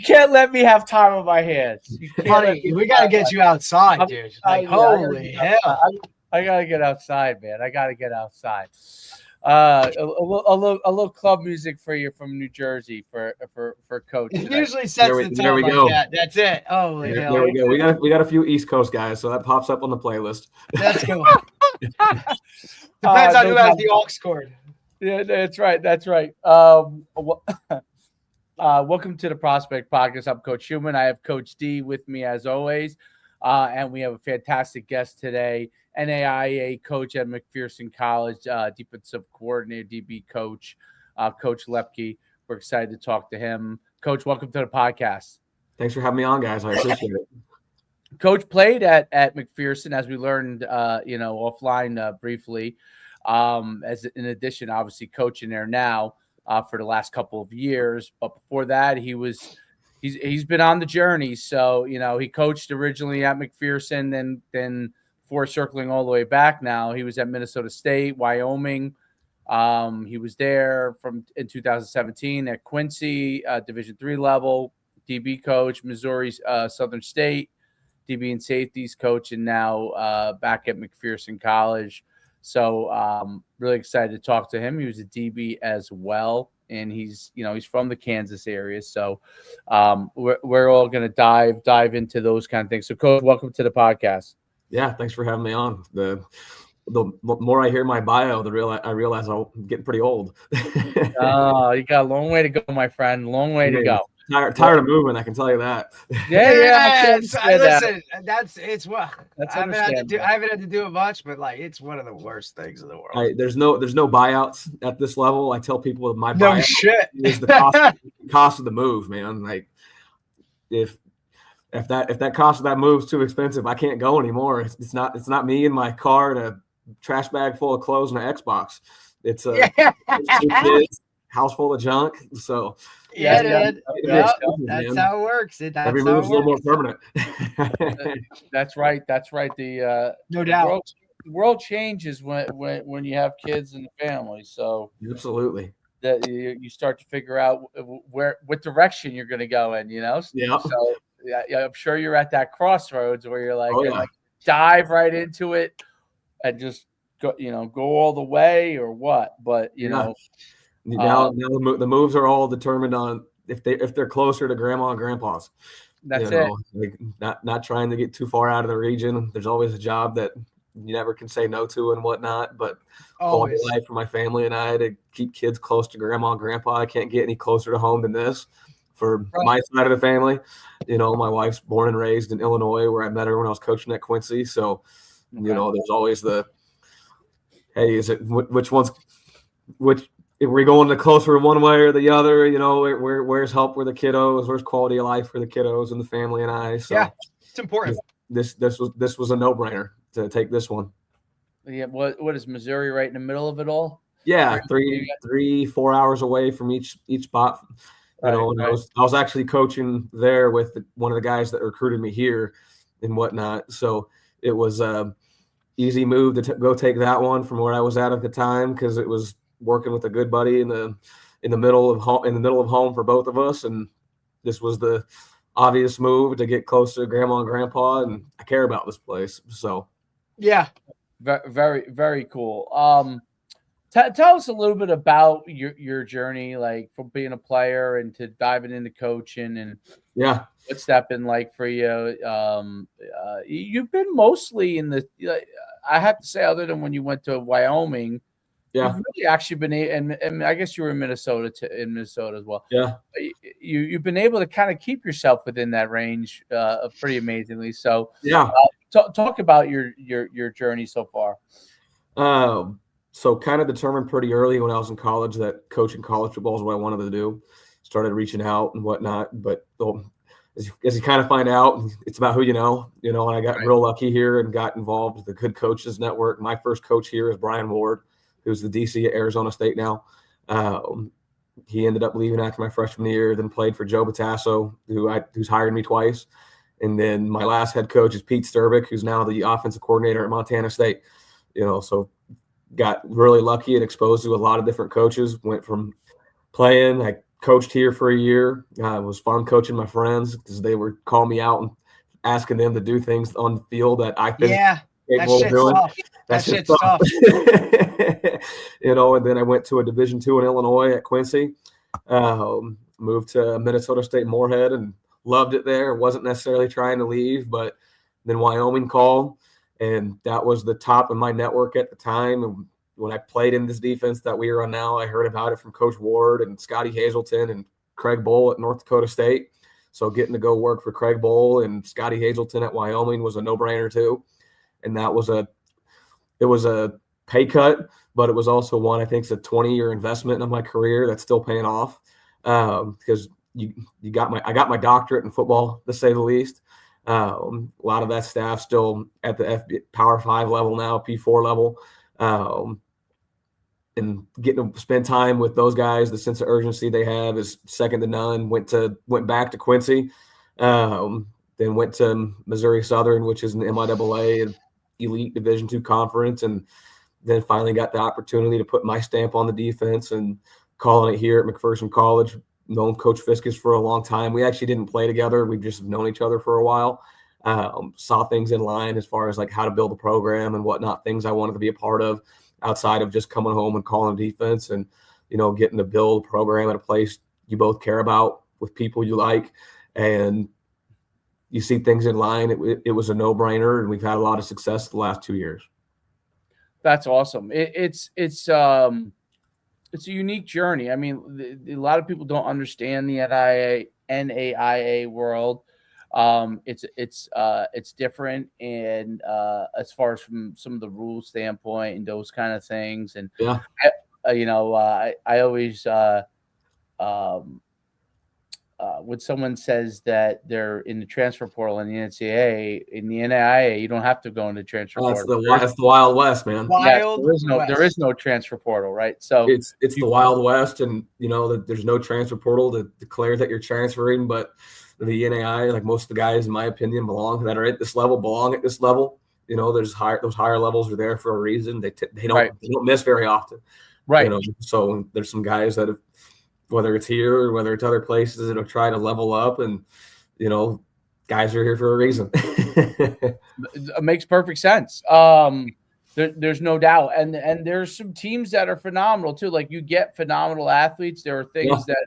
You can't let me have time on my hands. Buddy, we got to get you outside, dude. Like, holy hell. I got to get outside, man. I got to get outside. A little club music for you from New Jersey for Coach. It usually sets the tone like that. That's it. Holy hell. There we go. We got a few East Coast guys, so that pops up on the playlist. That's cool. Depends on who has the aux cord. Yeah, that's right. That's right. Welcome to the Prospect Podcast. I'm Coach Schumann. I have Coach D with me as always, and we have a fantastic guest today. NAIA coach at McPherson College, defensive coordinator, DB coach, Coach Leppke. We're excited to talk to him. Coach, welcome to the podcast. Thanks for having me on, guys. I appreciate it. Coach played at McPherson, as we learned, offline briefly. As in addition, obviously coaching there now for the last couple of years. But before that, he's been on the journey. So he coached originally at McPherson, then before circling all the way back. Now he was at Minnesota State, Wyoming. He was there in 2017 at Quincy, Division III level, DB coach, Missouri Southern State, DB and safeties coach, and now back at McPherson College. So really excited to talk to him. He was a DB as well, and he's from the Kansas area. So we're all going to dive into those kind of things. So, Coach, welcome to the podcast. Yeah, thanks for having me on. The more I hear my bio, I realize I'm getting pretty old. Oh, you got a long way to go, my friend. Long way to go. Tired of moving, I can tell you that. Yeah. Listen, I haven't had to do it much, but like it's one of the worst things in the world. There's no buyouts at this level. I tell people my buyout is the cost of the move, man. Like if that cost of that move is too expensive, I can't go anymore. It's not me in my car and a trash bag full of clothes and an Xbox. It's two kids, house full of junk. So dude. That's how it works. Every move's a little more permanent. That's right. The no doubt. The world changes when you have kids in the family. So absolutely. That you start to figure out what direction you're going to go in. Yeah. So I'm sure you're at that crossroads where you're like, like dive right into it and just go all the way or what. But now the moves are all determined on if they're closer to grandma and grandpa's. That's it. Like not trying to get too far out of the region. There's always a job that you never can say no to and whatnot, but quality of life for my family and I to keep kids close to grandma and grandpa. I can't get any closer to home than this. For my side of the family, my wife's born and raised in Illinois, where I met her when I was coaching at Quincy. So, there's always hey, is it which if we're going to closer one way or the other, where's help for the kiddos, where's quality of life for the kiddos and the family and I. So it's important. This was a no-brainer to take this one. Yeah, what is Missouri right in the middle of it all? Yeah, 4 hours away from each spot. I was actually coaching there with one of the guys that recruited me here and whatnot. So it was a easy move to go take that one from where I was at the time, because it was working with a good buddy in the middle of home for both of us. And this was the obvious move to get close to grandma and grandpa. And I care about this place. So, yeah, very, very cool. Tell us a little bit about your journey, like from being a player and to diving into coaching, and what's that been like for you? You've been mostly in I have to say, other than when you went to Wyoming, you've really actually been, and I guess you were in Minnesota as well. Yeah, you've been able to kind of keep yourself within that range pretty amazingly. So talk about your journey so far. So kind of determined pretty early when I was in college that coaching college football is what I wanted to do. Started reaching out and whatnot, but as you kind of find out, it's about who you know. And I got real lucky here and got involved with the Good Coaches Network. My first coach here is Brian Ward, who's the DC at Arizona State now. He ended up leaving after my freshman year, then played for Joe Batasso, who's hired me twice. And then my last head coach is Pete Sturbick, who's now the offensive coordinator at Montana State. So got really lucky and exposed to a lot of different coaches. Went from playing, I coached here for a year. It was fun coaching my friends because they were calling me out and asking them to do things on the field that I think capable of doing. That shit's tough. And then I went to a Division II in Illinois at Quincy. Moved to Minnesota State Moorhead and loved it there. Wasn't necessarily trying to leave, but then Wyoming called, and that was the top of my network at the time. And when I played in this defense that we are on now, I heard about it from Coach Ward and Scotty Hazelton and Craig Bowl at North Dakota State. So getting to go work for Craig Bowl and Scotty Hazelton at Wyoming was a no-brainer too. And it was a pay cut, but it was also one, I think it's a 20-year investment in my career that's still paying off. Because I got my doctorate in football, to say the least. A lot of that staff still at the Power 5 level now, P4 level. And getting to spend time with those guys, the sense of urgency they have is second to none. Went back to Quincy, then went to Missouri Southern, which is an MIAA, an elite Division II conference, and then finally got the opportunity to put my stamp on the defense and calling it here at McPherson College. Known Coach Fiskus for a long time. We actually didn't play together. We've just known each other for a while. Saw things in line as far as like how to build a program and whatnot, things I wanted to be a part of outside of just coming home and calling defense and, getting to build a program at a place you both care about with people you like. And you see things in line. It was a no-brainer, and we've had a lot of success the last 2 years. That's awesome. It's a unique journey. I mean, a lot of people don't understand the NAIA world. It's different, and as far as from some of the rules standpoint and those kind of things. And I always when someone says that they're in the transfer portal in the NCAA, in the NAIA, you don't have to go into transfer portal. That's the Wild West, man. There is no transfer portal, right? So it's the Wild West, and there's no transfer portal to declare that you're transferring. But the NAIA, like most of the guys, in my opinion, belong at this level. There's those higher levels are there for a reason. They don't miss very often, right? So there's some guys that have, whether it's here or whether it's other places, that have tried to level up, and guys are here for a reason. It makes perfect sense. There's no doubt, and there's some teams that are phenomenal too. Like, you get phenomenal athletes. There are things that,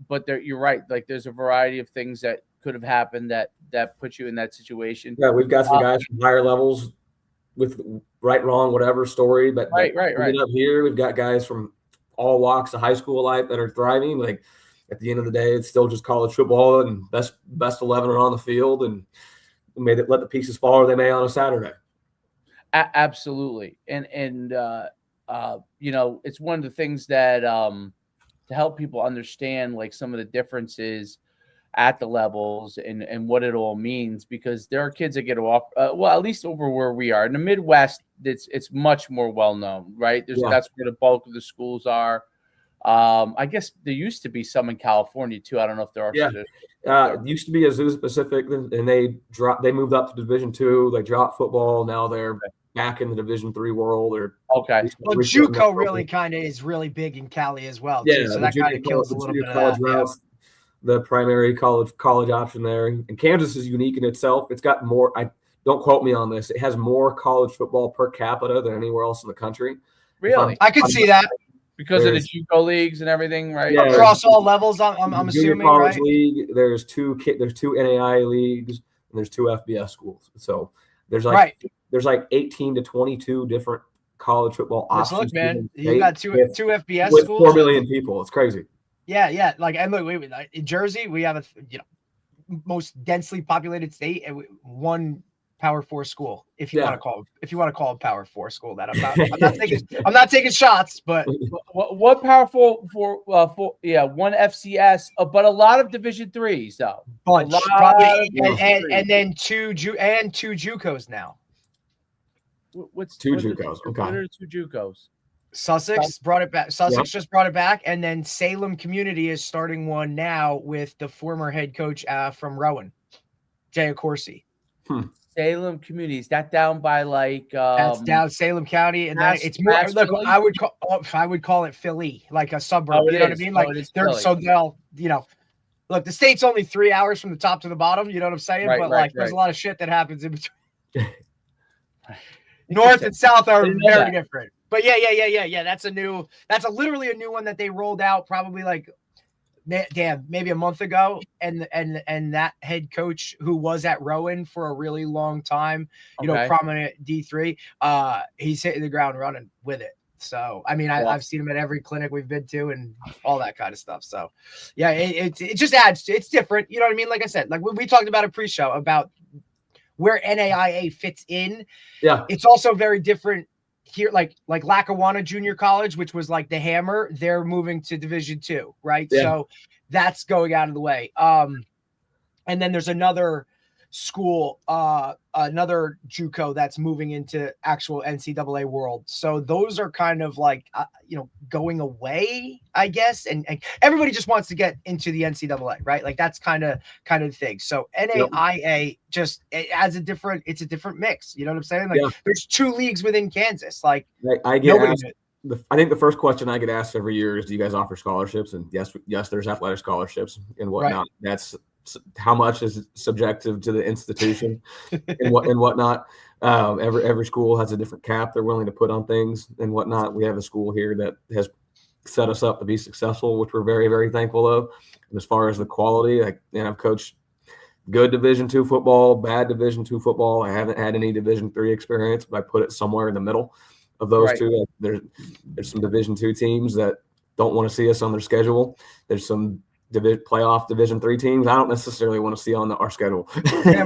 but you're right. Like, there's a variety of things that could have happened that put you in that situation. Yeah, we've got some guys from higher levels with right, wrong, whatever story. But right. Up here, we've got guys from all walks of high school life that are thriving. Like, at the end of the day, it's still just college football, and best 11 are on the field, and let the pieces fall where they may on a Saturday. Absolutely. And it's one of the things that to help people understand, like, some of the differences at the levels and what it all means, because there are kids that get off, at least over where we are in the Midwest, it's much more well known, right? That's where the bulk of the schools are. I guess there used to be some in California too. I don't know if there are. Yeah, it used to be Azusa Pacific, and they moved up to Division II. They dropped football. Now they're back in the Division III world. Well, JUCO really kind of is really big in Cali as well. Yeah, so that kind of kills a little bit of that. The primary college option there. And Kansas is unique in itself. It's got more, don't quote me on this, it has more college football per capita than anywhere else in the country. Really? I could see that. Because of the JUCO leagues and everything, right? Yeah, across all levels, I'm assuming, college right? League, there's two NAIA leagues, and there's 2 FBS schools. So there's like 18 to 22 different college football options. Look, man, you got two FBS with schools, 4 million people. It's crazy. Yeah. Like, and look, in Jersey, we have most densely populated state, and one Power 4 school, if you want to call it Power 4 school. That I'm not taking shots, but what Power 4 one FCS, but a lot of Division IIIs though. Bunch, probably, and then two JUCOs now. What's two JUCOs? Okay. What are 2 JUCOs? Sussex brought it back. Just brought it back, and then Salem Community is starting one now with the former head coach from Rowan, Jay Accorsi. Salem community. Is that down by like That's down Salem County, and then it's more look. Philly? I would call it Philly, like a suburb. Oh, you know what I mean? Like they're Philly. so they'll look. The state's only 3 hours from the top to the bottom. You know what I'm saying? Right, but right, there's a right. lot of shit that happens in between. North and south are very different. But yeah. That's literally a new one that they rolled out probably like maybe a month ago. And that head coach who was at Rowan for a really long time, prominent D3, he's hitting the ground running with it. So, I mean, I've seen him at every clinic we've been to and all that kind of stuff. So, yeah, it just adds to, it's different. You know what I mean? Like I said, like we talked about a pre-show about where NAIA fits in. Yeah. It's also very different here. Like Lackawanna Junior College, which was like the hammer, they're moving to Division II, right? Yeah. So that's going out of the way. And then there's another school, another JUCO that's moving into actual NCAA world. So those are kind of like, going away, I guess. And everybody just wants to get into the NCAA, right? Like that's kind of the thing. So NAIA just it's a different mix. You know what I'm saying? Like there's 2 leagues within Kansas. Like I get asked, I think the first question I get asked every year is, do you guys offer scholarships? And yes, there's athletic scholarships and whatnot. Right. That's how much is subjective to the institution and whatnot. Every school has a different cap they're willing to put on things and whatnot. We have a school here that has set us up to be successful, which we're very, very thankful of. And as far as the quality, I've coached good Division II football, bad Division II football. I haven't had any Division III experience, but I put it somewhere in the middle of those two. There's some Division II teams that don't want to see us on their schedule. There's some playoff Division III teams I don't necessarily want to see on our schedule. Yeah,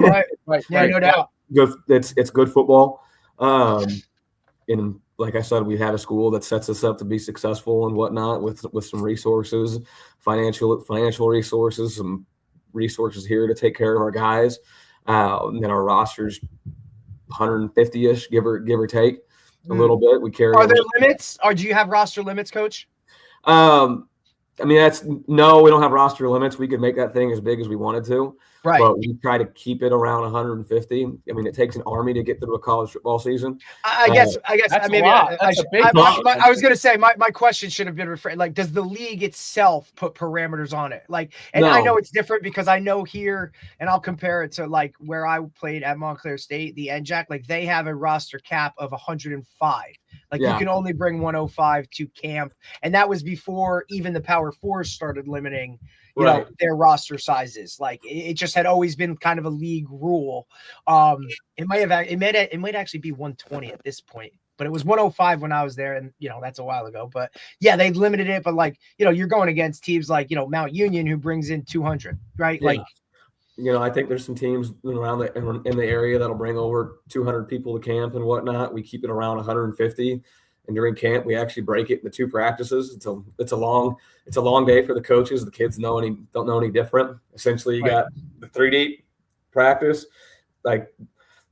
right. Yeah, no doubt. Good. It's good football. And like I said, we have a school that sets us up to be successful and whatnot with some resources, financial resources, some resources here to take care of our guys. And then our roster's 150-ish, give or take a little bit. We carry. Are there limits, or do you have roster limits, Coach? I mean, no, we don't have roster limits. We could make that thing as big as we wanted to, right? But we try to keep it around 150. I mean, it takes an army to get through a college football season. I guess maybe I was going to say my question should have been like, does the league itself put parameters on it? Like, and no. I know it's different because I know here, and I'll compare it to like where I played at Montclair State, the NJAC, like they have a roster cap of 105. Like you can only bring 105 to camp. And that was before even the Power Fours started limiting, you know, their roster sizes. Like it just had always been kind of a league rule. It might actually be 120 at this point, but it was 105 when I was there. And, that's a while ago, but yeah, they limited it. But like, you're going against teams like, Mount Union, who brings in 200, right? Yeah. Like, I think there's some teams around in the area that'll bring over 200 people to camp and whatnot. We keep it around 150, and during camp we actually break it into 2 practices. It's a long day for the coaches. The kids don't know any different. Essentially, you got the 3 deep practice, like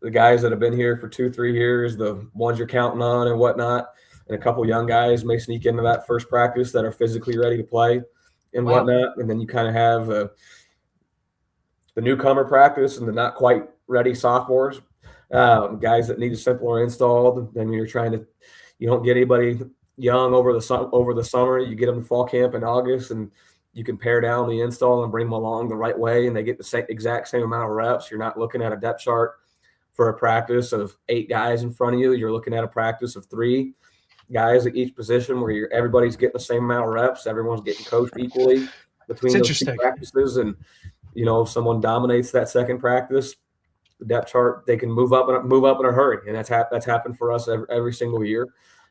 the guys that have been here for 2-3 years, the ones you're counting on and whatnot, and a couple young guys may sneak into that first practice that are physically ready to play and whatnot, and then you kind of have the newcomer practice and the not quite ready sophomores, guys that need a simpler install. I mean, you don't get anybody young over the summer. You get them to fall camp in August, and you can pare down the install and bring them along the right way, and they get the exact same amount of reps. You're not looking at a depth chart for a practice of 8 guys in front of you. You're looking at a practice of 3 guys at each position where everybody's getting the same amount of reps. Everyone's getting coached equally between those 2 practices. And if someone dominates that second practice, the depth chart, they can move up in a hurry, and that's happened for us every single year.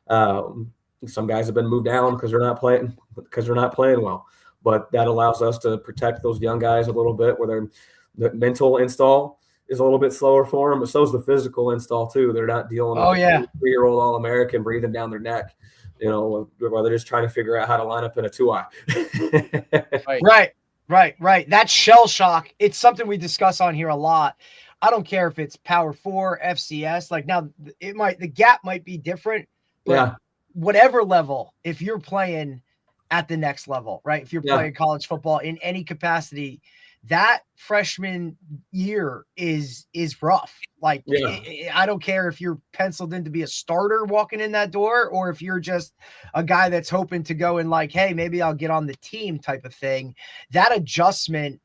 Some guys have been moved down because they're not playing well, but that allows us to protect those young guys a little bit, where the mental install is a little bit slower for them, but so is the physical install too. They're not dealing with a 3-year-old All-American breathing down their neck, while they're just trying to figure out how to line up in a 2-eye. Right. That shell shock, it's something we discuss on here a lot. I don't care if it's Power 4, FCS. Like now, the gap might be different, but whatever level, if you're playing at the next level, right? If you're playing college football in any capacity, that freshman year is rough. Like, I don't care if you're penciled in to be a starter walking in that door, or if you're just a guy that's hoping to go in like, hey, maybe I'll get on the team type of thing. That adjustment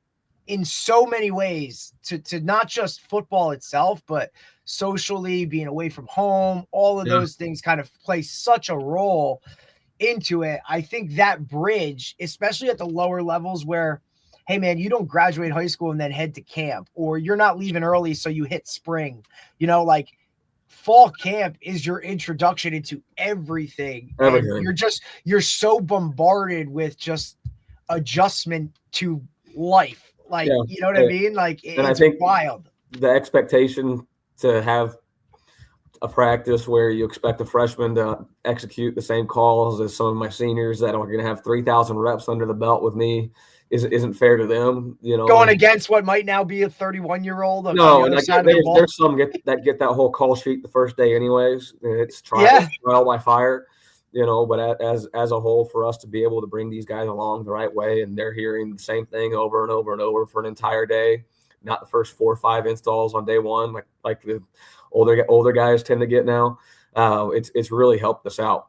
in so many ways to not just football itself, but socially, being away from home, all of those things kind of play such a role into it. I think that bridge, especially at the lower levels where, hey man, you don't graduate high school and then head to camp, or you're not leaving early so you hit spring, like fall camp is your introduction into everything. You're so bombarded with just adjustment to life. Like, you know what I mean? Like, it's wild. The expectation to have a practice where you expect a freshman to execute the same calls as some of my seniors that are going to have 3,000 reps under the belt with me isn't fair to them, Going against what might now be a 31-year-old. No, and there's some that get that whole call sheet the first day anyways. It's trial by fire, but as a whole, for us to be able to bring these guys along the right way, and they're hearing the same thing over and over and over for an entire day, not the first 4 or 5 installs on day one, like the older guys tend to get now. It's really helped us out,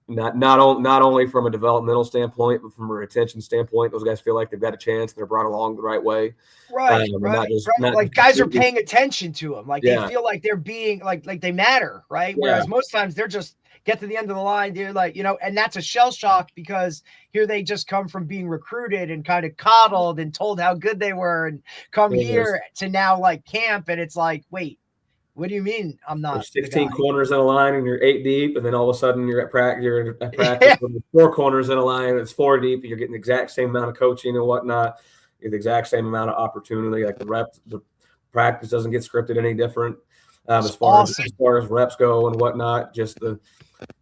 not only from a developmental standpoint, but from a retention standpoint. Those guys feel like they've got a chance. They're brought along the right way. Right. Like guys are paying attention to them. Like they feel like they're being like they matter. Right. Whereas most times they're just get to the end of the line. They're like, and that's a shell shock because here they just come from being recruited and kind of coddled and told how good they were and come here to now like camp. And it's like, wait, what do you mean I'm not? There's 16 corners in a line and you're 8 deep, and then all of a sudden you're at practice with 4 corners in a line and it's 4 deep, and you're getting the exact same amount of coaching and whatnot. You have the exact same amount of opportunity. Like the practice doesn't get scripted any different as far as reps go and whatnot. Just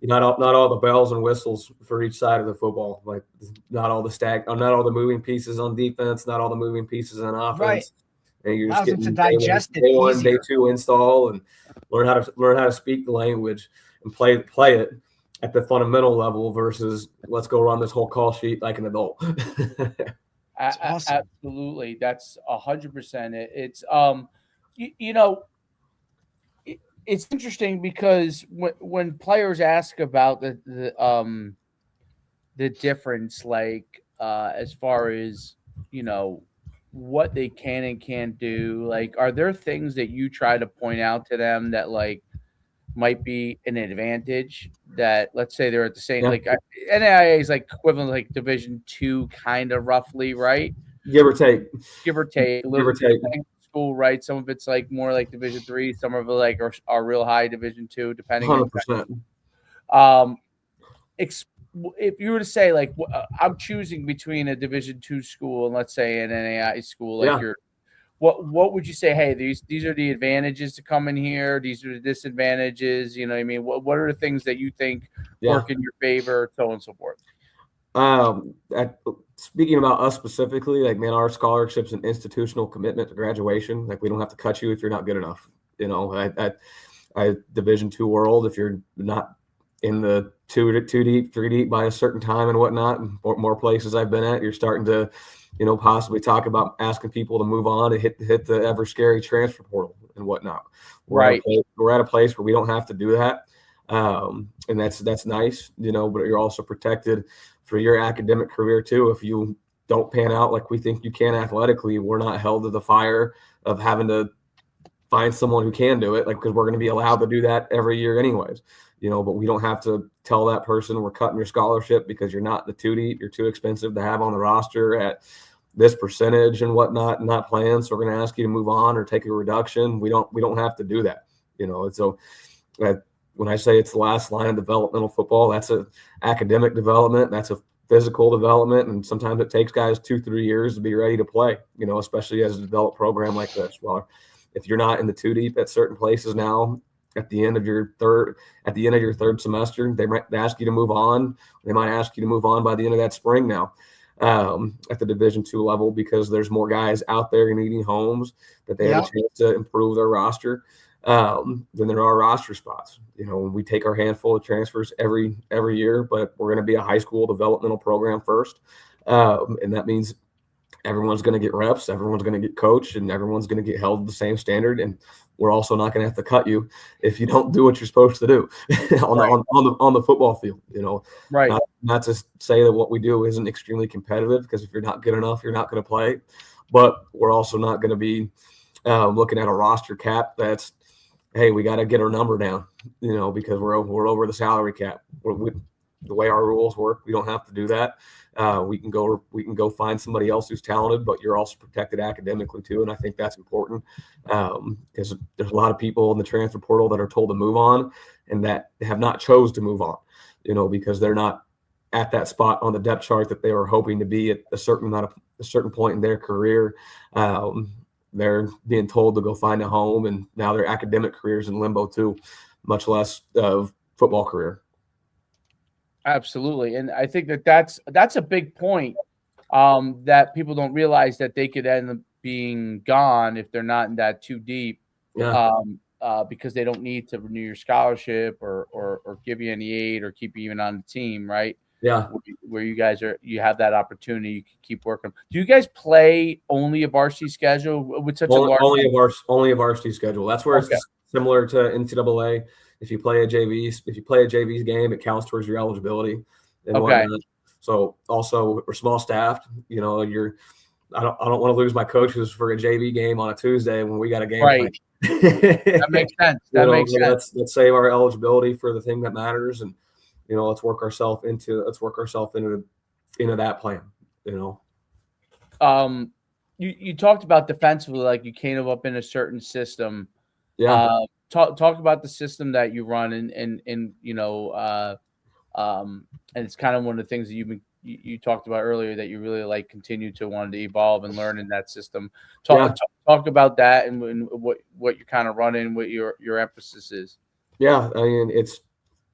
not all the bells and whistles for each side of the football. Like not all the moving pieces on defense, not all the moving pieces on offense. Right. And you're just getting to digest day one, day 2 install, and learn how to speak the language and play it at the fundamental level versus let's go run this whole call sheet like an adult. That's awesome. Absolutely, that's 100%. It's it's interesting because when players ask about the difference, like as far as what they can and can't do, like are there things that you try to point out to them that like might be an advantage that, let's say they're at the same like NAIA is like equivalent like Division II kind of roughly, right? Give or take a little bit school, right? Some of it's like more like Division III, some of it like are real high Division II, depending 100%. If you were to say like I'm choosing between a Division II school and let's say an NAIA school, like what would you say? Hey, these are the advantages to come in here. These are the disadvantages. You know what I mean? What are the things that you think work in your favor, so on and so forth? Speaking about us specifically, like man, our scholarship's an institutional commitment to graduation. Like we don't have to cut you if you're not good enough. I Division II world, if you're not in the 2 deep, 3 deep by a certain time and whatnot, more places I've been at, you're starting to, possibly talk about asking people to move on and hit the ever scary transfer portal and whatnot. We're at a place where we don't have to do that. And that's nice, but you're also protected for your academic career too. If you don't pan out like we think you can athletically, we're not held to the fire of having to find someone who can do it, like, because we're going to be allowed to do that every year anyways. But we don't have to tell that person we're cutting your scholarship because you're not the 2 deep, you're too expensive to have on the roster at this percentage and whatnot, and not playing. So we're going to ask you to move on or take a reduction. We don't have to do that. And so when I say it's the last line of developmental football, that's a academic development, that's a physical development, and sometimes it takes guys 2-3 years to be ready to play. Especially as a developed program like this. Well, if you're not in the 2 deep at certain places now, at the end of your third semester, they might ask you to move on. They might ask you to move on by the end of that spring now at the Division II level, because there's more guys out there needing homes that they have a chance to improve their roster than there are roster spots. We take our handful of transfers every year, but we're going to be a high school developmental program first. And that means everyone's going to get reps, everyone's going to get coached, and everyone's going to get held to the same standard. And we're also not going to have to cut you if you don't do what you're supposed to do on the football field. Right. Not to say that what we do isn't extremely competitive, because if you're not good enough, you're not going to play. But we're also not going to be looking at a roster cap that's, hey, we got to get our number down, because we're over the salary cap. The way our rules work, we don't have to do that. We can go find somebody else who's talented, but you're also protected academically too. And I think that's important, because there's a lot of people in the transfer portal that are told to move on and that have not chose to move on, because they're not at that spot on the depth chart that they were hoping to be at a certain point in their career. They're being told to go find a home, and now their academic careers in limbo too, much less of football career. Absolutely. And I think that's a big point, that people don't realize, that they could end up being gone if they're not in that too deep, because they don't need to renew your scholarship or give you any aid or keep you even on the team, right? Yeah. Where you guys you have that opportunity, you can keep working. Do you guys play only a varsity schedule with such only a varsity schedule? That's where it's similar to NCAA. If you play a JV game, it counts towards your eligibility. And whatnot. So also, we're small staffed. I don't want to lose my coaches for a JV game on a Tuesday when we got a game. Right. That makes sense. Makes sense. Let's save our eligibility for the thing that matters, and let's work ourselves into that plan. You talked about defensively, like you came up in a certain system. Yeah. Talk about the system that you run, and it's kind of one of the things that you talked about earlier, that you really continue to want to evolve and learn in that system. Talk about that and what you're kind of running, what your emphasis is. Yeah, I mean, it's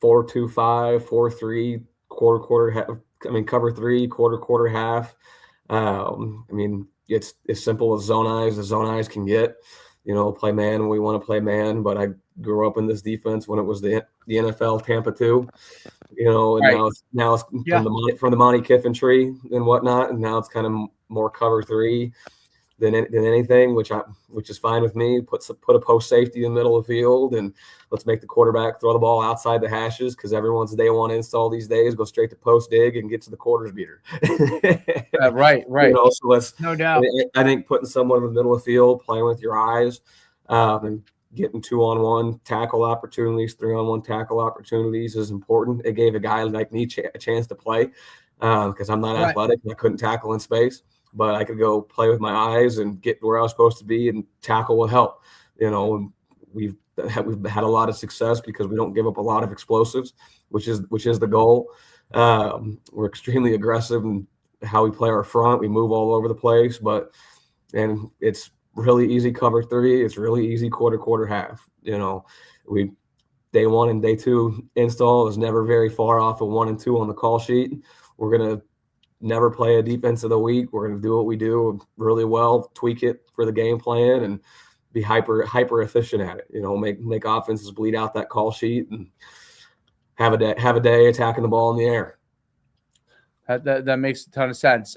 4-2-5, 4-3, quarter half. I mean, cover 3, quarter half. I mean, it's as simple as zone eyes can get. Play man when we want to play man. But I grew up in this defense when it was the NFL Tampa 2, and right. now it's from the Monty Kiffin tree and whatnot, and now it's kind of more cover 3 than anything, which is fine with me. Put a post safety in the middle of the field, and let's make the quarterback throw the ball outside the hashes, because everyone's day one install these days, go straight to post dig and get to the quarters beater. Right. So let's, no doubt. I think putting someone in the middle of the field, playing with your eyes, and getting 2-on-1 tackle opportunities, 3-on-1 tackle opportunities is important. It gave a guy like me a chance to play, because I'm not athletic and I couldn't tackle in space. But I could go play with my eyes and get where I was supposed to be, and tackle with help. We've had a lot of success because we don't give up a lot of explosives, which is the goal. We're extremely aggressive in how we play our front. We move all over the place, and it's really easy cover 3. It's really easy quarter half. We day 1 and day 2 install is never very far off of 1 and 2 on the call sheet. We're gonna never play a defense of the week. We're going to do what we do really well, tweak it for the game plan, and be hyper efficient at it. Make offenses bleed out that call sheet, and have a day attacking the ball in the air. That makes a ton of sense.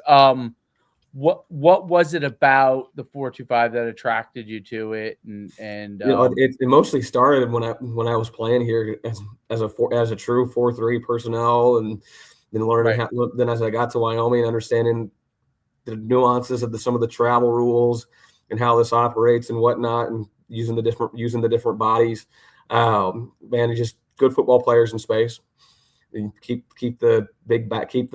What was it about the 4-2-5 that attracted you to it? And it mostly started when I was playing here as a true 4-3 personnel, and then learning then as I got to Wyoming, understanding the nuances of some of the travel rules and how this operates and whatnot, and using the different bodies. It's just good football players in space. And keep the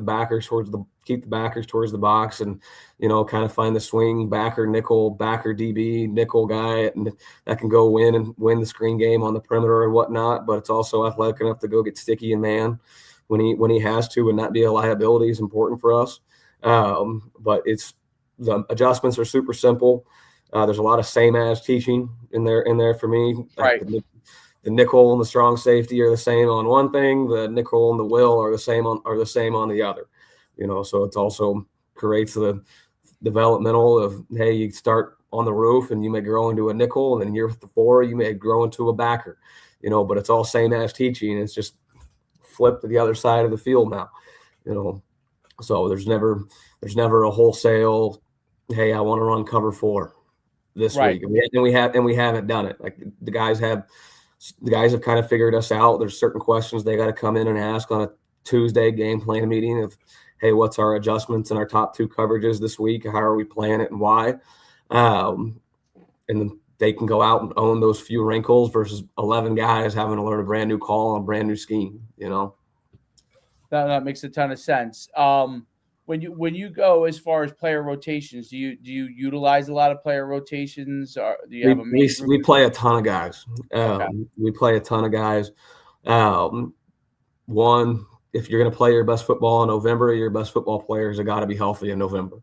backers towards the box, and kind of find the swing backer, nickel, backer, DB, nickel guy, and that can go win the screen game on the perimeter and whatnot. But it's also athletic enough to go get sticky and man when he has to, and not be a liability is important for us. But the adjustments are super simple. There's a lot of same as teaching in there for me. Right. The nickel and the strong safety are the same on one thing. The nickel and the will are the same on the other. So it's also creates the developmental of, hey, you start on the roof and you may grow into a nickel, and then year 4 you may grow into a backer. But it's all same as teaching. It's just flip to the other side of the field now. So there's never a wholesale hey, I want to run cover 4 this Right. week, and we haven't done it. Like the guys have kind of figured us out. There's certain questions they got to come in and ask on a Tuesday game plan meeting of, hey, what's our adjustments in our top 2 coverages this week? How are we playing it and why? And then they can go out and own those few wrinkles versus 11 guys having to learn a brand new call and a brand new scheme, That makes a ton of sense. When you go as far as player rotations, do you utilize a lot of player rotations, or do you have a main group? We play a ton of guys. Okay. We play a ton of guys. One, if you're going to play your best football in November, your best football players have got to be healthy in November.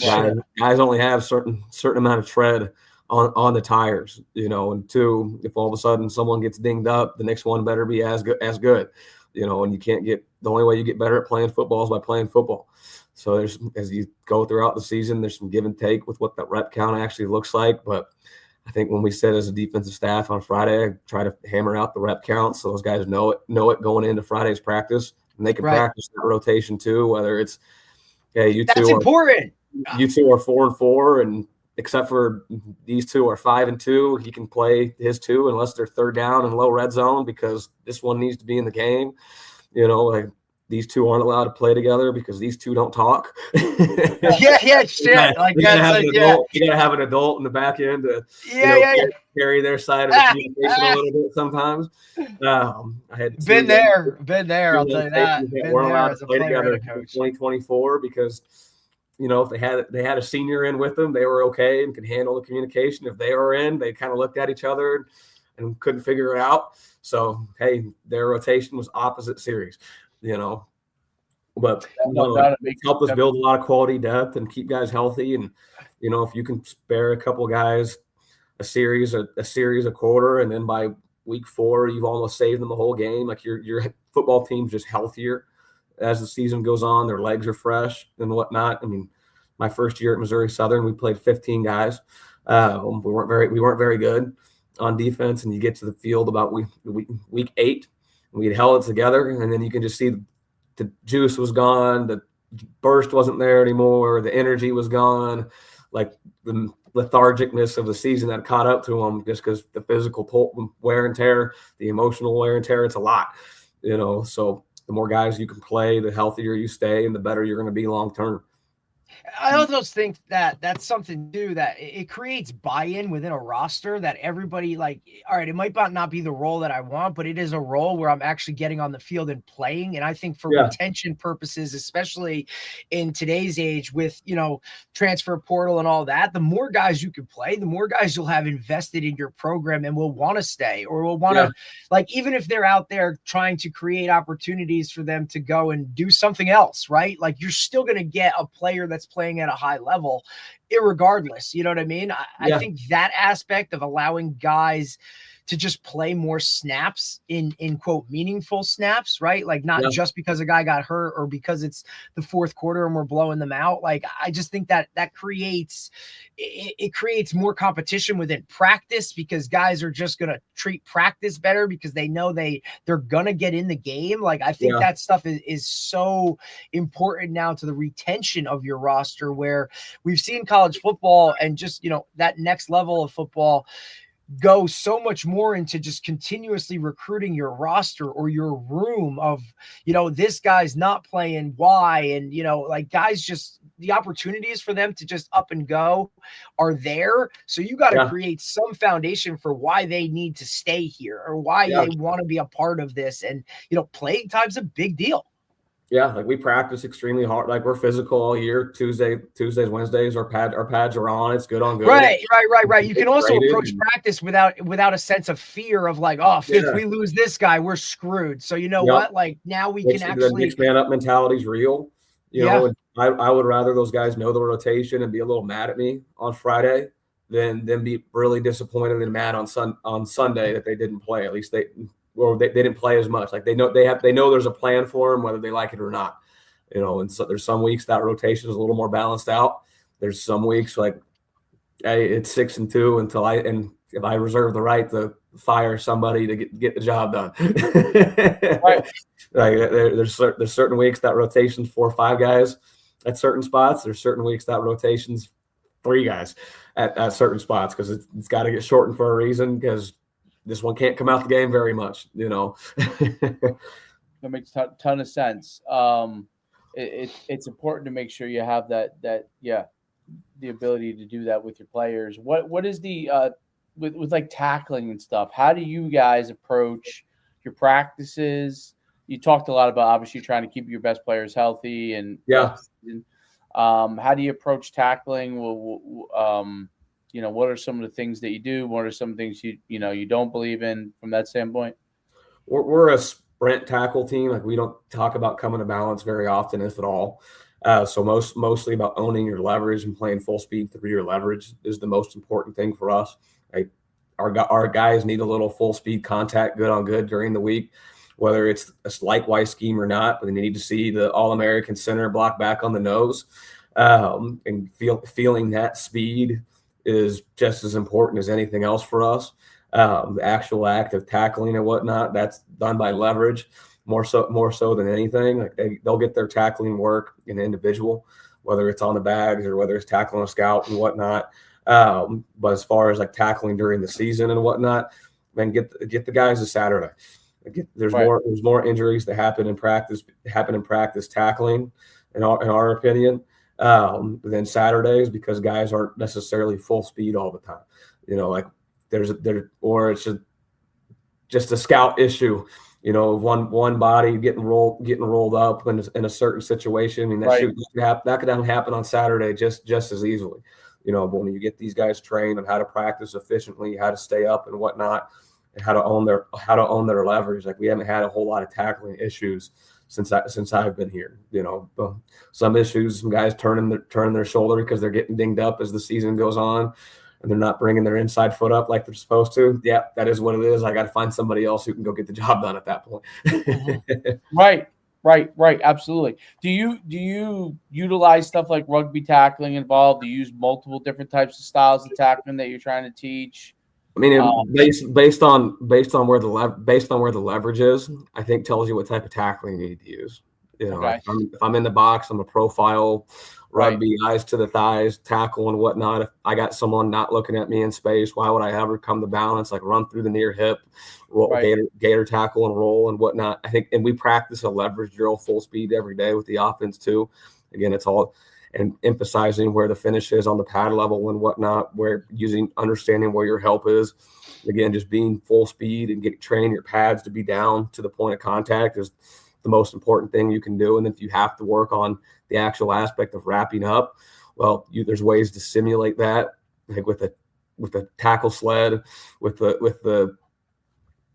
Right. Guys only have certain amount of tread on the tires, and 2, if all of a sudden someone gets dinged up, the next one better be as good, and you can't get, the only way you get better at playing football is by playing football. So as you go throughout the season, there's some give and take with what that rep count actually looks like. But I think when we said as a defensive staff on Friday, I try to hammer out the rep count so those guys know it going into Friday's practice, and they can practice that rotation too. Whether it's, hey, that's important. You 2 are 4-4, and except for these 2 are 5-2, he can play his 2 unless they're third down and low red zone because this one needs to be in the game. Like these 2 aren't allowed to play together because these 2 don't talk. Shit. Like you gotta have an adult in the back end to carry their side of the communication a little bit sometimes. I had been there. I'll tell you that. We're allowed to play together in 2024 because if they had a senior in with them, they were okay and could handle the communication. If they were in, they kind of looked at each other and couldn't figure it out. So hey, their rotation was opposite series. But help us build a lot of quality depth and keep guys healthy. And if you can spare a couple guys a series a quarter, and then by week 4 you've almost saved them the whole game. Like your football team's just healthier as the season goes on. Their legs are fresh and whatnot. I mean, my first year at Missouri Southern, we played 15 guys. We weren't very good on defense, and you get to the field about week 8. We held it together, and then you can just see the juice was gone, the burst wasn't there anymore, the energy was gone, like the lethargicness of the season that caught up to them just because the physical wear and tear, the emotional wear and tear, it's a lot, So the more guys you can play, the healthier you stay, and the better you're going to be long term. I also think that that's something too, that it creates buy-in within a roster that everybody, like, all right, it might not be the role that I want, but it is a role where I'm actually getting on the field and playing. And I think for retention purposes, especially in today's age with, transfer portal and all that, the more guys you can play, the more guys you'll have invested in your program and will want to stay or will want to, like, even if they're out there trying to create opportunities for them to go and do something else, right? Like, you're still going to get a player that's playing at a high level irregardless. You know what I mean? I think that aspect of allowing guys to just play more snaps in quote meaningful snaps, right? Like not just because a guy got hurt or because it's the fourth quarter and we're blowing them out. Like, I just think that creates more competition within practice because guys are just going to treat practice better because they know they're going to get in the game. Like, I think that stuff is so important now to the retention of your roster, where we've seen college football and just, that next level of football go so much more into just continuously recruiting your roster or your room of, this guy's not playing, why? And, like, guys, just the opportunities for them to just up and go are there. So you got to create some foundation for why they need to stay here or why they want to be a part of this. And, playing time's a big deal. Yeah, like we practice extremely hard. Like we're physical all year. Tuesdays, Wednesdays, our pads are on. It's good on good. Right. You can also approach practice without a sense of fear of like, if we lose this guy, we're screwed. So what? Like now we can actually. The next man up mentality is real. And I would rather those guys know the rotation and be a little mad at me on Friday than be really disappointed and mad on Sunday that they didn't play. At least they didn't play as much. Like they know there's a plan for them, whether they like it or not. And so there's some weeks that rotation is a little more balanced out. There's some weeks like, hey, it's 6-2 if I reserve the right to fire somebody to get the job done. Right. Like there's certain weeks that rotation's 4 or 5 guys at certain spots. There's certain weeks that rotation's 3 guys at certain spots because it's got to get shortened for a reason because this one can't come out the game very much, That makes a ton of sense. It's important to make sure you have that the ability to do that with your players. What is the with like tackling and stuff? How do you guys approach your practices? You talked a lot about obviously trying to keep your best players healthy and how do you approach tackling? What are some of the things that you do? What are some things you don't believe in from that standpoint? We're a sprint tackle team. Like we don't talk about coming to balance very often, if at all. So mostly about owning your leverage and playing full speed through your leverage is the most important thing for us. Like our guys need a little full speed contact, good on good during the week, whether it's a likewise scheme or not. But they need to see the All-American center block back on the nose, and feeling that speed is just as important as anything else for us. The actual act of tackling and whatnot, that's done by leverage more so than anything. Like they'll get their tackling work in individual, whether it's on the bags or whether it's tackling a scout and whatnot. But as far as like tackling during the season and whatnot, man, get the guys to Saturday. There's more injuries that happen in practice tackling, in our opinion, than Saturdays because guys aren't necessarily full speed all the time. Like or it's just a scout issue. One body getting rolled up in a certain situation. I mean, that could happen on Saturday just as easily. But when you get these guys trained on how to practice efficiently, how to stay up and whatnot, and how to own their leverage, like we haven't had a whole lot of tackling issues since I've been here. Some issues, some guys turning their shoulder because they're getting dinged up as the season goes on. And they're not bringing their inside foot up like they're supposed to. Yeah, that is what it is. I got to find somebody else who can go get the job done at that point. Right. Absolutely. Do you utilize stuff like rugby tackling involved? Do you use multiple different types of styles of tackling that you're trying to teach? I mean, based on where the leverage is, I think tells you what type of tackling you need to use. If I'm in the box, I'm a profile rugby, eyes to the thighs, tackle and whatnot. If I got someone not looking at me in space, why would I ever come to balance, like run through the near hip, roll, gator tackle and roll and whatnot? I think, and we practice a leverage drill full speed every day with the offense too. Again, it's all and emphasizing where the finish is on the pad level and whatnot, understanding where your help is. Again, just being full speed and training your pads to be down to the point of contact is the most important thing you can do. And if you have to work on the actual aspect of wrapping up, well, there's ways to simulate that, like with a tackle sled, with the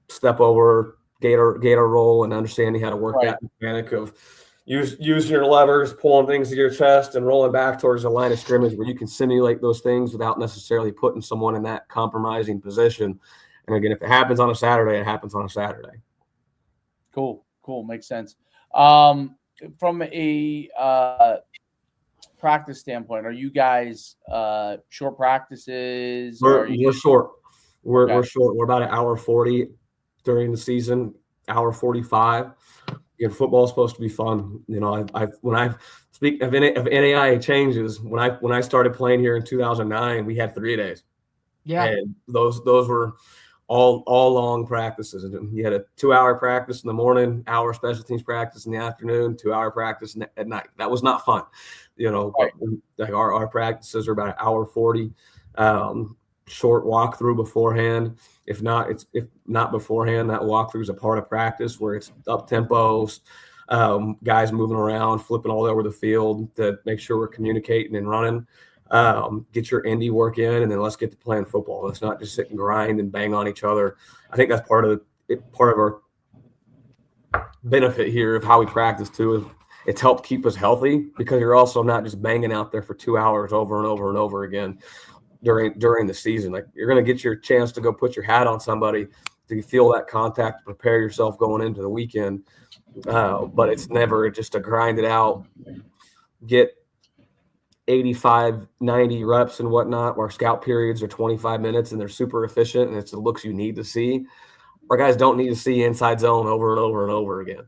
step over gator roll, and understanding how to work that mechanic of using your levers, pulling things to your chest, and rolling back towards the line of scrimmage, where you can simulate those things without necessarily putting someone in that compromising position. And again, if it happens on a Saturday, it happens on a Saturday. Cool. Makes sense. From a practice standpoint, are you guys short practices? We're short. We're short. We're about an hour 40 during the season, hour 45. Football is supposed to be fun. When I speak of NAIA changes, when I started playing here in 2009, we had 3 days. Yeah, and those were all long practices. You had a 2-hour practice in the morning, hour special teams practice in the afternoon, 2-hour practice at night. That was not fun, But like our practices are about an hour 40. Short walkthrough beforehand. If not beforehand, that walkthrough is a part of practice where it's up tempo, guys moving around, flipping all over the field to make sure we're communicating and running. Get your indie work in, and then let's get to playing football. Let's not just sit and grind and bang on each other. I think that's part of our benefit here of how we practice too. Is it's helped keep us healthy because you're also not just banging out there for 2 hours over and over and over again during the season. Like, you're going to get your chance to go put your hat on somebody to feel that contact, to prepare yourself going into the weekend. But it's never just to grind it out, get 85, 90 reps and whatnot. Our scout periods are 25 minutes and they're super efficient, and it's the looks you need to see. Our guys don't need to see inside zone over and over and over again.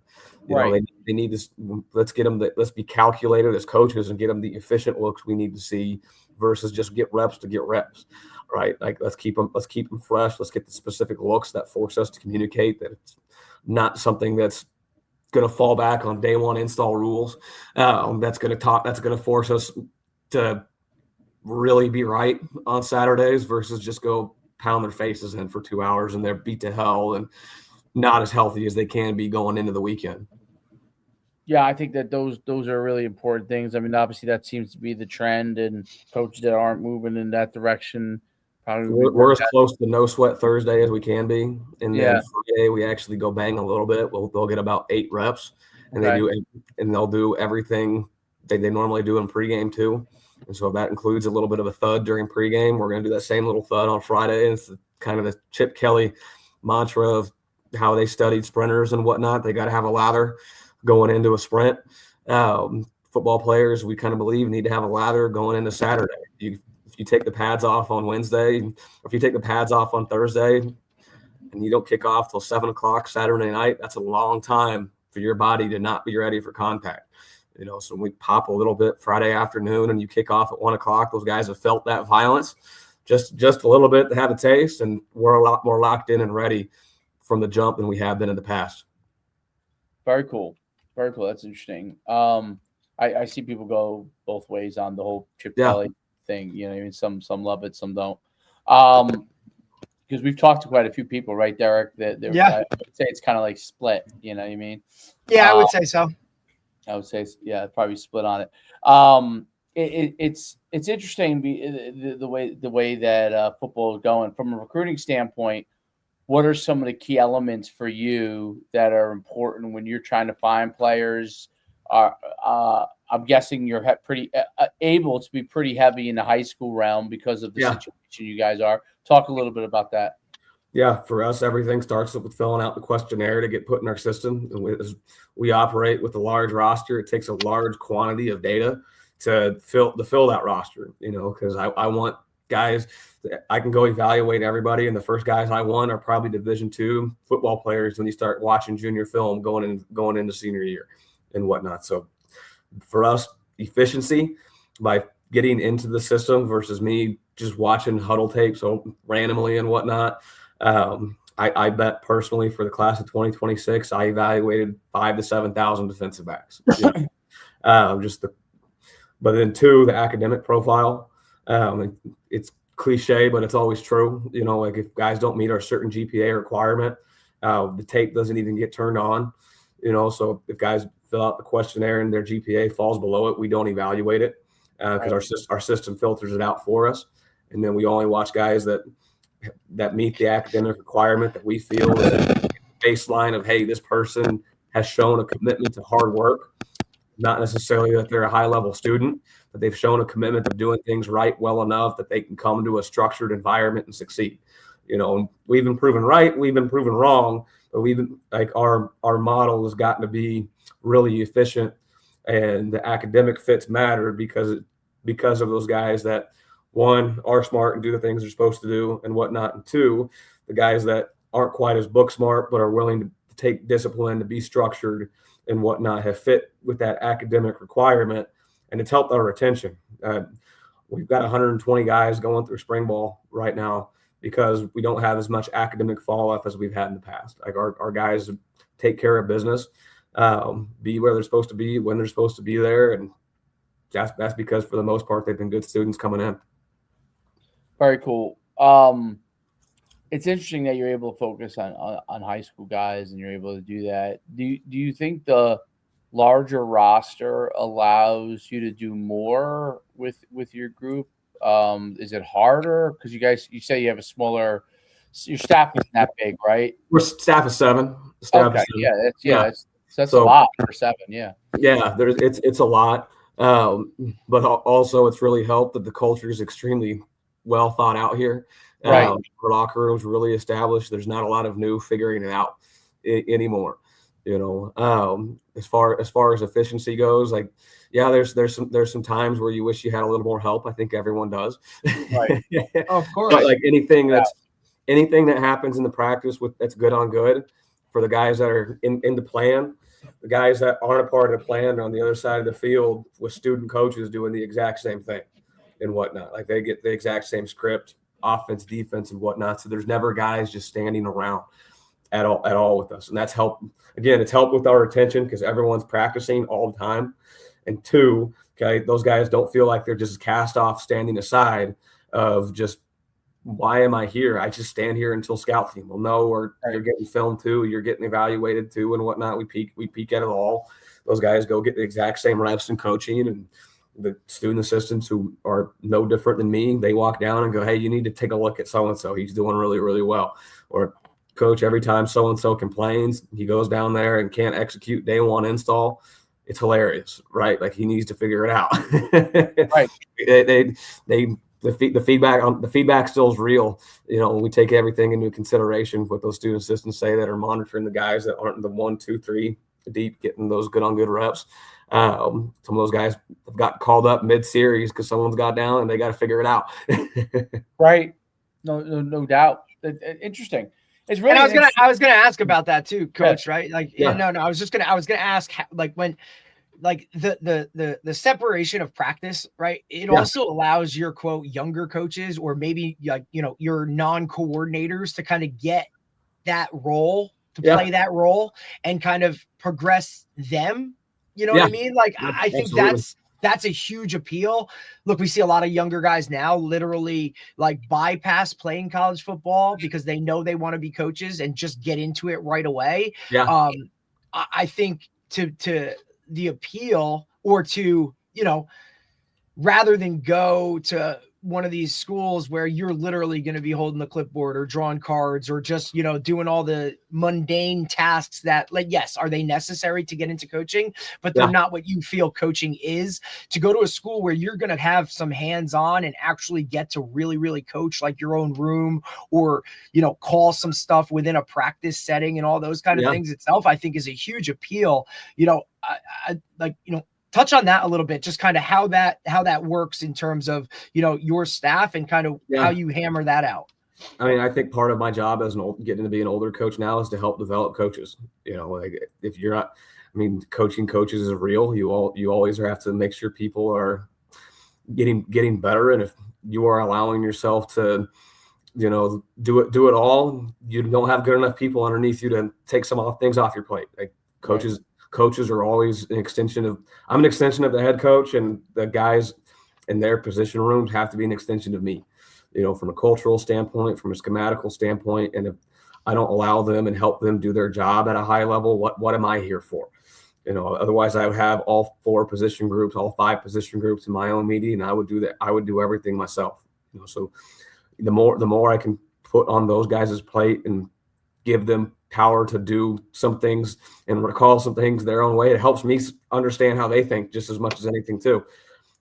They need to, let's be calculated as coaches and get them the efficient looks we need to see versus just get reps to get reps, right? Like let's keep them fresh. Let's get the specific looks that force us to communicate that it's not something that's going to fall back on day one install rules. That's going to force us to really be right on Saturdays versus just go pound their faces in for 2 hours and they're beat to hell and not as healthy as they can be going into the weekend. Yeah, I think that those are really important things. I mean, obviously that seems to be the trend, and coaches that aren't moving in that direction probably we're as close to no sweat Thursday as we can be, and then Friday we actually go bang a little bit. They'll get about 8 reps, and they'll do everything they normally do in pregame too. And so that includes a little bit of a thud during pregame. We're going to do that same little thud on Friday. It's kind of the Chip Kelly mantra of how they studied sprinters and whatnot. They got to have a lather going into a sprint. Football players, we kind of believe, need to have a lather going into Saturday. If you take the pads off on Wednesday, or if you take the pads off on Thursday, and you don't kick off till 7 o'clock Saturday night, that's a long time for your body to not be ready for contact. So when we pop a little bit Friday afternoon and you kick off at 1 o'clock, those guys have felt that violence just a little bit to have a taste, and we're a lot more locked in and ready from the jump than we have been in the past. Very cool. Very cool. That's interesting. I see people go both ways on the whole Chip Kelly thing. I mean, some love it, some don't. Because we've talked to quite a few people, right, Derek? That I would say it's kind of like split. You know what I mean? Yeah, I would say so. I would say, probably split on it. It's interesting the way that football is going from a recruiting standpoint. What are some of the key elements for you that are important when you're trying to find players? I'm guessing you're pretty able to be pretty heavy in the high school realm because of the situation you guys are. Talk a little bit about that. Yeah, for us, everything starts with filling out the questionnaire to get put in our system. And we operate with a large roster. It takes a large quantity of data to fill that roster, because I want guys – I can go evaluate everybody, and the first guys I want are probably Division II football players when you start watching junior film going into senior year and whatnot. So for us, efficiency by getting into the system versus me just watching huddle tapes randomly and whatnot. I bet personally for the class of 2026, I evaluated 5,000 to 7,000 defensive backs. But then 2, the academic profile. It's cliche, but it's always true. Like if guys don't meet our certain GPA requirement, the tape doesn't even get turned on. So if guys fill out the questionnaire and their GPA falls below it, we don't evaluate it because our system filters it out for us. And then we only watch guys that meet the academic requirement that we feel is a baseline of, hey, this person has shown a commitment to hard work, not necessarily that they're a high-level student, but they've shown a commitment to doing things right well enough that they can come into a structured environment and succeed. And we've been proven right, we've been proven wrong, but our model has gotten to be really efficient, and the academic fits matter because of those guys that, 1, are smart and do the things they're supposed to do and whatnot, and 2, the guys that aren't quite as book smart but are willing to take discipline to be structured and whatnot have fit with that academic requirement, and it's helped our retention. We've got 120 guys going through spring ball right now because we don't have as much academic fall-off as we've had in the past. Like our guys take care of business, be where they're supposed to be, when they're supposed to be there, and that's because for the most part they've been good students coming in. Very cool. It's interesting that you're able to focus on high school guys and you're able to do that. Do you think the larger roster allows you to do more with your group? Is it harder because you say you have a smaller? Your staff isn't that big, right? We're staff of 7. That's a lot for 7. Yeah. Yeah, it's a lot, but also it's really helped that the culture is extremely well thought out here. Right. Our locker room's really established. There's not a lot of new figuring it out anymore. As far as efficiency goes, there's some times where you wish you had a little more help. I think everyone does. Right. Of course. But anything that happens in the practice that's good on good for the guys that are in the plan, the guys that aren't a part of the plan are on the other side of the field with student coaches doing the exact same thing. and whatnot. Like they get the exact same script, offense, defense, and whatnot. So there's never guys just standing around at all with us. And that's helped. Again, it's helped with our retention because everyone's practicing all the time. And two, okay, those guys don't feel like they're just cast off standing aside of just, why am I here? I just stand here until scout team. Well, no, or you're getting filmed too, you're getting evaluated too, and whatnot. We peek at it all. Those guys go get the exact same reps in coaching, and the student assistants who are no different than me, they walk down and go, hey, you need to take a look at so-and-so. He's doing really, really well. Or coach, every time so-and-so complains, he goes down there and can't execute day one install. It's hilarious, right? Like he needs to figure it out. Right. The feedback still is real. You know, we take everything into consideration what those student assistants say that are monitoring the guys that aren't the 1, 2, 3 deep, getting those good on good reps. Some of those guys have got called up mid-series because someone's got down and they got to figure it out. Right. No doubt. Interesting. It's really. And I was gonna ask about that too, Coach. Right? Like, Yeah. no. I was gonna ask, like, when, like the separation of practice, right? It also allows your quote younger coaches, or maybe like, you know, your non-coordinators to kind of get that role, to play that role and kind of progress them. You know what I mean? Like, I think that's a huge appeal. Look, we see a lot of younger guys now literally like bypass playing college football because they know they want to be coaches and just get into it right away. Yeah. I think to the appeal, or to, you know, rather than go to one of these schools where you're literally going to be holding the clipboard or drawing cards or just, you know, doing all the mundane tasks that, like, yes, are they necessary to get into coaching, but they're not what you feel coaching is. To go to a school where you're going to have some hands-on and actually get to really, really coach like your own room, or, you know, call some stuff within a practice setting and all those kind of things itself, I think is a huge appeal. You know, I like, you know, touch on that a little bit, just kind of how that works in terms of, you know, your staff and kind of how you hammer that out. I mean, I think part of my job as getting to be an older coach now is to help develop coaches. You know, like if you're not, I mean, coaching coaches is real. You always have to make sure people are getting better. And if you are allowing yourself to, you know, do it all, you don't have good enough people underneath you to take things off your plate. Like coaches are always I'm an extension of the head coach, and the guys in their position rooms have to be an extension of me, you know, from a cultural standpoint, from a schematical standpoint. And if I don't allow them and help them do their job at a high level, what am I here for? You know, otherwise I would have all 4 position groups, all 5 position groups in my own meeting, and I would do that. I would do everything myself, you know. So the more I can put on those guys' plate and give them power to do some things and recall some things their own way, it helps me understand how they think just as much as anything too.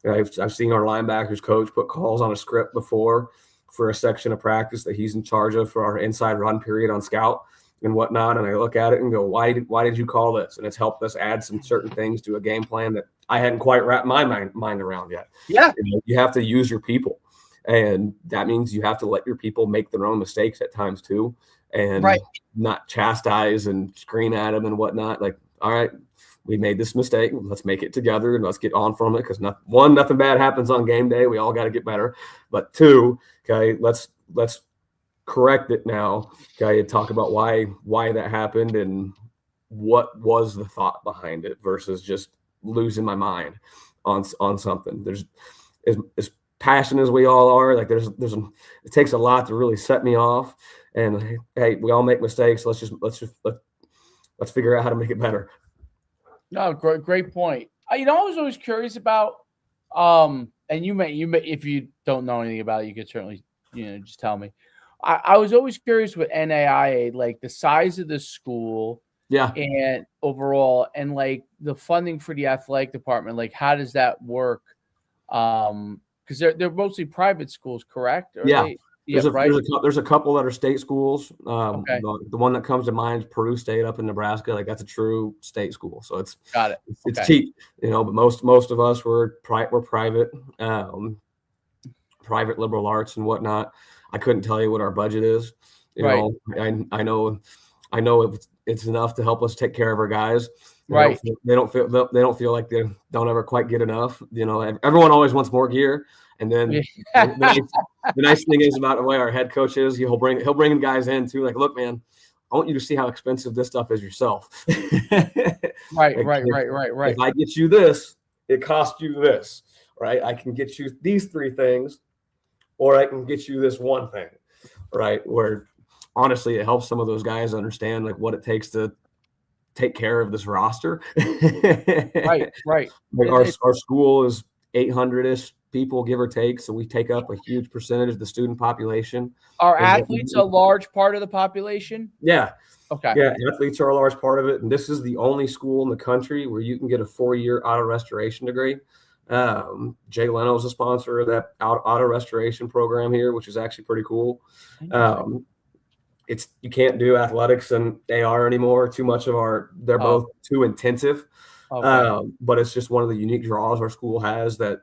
I've seen our linebackers coach put calls on a script before for a section of practice that he's in charge of for our inside run period on scout and whatnot. And I look at it and go, why did you call this? And it's helped us add some certain things to a game plan that I hadn't quite wrapped my mind around yet. Yeah. You have to use your people. And that means you have to let your people make their own mistakes at times too, and not chastise and scream at them and whatnot. Like, all right, we made this mistake. Let's make it together and let's get on from it. Because nothing bad happens on game day. We all got to get better. But 2, okay, let's correct it now. Okay, talk about why that happened and what was the thought behind it versus just losing my mind on something. There's as passionate as we all are, like it takes a lot to really set me off. And hey, we all make mistakes. Let's figure out how to make it better. No, great point. You know, I was always curious about, and you may, if you don't know anything about it, you could certainly, you know, just tell me. I was always curious with NAIA, like the size of the school, and overall, and like the funding for the athletic department. Like, how does that work? Because they're mostly private schools, correct? There's a couple that are state schools. The one that comes to mind is Peru State up in Nebraska. Like, that's a true state school, so it's it's cheap, you know. But most of us were private, private liberal arts and whatnot. I couldn't tell you what our budget is. You know, I know it's enough to help us take care of our guys. They don't feel like they don't ever quite get enough. You know, everyone always wants more gear. And then the nice thing is about the way our head coach is, he'll bring guys in too. Like, look, man, I want you to see how expensive this stuff is yourself. Right. If I get you this, it costs you this, right? I can get you these three things, or I can get you this one thing, right? Where honestly, it helps some of those guys understand like what it takes to take care of this roster. Right. Like our school is 800-ish people, give or take. So we take up a huge percentage of the student population. Are athletes a large part of the population? Yeah. Okay. Yeah, athletes are a large part of it. And this is the only school in the country where you can get a 4-year auto restoration degree. Jay Leno is a sponsor of that auto restoration program here, which is actually pretty cool. You can't do athletics and AR anymore. Too much of they're both too intensive. Okay. But it's just one of the unique draws our school has that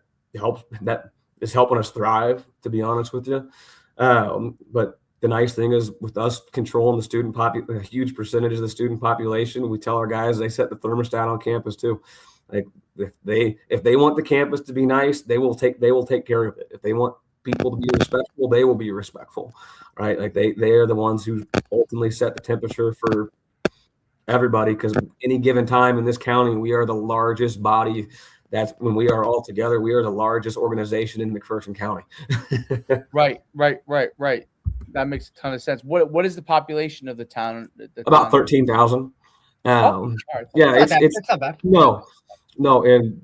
is helping us thrive, to be honest with you. But the nice thing is with us controlling the student a huge percentage of the student population, we tell our guys they set the thermostat on campus too. Like if they want the campus to be nice, they will take care of it. If they want people to be respectful, they will be respectful, right? Like they are the ones who ultimately set the temperature for everybody, because any given time in this county, we are the largest body. That's when we are all together, we are the largest organization in McPherson County. Right. That makes a ton of sense. What is the population of the town? About 13,000. Yeah, it's not bad. No, and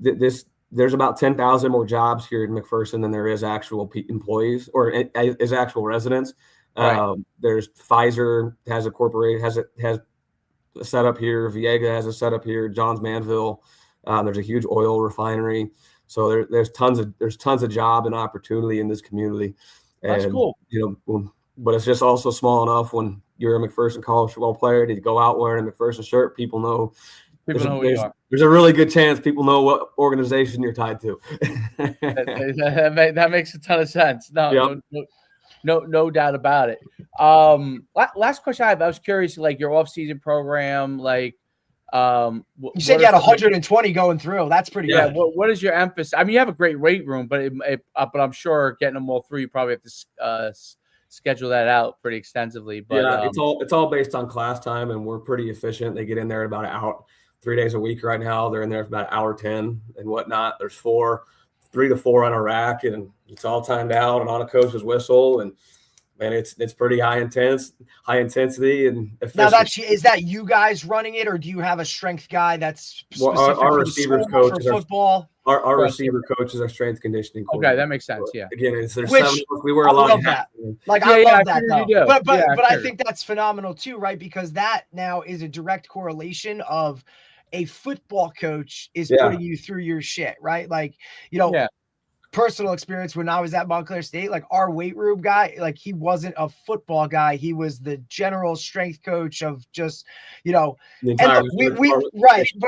there's about 10,000 more jobs here in McPherson than there is actual employees or is actual residents. Right. There's Pfizer has a setup here. Viega has a setup here. Johns Manville. There's a huge oil refinery. So there's tons of job and opportunity in this community. And, that's cool. But it's just also small enough when you're a McPherson college football player to go out wearing a McPherson shirt. People know who you are. There's a really good chance people know what organization you're tied to. that makes a ton of sense. No doubt about it. Last question I have. I was curious, like your off-season program, like you said you had 120 going through. That's pretty good. What is your emphasis? I mean, you have a great weight room, but I'm sure getting them all through, you probably have to schedule that out pretty extensively. But it's all based on class time, and we're pretty efficient. They get in there about an hour, 3 days a week right now. They're in there for about 1:10 and whatnot. There's 3 to 4 on a rack, and it's all timed out and on a coach's whistle. And man, it's pretty high intensity and efficient. Now is that you guys running it, or do you have a strength guy that's specific our receivers coach for football? Our receiver coach is our strength conditioning coordinator. Okay, that makes sense. Yeah. Again, there's 7 of us. We wear a lot of hats. Like I love that though. But I think that's phenomenal too, right? Because that now is a direct correlation of a football coach is putting you through your shit, right? Like, personal experience when I was at Montclair State, like our weight room guy, like he wasn't a football guy. He was the general strength coach of just, but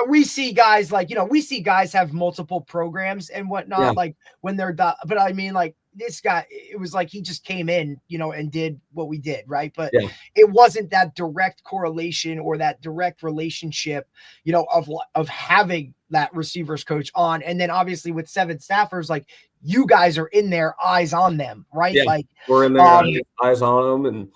we see guys like, we see guys have multiple programs and whatnot, like when they're done. But I mean, like this guy, it was like he just came in, and did what we did, right? But it wasn't that direct correlation or that direct relationship, of having that receivers coach on. And then obviously with 7 staffers, like you guys are in there, eyes on them, right? Yeah, like we're in there, eyes on them. And,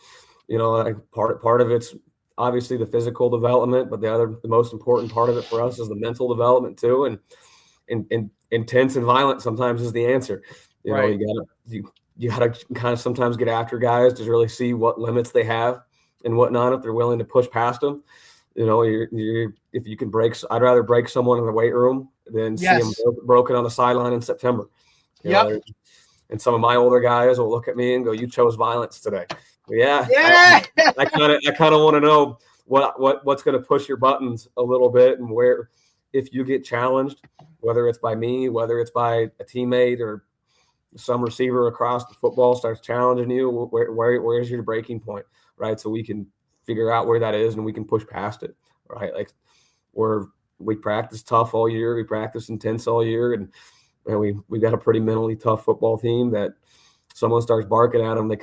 like part of it's obviously the physical development, but the most important part of it for us is the mental development too. And intense and violent sometimes is the answer. You gotta kind of sometimes get after guys to really see what limits they have and whatnot, if they're willing to push past them. If you can I'd rather break someone in the weight room than see them broken on the sideline in September. And some of my older guys will look at me and go, "You chose violence today." I kind of want to know what's going to push your buttons a little bit, and where, if you get challenged, whether it's by me, whether it's by a teammate, or some receiver across the football starts challenging you, where's your breaking point, right? So we can figure out where that is and we can push past it, right? Like we practice tough all year, we practice intense all year, and we got a pretty mentally tough football team that someone starts barking at them, they're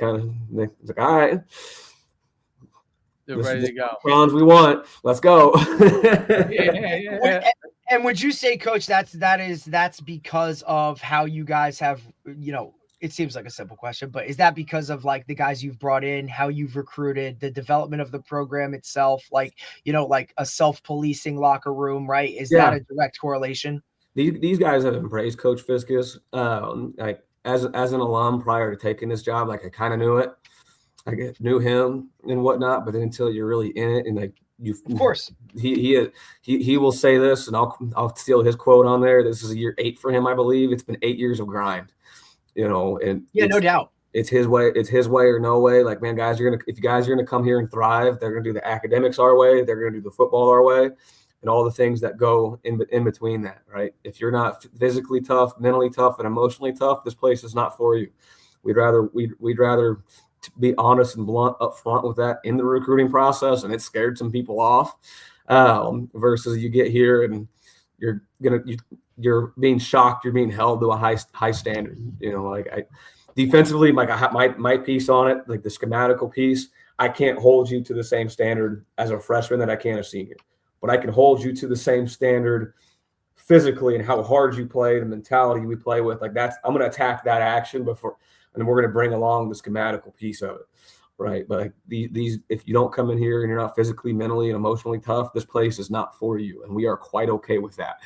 like, all right, they're ready to go. Bronze we want, let's go. And would you say, Coach, that's because of how you guys have, it seems like a simple question, but is that because of like the guys you've brought in, how you've recruited, the development of the program itself, like, like a self-policing locker room, right? Is that a direct correlation? These guys have embraced Coach Fiskus. Like as an alum prior to taking this job, like I kind of knew it. I knew him and whatnot, but then until you're really in it, and like of course, he will say this, and I'll steal his quote on there. This is year 8 for him, I believe. It's been 8 years of grind, and no doubt. It's his way. It's his way or no way. Like, man, guys, if you guys are gonna come here and thrive, they're gonna do the academics our way. They're gonna do the football our way, and all the things that go in between that. Right? If you're not physically tough, mentally tough, and emotionally tough, this place is not for you. We'd rather to be honest and blunt up front with that in the recruiting process, and it scared some people off. Versus you get here and you're being shocked, you're being held to a high standard. Defensively, like I have my piece on it, like the schematical piece. I can't hold you to the same standard as a freshman that I can a senior, but I can hold you to the same standard physically and how hard you play, the mentality we play with. Like I'm going to attack that action before. And we're going to bring along the schematical piece of it, right? But like these, if you don't come in here and you're not physically, mentally, and emotionally tough, this place is not for you, and we are quite okay with that.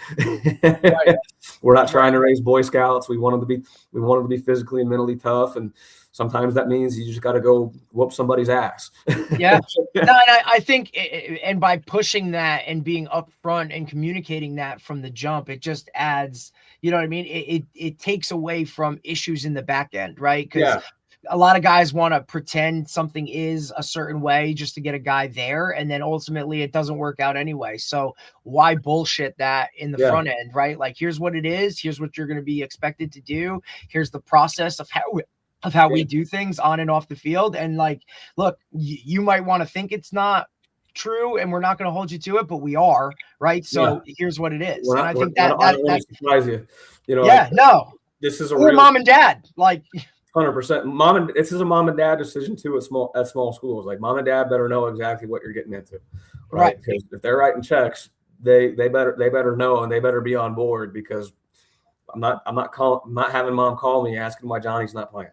Right. We're not trying to raise Boy Scouts. We want them to be physically and mentally tough, and sometimes that means you just got to go whoop somebody's ass. Yeah. No, and I think, and by pushing that and being upfront and communicating that from the jump, it just adds. You know what I mean? It takes away from issues in the back end, right? Because a lot of guys want to pretend something is a certain way just to get a guy there, and then ultimately it doesn't work out anyway. So why bullshit that in the front end, right? Like, here's what it is. Here's what you're going to be expected to do. Here's the process of how we do things on and off the field. And like, look, you might want to think it's not true and we're not going to hold you to it, but we are, right? So here's what it is. And I think that surprise you, this is real mom and dad, like 100%. This is a mom and dad decision too at small schools. Like, mom and dad better know exactly what you're getting into, right? Because if they're writing checks, they better know, and they better be on board, because I'm not having mom call me asking why Johnny's not playing.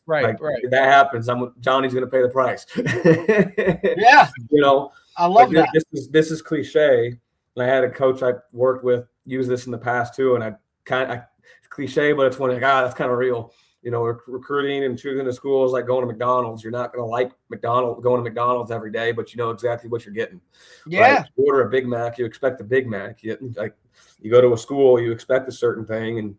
Right. If that happens, Johnny's going to pay the price. Yeah. I love that. This is cliche. And I had a coach I worked with use this in the past too. And it's cliche, but it's when that's kind of real. Recruiting and choosing a school is like going to McDonald's. You're not going to like going to McDonald's every day, but you know exactly what you're getting. Yeah. Right? You order a Big Mac, you expect a Big Mac. You go to a school, you expect a certain thing, and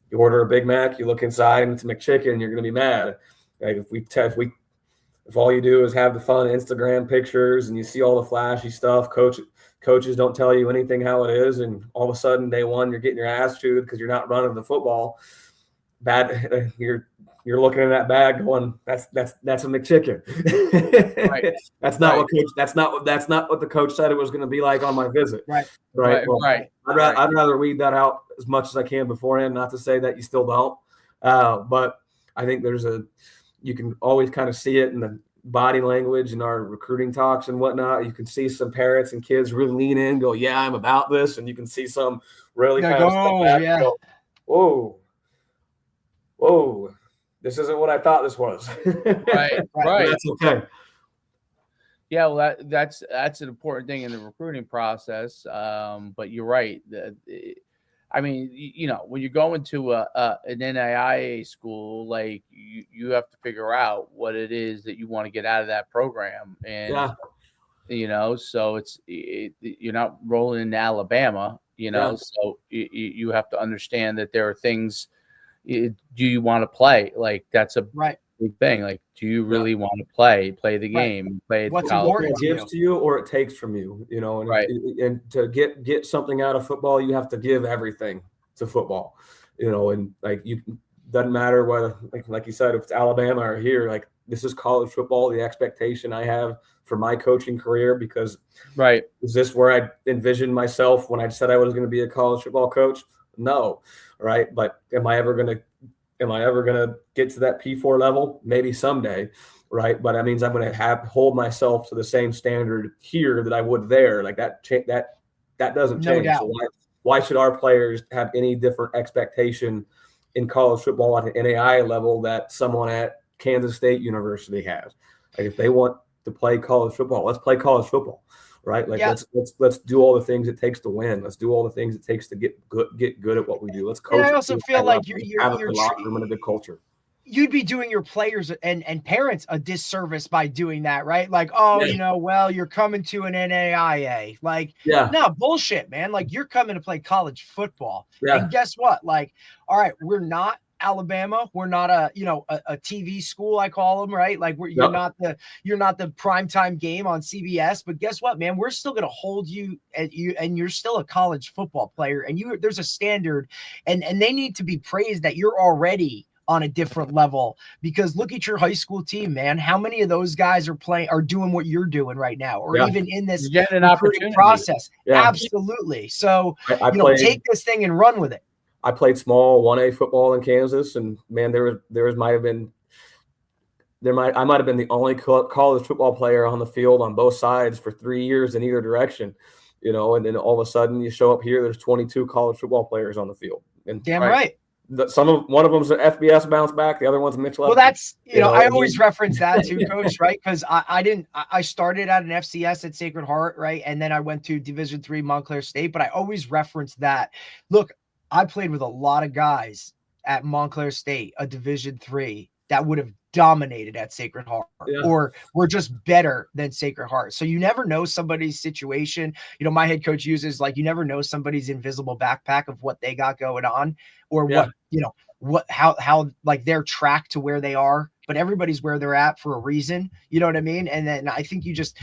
you order a Big Mac, you look inside and it's a McChicken, you're going to be mad. Like, if all you do is have the fun Instagram pictures and you see all the flashy stuff, coaches don't tell you anything how it is, and all of a sudden day one you're getting your ass chewed because you're not running the football. You're looking in that bag going, that's a McChicken. Right. That's not what the coach said it was going to be like on my visit. Right. Well, I'd rather weed that out as much as I can beforehand. Not to say that you still don't, but I think you can always kind of see it in the body language in our recruiting talks and whatnot. You can see some parents and kids really lean in, go, yeah, I'm about this, and you can see some really kind of step back and go, whoa, this isn't what I thought this was. Right. That's okay. Yeah, well, that's an important thing in the recruiting process. But you're right. When you're going to an NAIA school, like you have to figure out what it is that you want to get out of that program, and so you're not rolling into Alabama, so you have to understand that there are things. Do you want to play? Like, that's a big thing. Like, do you really want to play the game, play what's the important it gives to you or it takes from you, and, and to get something out of football, you have to give everything to football, and like, doesn't matter whether, like you said, if it's Alabama or here, like, this is college football. The expectation I have for my coaching career, because is this where I envisioned myself when I said I was going to be a college football coach? No. Right. But am I ever going to get to that P4 level? Maybe someday. Right. But that means I'm going to hold myself to the same standard here that I would there. Like, that That doesn't No change. doubt. So why should our players have any different expectation in college football at an NAIA level that someone at Kansas State University has? Like, if they want to play college football, let's play college football, right? Like, let's do all the things it takes to win. Let's do all the things it takes to get good at what we do. Let's coach. And I also feel like you're have a good locker room and a good culture. You'd be doing your players and parents a disservice by doing that, right? Like, you're coming to an NAIA. Like, no, bullshit, man. Like, you're coming to play college football. Yeah. And guess what? Like, all right, we're not Alabama. We're not a TV school, I call them, right? Like, you're not the primetime game on CBS. But guess what, man? We're still going to hold you, and you're still a college football player. And there's a standard, and they need to be praised that you're already on a different level, because look at your high school team, man. How many of those guys are doing what you're doing right now, or even in this recruiting process? Yeah. Absolutely. So take this thing and run with it. I played small 1A football in Kansas, and man, I might have been the only college football player on the field on both sides for 3 years in either direction, and then all of a sudden you show up here, there's 22 college football players on the field. And damn right. One of them's an FBS bounce back. The other one's Mitch Leppke. Well, that's, I always reference that too, Coach, right? Because I started at an FCS at Sacred Heart, right? And then I went to Division III Montclair State, but I always reference that. Look, I played with a lot of guys at Montclair State, a Division III, that would have dominated at Sacred Heart, or were just better than Sacred Heart. So you never know somebody's situation. My head coach uses, like, you never know somebody's invisible backpack of what they got going on, or how like their track to where they are. But everybody's where they're at for a reason. You know what I mean? And then I think you just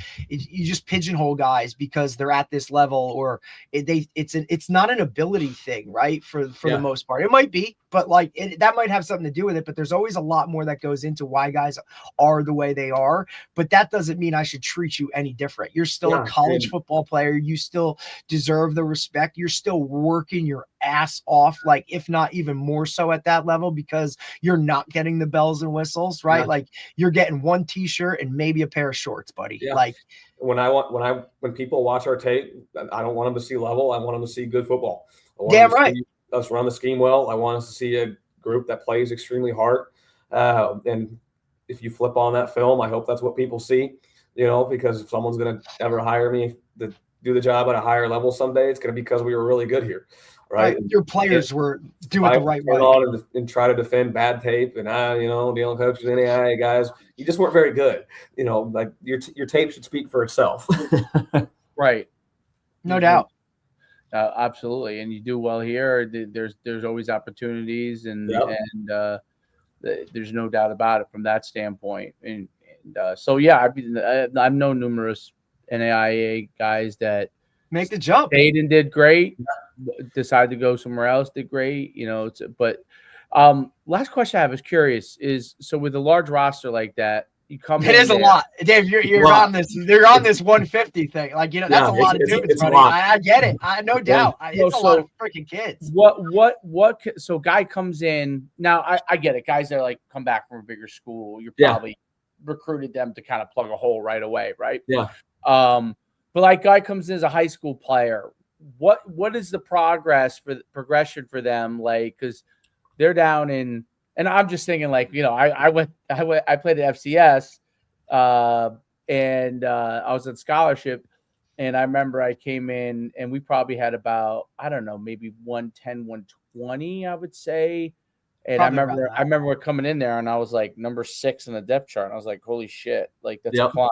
pigeonhole guys because they're at this level, or it's not an ability thing, right? For the most part, it might be, but like that might have something to do with it. But there's always a lot more that goes into why guys are the way they are. But that doesn't mean I should treat you any different. You're still a college football player. You still deserve the respect. You're still working your ass off, like, if not even more so at that level, because you're not getting the bells and whistles, right? Like, you're getting one t-shirt and maybe a pair of shorts, buddy. Like, when people watch our tape, I don't want them to see level. I want them to see good football. Damn right. Us run the scheme well. I want us to see a group that plays extremely hard. And if you flip on that film, I hope that's what people see, because if someone's going to ever hire me to do the job at a higher level someday, it's going to be because we were really good here. Right. Your players were doing the right way. On and try to defend bad tape, and dealing coaches, NAIA guys, you just weren't very good. Like your tape should speak for itself. Right. No doubt. Absolutely, and you do well here. There's always opportunities, and there's no doubt about it from that standpoint. And I've known numerous NAIA guys that make the jump, stayed and did great, decided to go somewhere else, did great. Last question I have is curious is, so with a large roster like that, you come. It is a lot, Dave. You're on this. They're on this 150 thing. Like, that's a lot of dudes, buddy. I get it. I no doubt. It's a lot of freaking kids. So guy comes in now. I get it. Guys that like come back from a bigger school, you're probably recruited them to kind of plug a hole right away, right? Yeah. But like guy comes in as a high school player. What is the progression for them? Like, because they're down in. And I'm just thinking, like, I played at FCS, and I was on scholarship, and I remember I came in, and we probably had about, I don't know, maybe 110, 120, I would say. And probably I remember we're coming in there, and I was like number 6 in the depth chart. And I was like, holy shit, like that's a climb.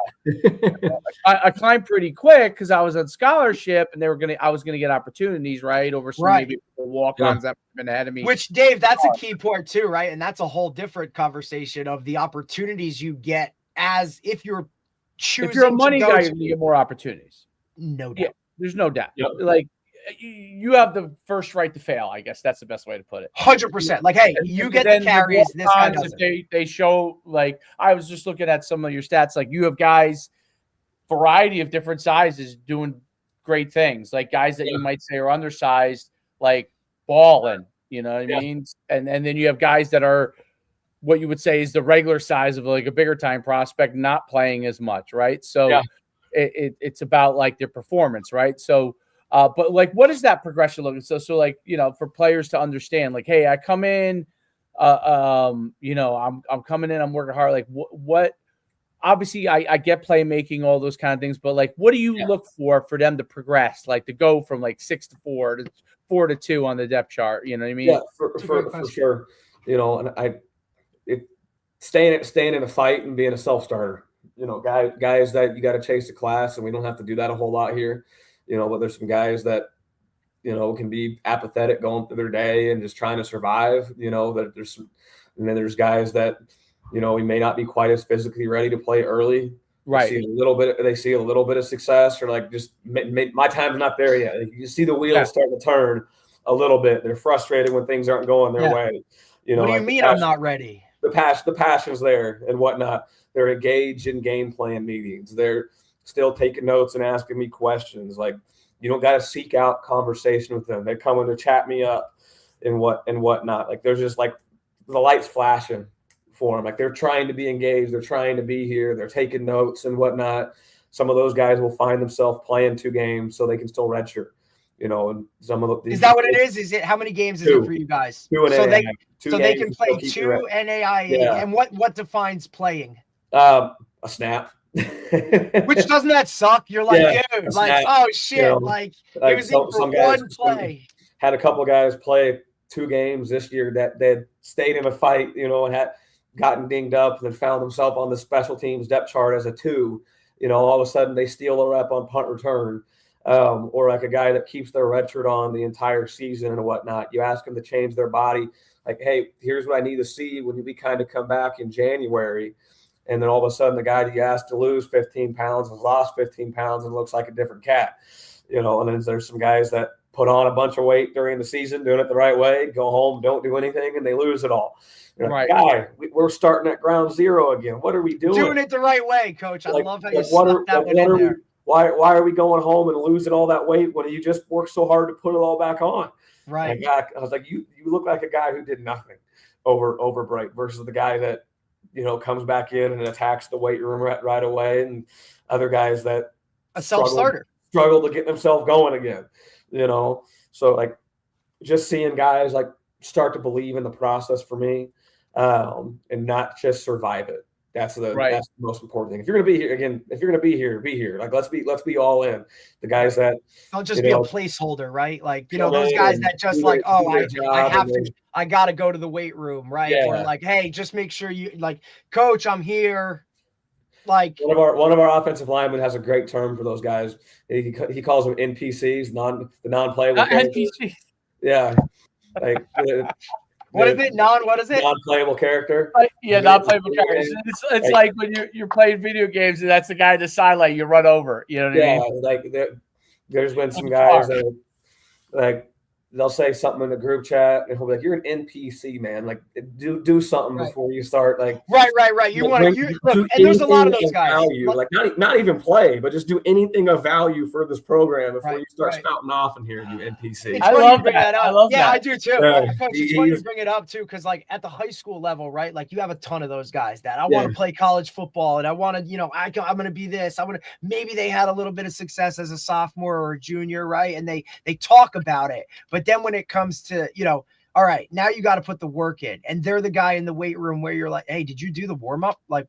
I climbed pretty quick because I was on scholarship, and I was gonna get opportunities, right, over some maybe walk-ons that have been ahead of me. Which, Dave, that's a key point too, right? And that's a whole different conversation of the opportunities you get as if you're choosing. If you're a money guy, you're gonna get more opportunities. No doubt. Yeah, there's no doubt. Yep. Like, you have the first right to fail. I guess that's the best way to put it. 100%. Like, hey, you get the carries. This guy doesn't. They show, like, I was just looking at some of your stats. Like, you have guys, variety of different sizes, doing great things. Like guys that you might say are undersized, like balling. You know what I mean? And then you have guys that are what you would say is the regular size of like a bigger time prospect, not playing as much, right? So it's about like their performance, right? So But like, what is that progression looking? So like, for players to understand, like, hey, I come in, I'm coming in, I'm working hard. Like what obviously I get playmaking, all those kind of things, but like, what do you look for them to progress? Like to go from like 6 to 4 to 4 to 2 on the depth chart. You know what I mean? Yeah, for sure. And staying in a fight and being a self-starter. Guys that you got to chase the class, and we don't have to do that a whole lot here. But there's some guys that, can be apathetic going through their day and just trying to survive. That and then there's guys that, we may not be quite as physically ready to play early. Right. They see a little bit of success, or like just my time's not there yet. Like, you see the wheels starting to turn a little bit. They're frustrated when things aren't going their way. What do you mean I'm not ready? The passion's there and whatnot. They're engaged in game plan meetings. They're still taking notes and asking me questions. Like, you don't got to seek out conversation with them. They come in to chat me up and whatnot. Like, there's just like the lights flashing for them. Like, they're trying to be engaged. They're trying to be here. They're taking notes and whatnot. Some of those guys will find themselves playing 2 games so they can still redshirt. And some of the, is that what it is? Is it how many games is it for you guys? 2 so they can play 2 NAIA. Yeah. And what defines playing? A snap. Which doesn't that suck? You're like, dude, like, oh shit, like it was some guys, one play. Had a couple of guys play 2 games this year that they stayed in a fight, and had gotten dinged up and then found themselves on the special teams depth chart as a 2. All of a sudden they steal a rep on punt return. Or like a guy that keeps their red shirt on the entire season and whatnot. You ask them to change their body. Like, hey, here's what I need to see when we kind of come back in January. And then all of a sudden the guy that you asked to lose 15 pounds has lost 15 pounds and looks like a different cat. And then there's some guys that put on a bunch of weight during the season, doing it the right way, go home, don't do anything, and they lose it all. Right. Guy, we're starting at ground zero again. What are we doing? Doing it the right way, Coach. I love how you slipped that one in there. Why are we going home and losing all that weight when you just worked so hard to put it all back on? Right. I was like, you look like a guy who did nothing over break versus the guy that, comes back in and attacks the weight room right away, and other guys that a self-starter struggle to get themselves going again. So like just seeing guys like start to believe in the process for me, and not just survive it. That's the most important thing. If you're going to be here, be here. Like, let's be all in. The guys that don't just be a placeholder, right? Like, those guys that just like, I got to go to the weight room, right? Yeah. Or like, hey, just make sure you like, Coach, I'm here. Like one of our offensive linemen has a great term for those guys. He calls them NPCs, the non-playable NPCs. Yeah. Like what is it? Non-playable character. Non-playable character. It's like when you're playing video games and that's the guy in the sideline you run over. You know what I mean? Like there's been some guys that like they'll say something in the group chat and he'll be like, "You're an NPC, man. Like do something before you start." Like right. You want to look, and there's a lot of those guys. Value. Like not even play, but just do anything of value for this program before you start spouting off in here, you NPC. I love that. I love that. I do too. Coach, it's funny you bring it up too, because like at the high school level, right? Like you have a ton of those guys that I want to play college football and I want to, I'm going to be this. Maybe they had a little bit of success as a sophomore or a junior, right? And they talk about it, but then when it comes to, all right, now you got to put the work in, and they're the guy in the weight room where you're like, hey, did you do the warm up? Like,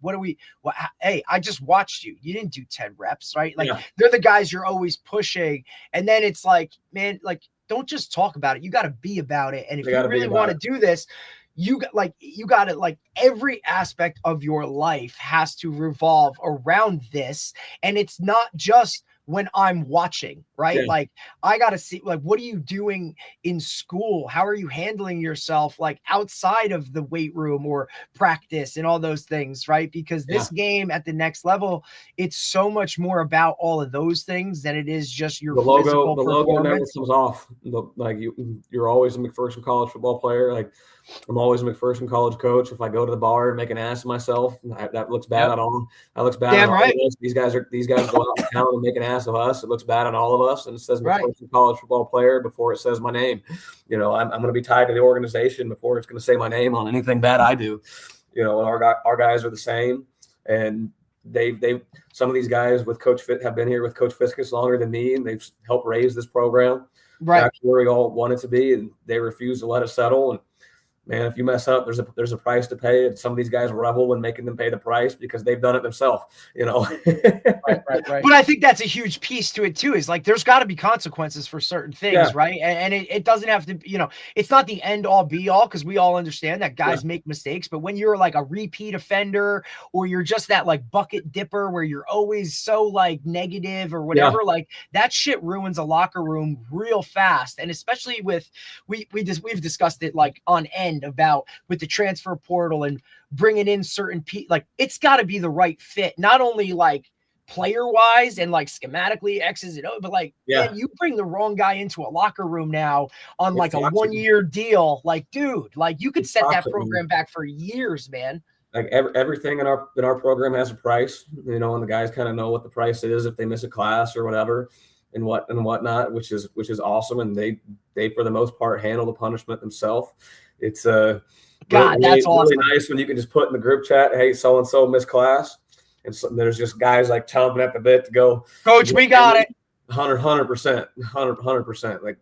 hey, I just watched you. You didn't do 10 reps, right? Like they're the guys you're always pushing. And then it's like, man, like, don't just talk about it. You got to be about it. And if you really want to do this, you got to like every aspect of your life has to revolve around this. And it's not just when I'm watching, right? Yeah. Like I got to see, like, what are you doing in school? How are you handling yourself like outside of the weight room or practice and all those things, right? Because this game at the next level, it's so much more about all of those things than it is just your physical performance. The logo never comes off. Like you're always a McPherson college football player. Like I'm always a McPherson college coach. If I go to the bar and make an ass of myself, that looks bad on them. That looks bad on all of us. These guys go out in town and make an ass of us. It looks bad on all of us. And it says McPherson college football player before it says my name. I'm going to be tied to the organization before it's going to say my name on anything bad I do. And our guys are the same. And some of these guys with Coach Fit have been here with Coach Fiskus longer than me, and they've helped raise this program back to where we all want it to be, and they refuse to let it settle. And man, if you mess up, there's a price to pay, and some of these guys revel when making them pay the price because they've done it themselves, Right. But I think that's a huge piece to it too, is like there's got to be consequences for certain things, right? And it doesn't have to, it's not the end all be all, because we all understand that guys make mistakes. But when you're like a repeat offender, or you're just that like bucket dipper where you're always so like negative or whatever, like that shit ruins a locker room real fast. And especially with we've discussed it like on end about with the transfer portal and bringing in certain like it's got to be the right fit, not only like player wise and like schematically X's and O's, but like man, you bring the wrong guy into a locker room now on like a 1-year deal, like dude, like you could set that program back for years, man. Like everything in our program has a price, and the guys kind of know what the price is if they miss a class or whatever and whatnot, which is awesome. And they for the most part handle the punishment themselves. It's God, that's awesome. Really nice when you can just put in the group chat, hey, so-and-so missed class. And so there's just guys like chomping at the bit to go, Coach, we got it. 100%. Like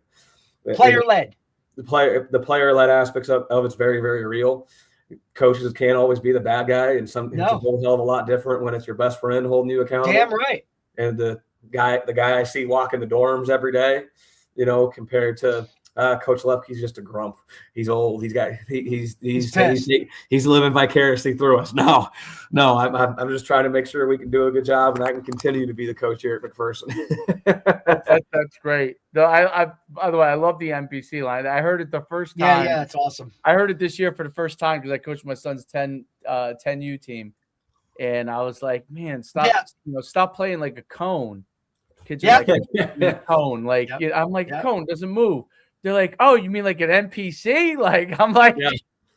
player-led. The player-led aspects of it's very, very real. Coaches can't always be the bad guy, and it's a whole hell of a lot different when it's your best friend holding you accountable. Damn right. And the guy I see walking the dorms every day, compared to Coach Leppke's just a grump. He's old. He's living vicariously through us. No, I'm just trying to make sure we can do a good job, and I can continue to be the coach here at McPherson. That's great. No, by the way, I love the NPC line. I heard it the first time. Yeah, that's awesome. I heard it this year for the first time because I coached my son's 10U team, and I was like, man, stop playing like a cone. Kids are like a cone. Like I'm like a cone doesn't move. They're like, oh, you mean like an NPC? Like, I'm like,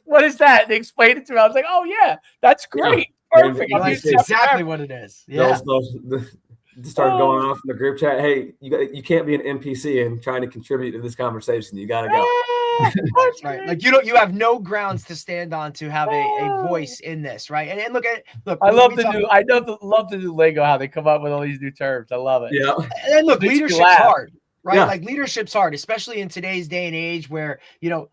what is that? They explained it to me. I was like, oh, yeah, that's great. Perfect. That's exactly what it is. Yeah. Start going off in the group chat. Hey, you can't be an NPC and trying to contribute to this conversation. You got to go. That's right. Like you have no grounds to stand on to have a voice in this, right? And look. I love the new Lego, how they come up with all these new terms. I love it. Yeah. And look, leadership's hard. Right. Yeah. Like leadership's hard, especially in today's day and age where,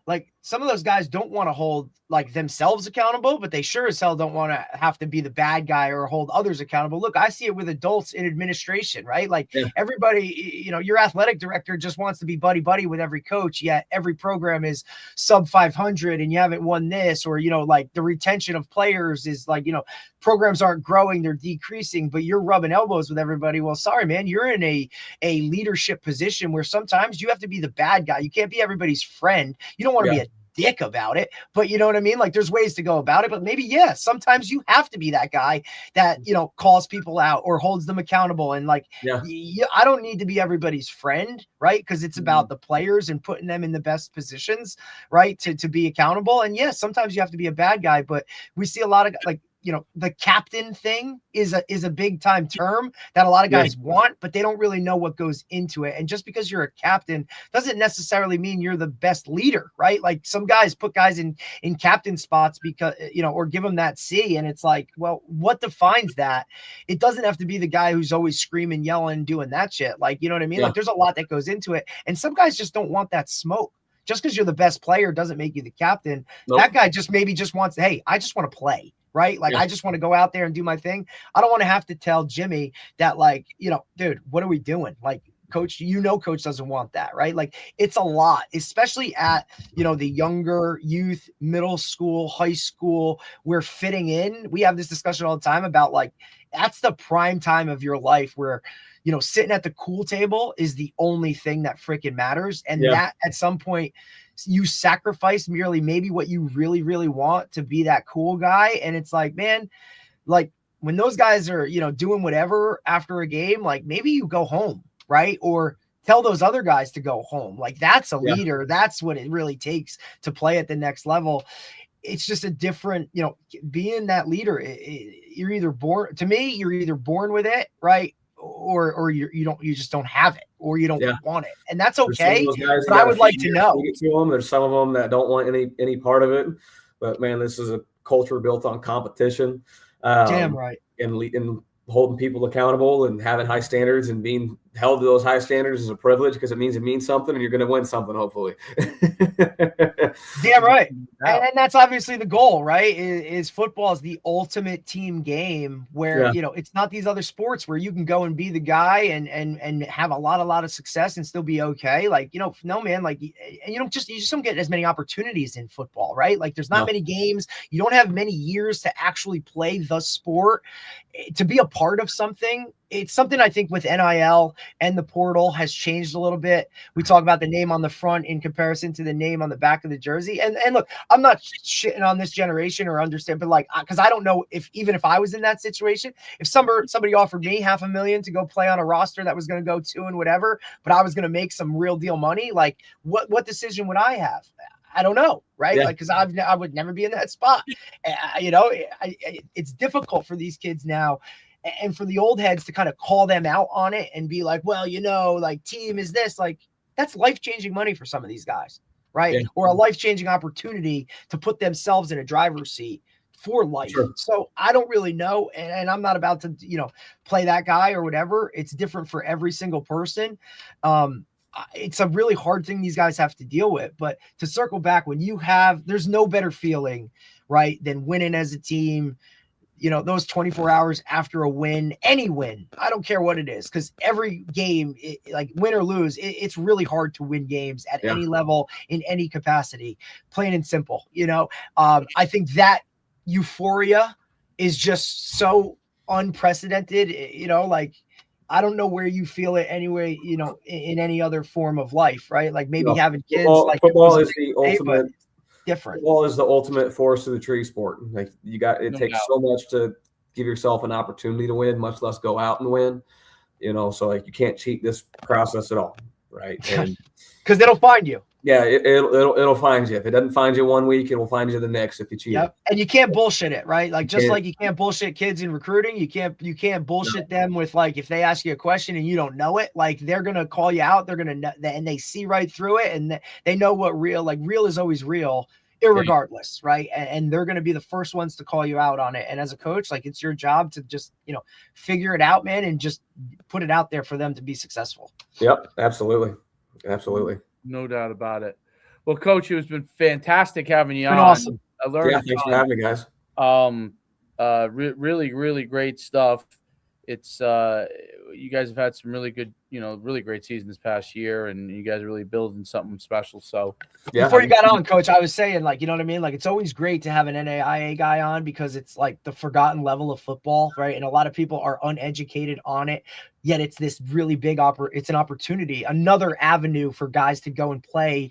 like some of those guys don't want to hold like themselves accountable, but they sure as hell don't want to have to be the bad guy or hold others accountable. Look, I see it with adults in administration, right? Like everybody, your athletic director just wants to be buddy with every coach, yet every program is sub 500 and you haven't won this, or, like the retention of players is like, programs aren't growing, they're decreasing, but you're rubbing elbows with everybody. Well, sorry, man, you're in a leadership position where sometimes you have to be the bad guy. You can't be everybody's friend. You don't want to be a dick about it, but you know what I mean? Like there's ways to go about it, but maybe, sometimes you have to be that guy that, calls people out or holds them accountable. And like, I don't need to be everybody's friend, right? Because it's about the players and putting them in the best positions, right? To be accountable. And sometimes you have to be a bad guy, but we see a lot of like, the captain thing is a big time term that a lot of guys want, but they don't really know what goes into it. And just because you're a captain doesn't necessarily mean you're the best leader, right? Like some guys put guys in captain spots because, or give them that C. And it's like, well, what defines that? It doesn't have to be the guy who's always screaming, yelling, doing that shit. Like, you know what I mean? Like there's a lot that goes into it. And some guys just don't want that smoke. Just because you're the best player doesn't make you the captain. Nope. That guy just wants, hey, I just want to play. Right? Like, I just want to go out there and do my thing. I don't want to have to tell Jimmy that, like, dude, what are we doing? Like, coach, coach doesn't want that, right? Like, it's a lot, especially at, the younger youth, middle school, high school, we're fitting in. We have this discussion all the time about, like, that's the prime time of your life where, sitting at the cool table is the only thing that freaking matters. And that at some point, you sacrifice merely maybe what you really, really want to be that cool guy. And it's like, man, like when those guys are, doing whatever after a game, like maybe you go home, right? Or tell those other guys to go home. Like that's a leader. That's what it really takes to play at the next level. It's just a different, being that leader. You're either born with it, right? Or you just don't have it, or you don't want it, and that's okay. But I would like to know. There's some of them that don't want any part of it. But man, this is a culture built on competition. Damn right. And holding people accountable and having high standards and being held to those high standards is a privilege because it means something and you're going to win something, hopefully. Damn right. And that's obviously the goal, right? Is football is the ultimate team game where, it's not these other sports where you can go and be the guy and have a lot of success and still be okay. Like, no, man, like, and you just don't get as many opportunities in football, right? Like there's not many games. You don't have many years to actually play the sport. To be a part of something, it's something I think with NIL and the portal has changed a little bit. We talk about the name on the front in comparison to the name on the back of the jersey. And look, I'm not shitting on this generation or understand, but like, because I don't know even if I was in that situation, if somebody offered me $500,000 to go play on a roster that was going to go 2 and whatever, but I was going to make some real deal money, like what decision would I have? I don't know, right? Yeah. Like, because I would never be in that spot. It's difficult for these kids now, and for the old heads to kind of call them out on it and be like, well, like team is this, like that's life-changing money for some of these guys, right? Yeah. Or a life-changing opportunity to put themselves in a driver's seat for life. Sure. So I don't really know, and I'm not about to, play that guy or whatever. It's different for every single person. It's a really hard thing these guys have to deal with, but to circle back, there's no better feeling, right, than winning as a team, those 24 hours after a win, any win, I don't care what it is. Cause every game, like win or lose, it's really hard to win games at any level in any capacity, plain and simple. I think that euphoria is just so unprecedented, like, I don't know where you feel it anyway, in any other form of life, right? Like maybe having kids. Football is the ultimate. Different. Football is the ultimate force of the tree sport. Like it takes so much to give yourself an opportunity to win, much less go out and win. So like you can't cheat this process at all, right? Because it'll find you. Yeah, it'll find you. If it doesn't find you one week, it will find you the next if you cheat. Yep. And you can't bullshit it, right? Like like you can't bullshit kids in recruiting, you can't bullshit them with like if they ask you a question and you don't know it, like they're gonna call you out. They're gonna and they see right through it, and they know what real is always real, irregardless, right? And they're gonna be the first ones to call you out on it. And as a coach, like it's your job to just figure it out, man, and just put it out there for them to be successful. Yep, absolutely. No doubt about it. Well, Coach, it's been fantastic having you on. Awesome. I learned. Yeah, thanks for having me, guys. Really, really great stuff. It's you guys have had some really good, really great season this past year, and you guys are really building something special. So before you got on, Coach, I was saying, like, you know what I mean? Like, it's always great to have an NAIA guy on because it's like the forgotten level of football, right? And a lot of people are uneducated on it. Yet it's this really big it's an opportunity, another avenue for guys to go and play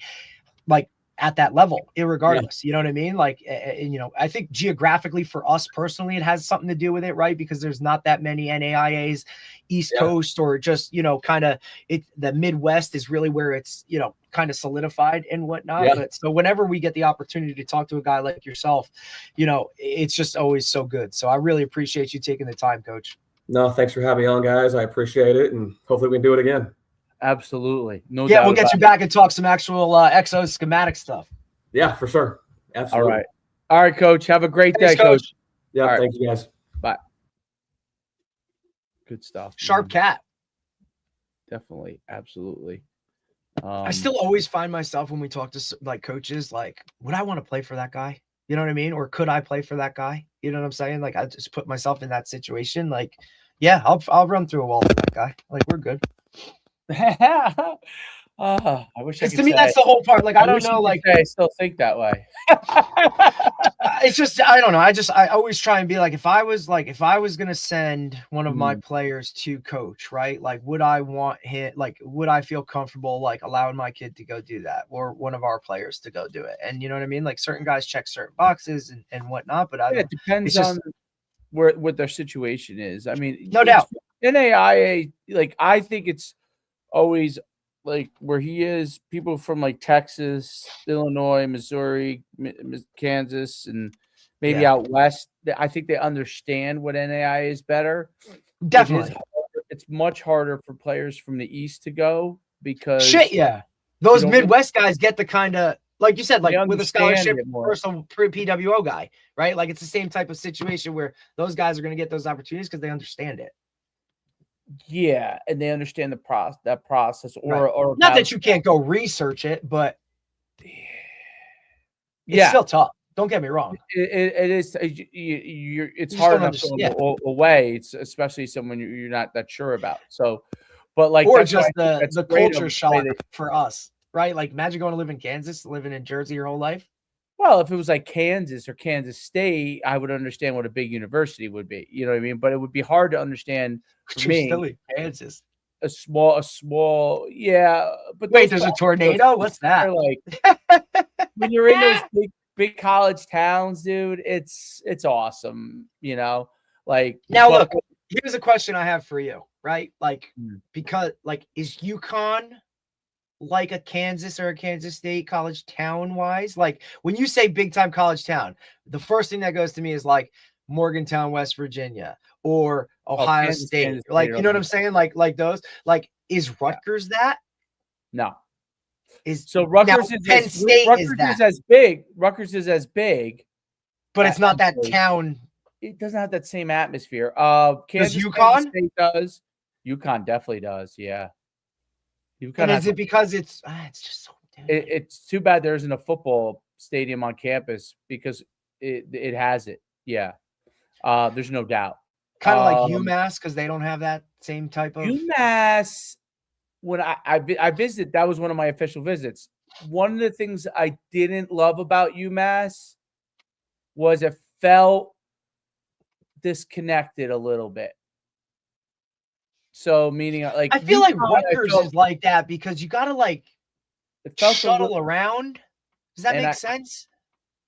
like at that level, irregardless. You know what I mean? Like, I think geographically for us personally, it has something to do with it, right? Because there's not that many NAIAs East Coast or just, kind of the Midwest is really where it's, kind of solidified and whatnot. Yeah. But so whenever we get the opportunity to talk to a guy like yourself, it's just always so good. So I really appreciate you taking the time, Coach. No, thanks for having me on, guys. I appreciate it, and hopefully we can do it again. Absolutely. No doubt. Yeah, we'll get you back and talk some actual exo schematic stuff. Yeah, for sure. Absolutely. All right, Coach. Have a great day, Coach. Yeah, right. Thank you, guys. Bye. Good stuff. Sharp cat. Definitely. Absolutely. I still always find myself when we talk to like coaches, like, would I want to play for that guy? You know what I mean? Or could I play for that guy? You know what I'm saying? Like, I just put myself in that situation. Like, yeah, I'll run through a wall with that guy. Like, we're good. I wish to me, that's the whole part. Like, I don't know. Like, I still think that way. It's just, I don't know. I always try and be like, if I was going to send one of my players to coach, right? Like, would I want him, like, would I feel comfortable, like allowing my kid to go do that or one of our players to go do it? And you know what I mean? Like certain guys check certain boxes and whatnot, but it depends on what their situation is. I mean, no doubt. NAIA, like, I think it's always like where he is, people from like Texas, Illinois, Missouri, Kansas, and maybe out west. I think they understand what NAIA is better. Definitely. It's much harder for players from the East to go because those Midwest guys get the kind of like you said, like They with a understand scholarship it more. personal PWO guy, right? Like it's the same type of situation where those guys are going to get those opportunities because they understand it. Yeah, and they understand that process, or Right. or Not about, that you can't go research it, but it's yeah, still tough. Don't get me wrong. it is. It's You just hard don't enough going understand. away. It's especially someone you're not that sure about. So, but like Or that's why I just think that's the great of culture the shock way that. for us, right? Like imagine going to live in Kansas, living in Jersey your whole life. Well, if it was like Kansas or Kansas State, I would understand what a big university would be. You know what I mean? But it would be hard to understand for You're still me. in Kansas. A small, yeah. But Wait, those there's a college- tornado? What's that? they're like when you're in those big college towns, dude. It's awesome. You know, like Now but- look, here's a question I have for you, right? Like, Mm. because like is UConn like a Kansas or a Kansas State college town wise? Like when you say big time college town, the first thing that goes to me is like Morgantown, West Virginia, or Ohio Kansas, State. Kansas State, Like, you know what okay. I'm saying? Like those. Like, is Rutgers that? No. Is So Rutgers now, is Penn State Rutgers is that, is as big. Rutgers is as big. but it's not that Absolutely. town. It doesn't have that same atmosphere. Kansas UConn? State does. UConn definitely does. Yeah. UConn And has is it because it's just so it's too bad there isn't a football stadium on campus because it has it. Yeah. There's no doubt. kind of like UMass because they don't have that same type of UMass, when I visited, that was one of my official visits. One of the things I didn't love about UMass was it felt disconnected a little bit. So meaning like I feel like UConn, Rutgers is like that because you gotta like it felt a shuttle little, around. Does that and make I- sense?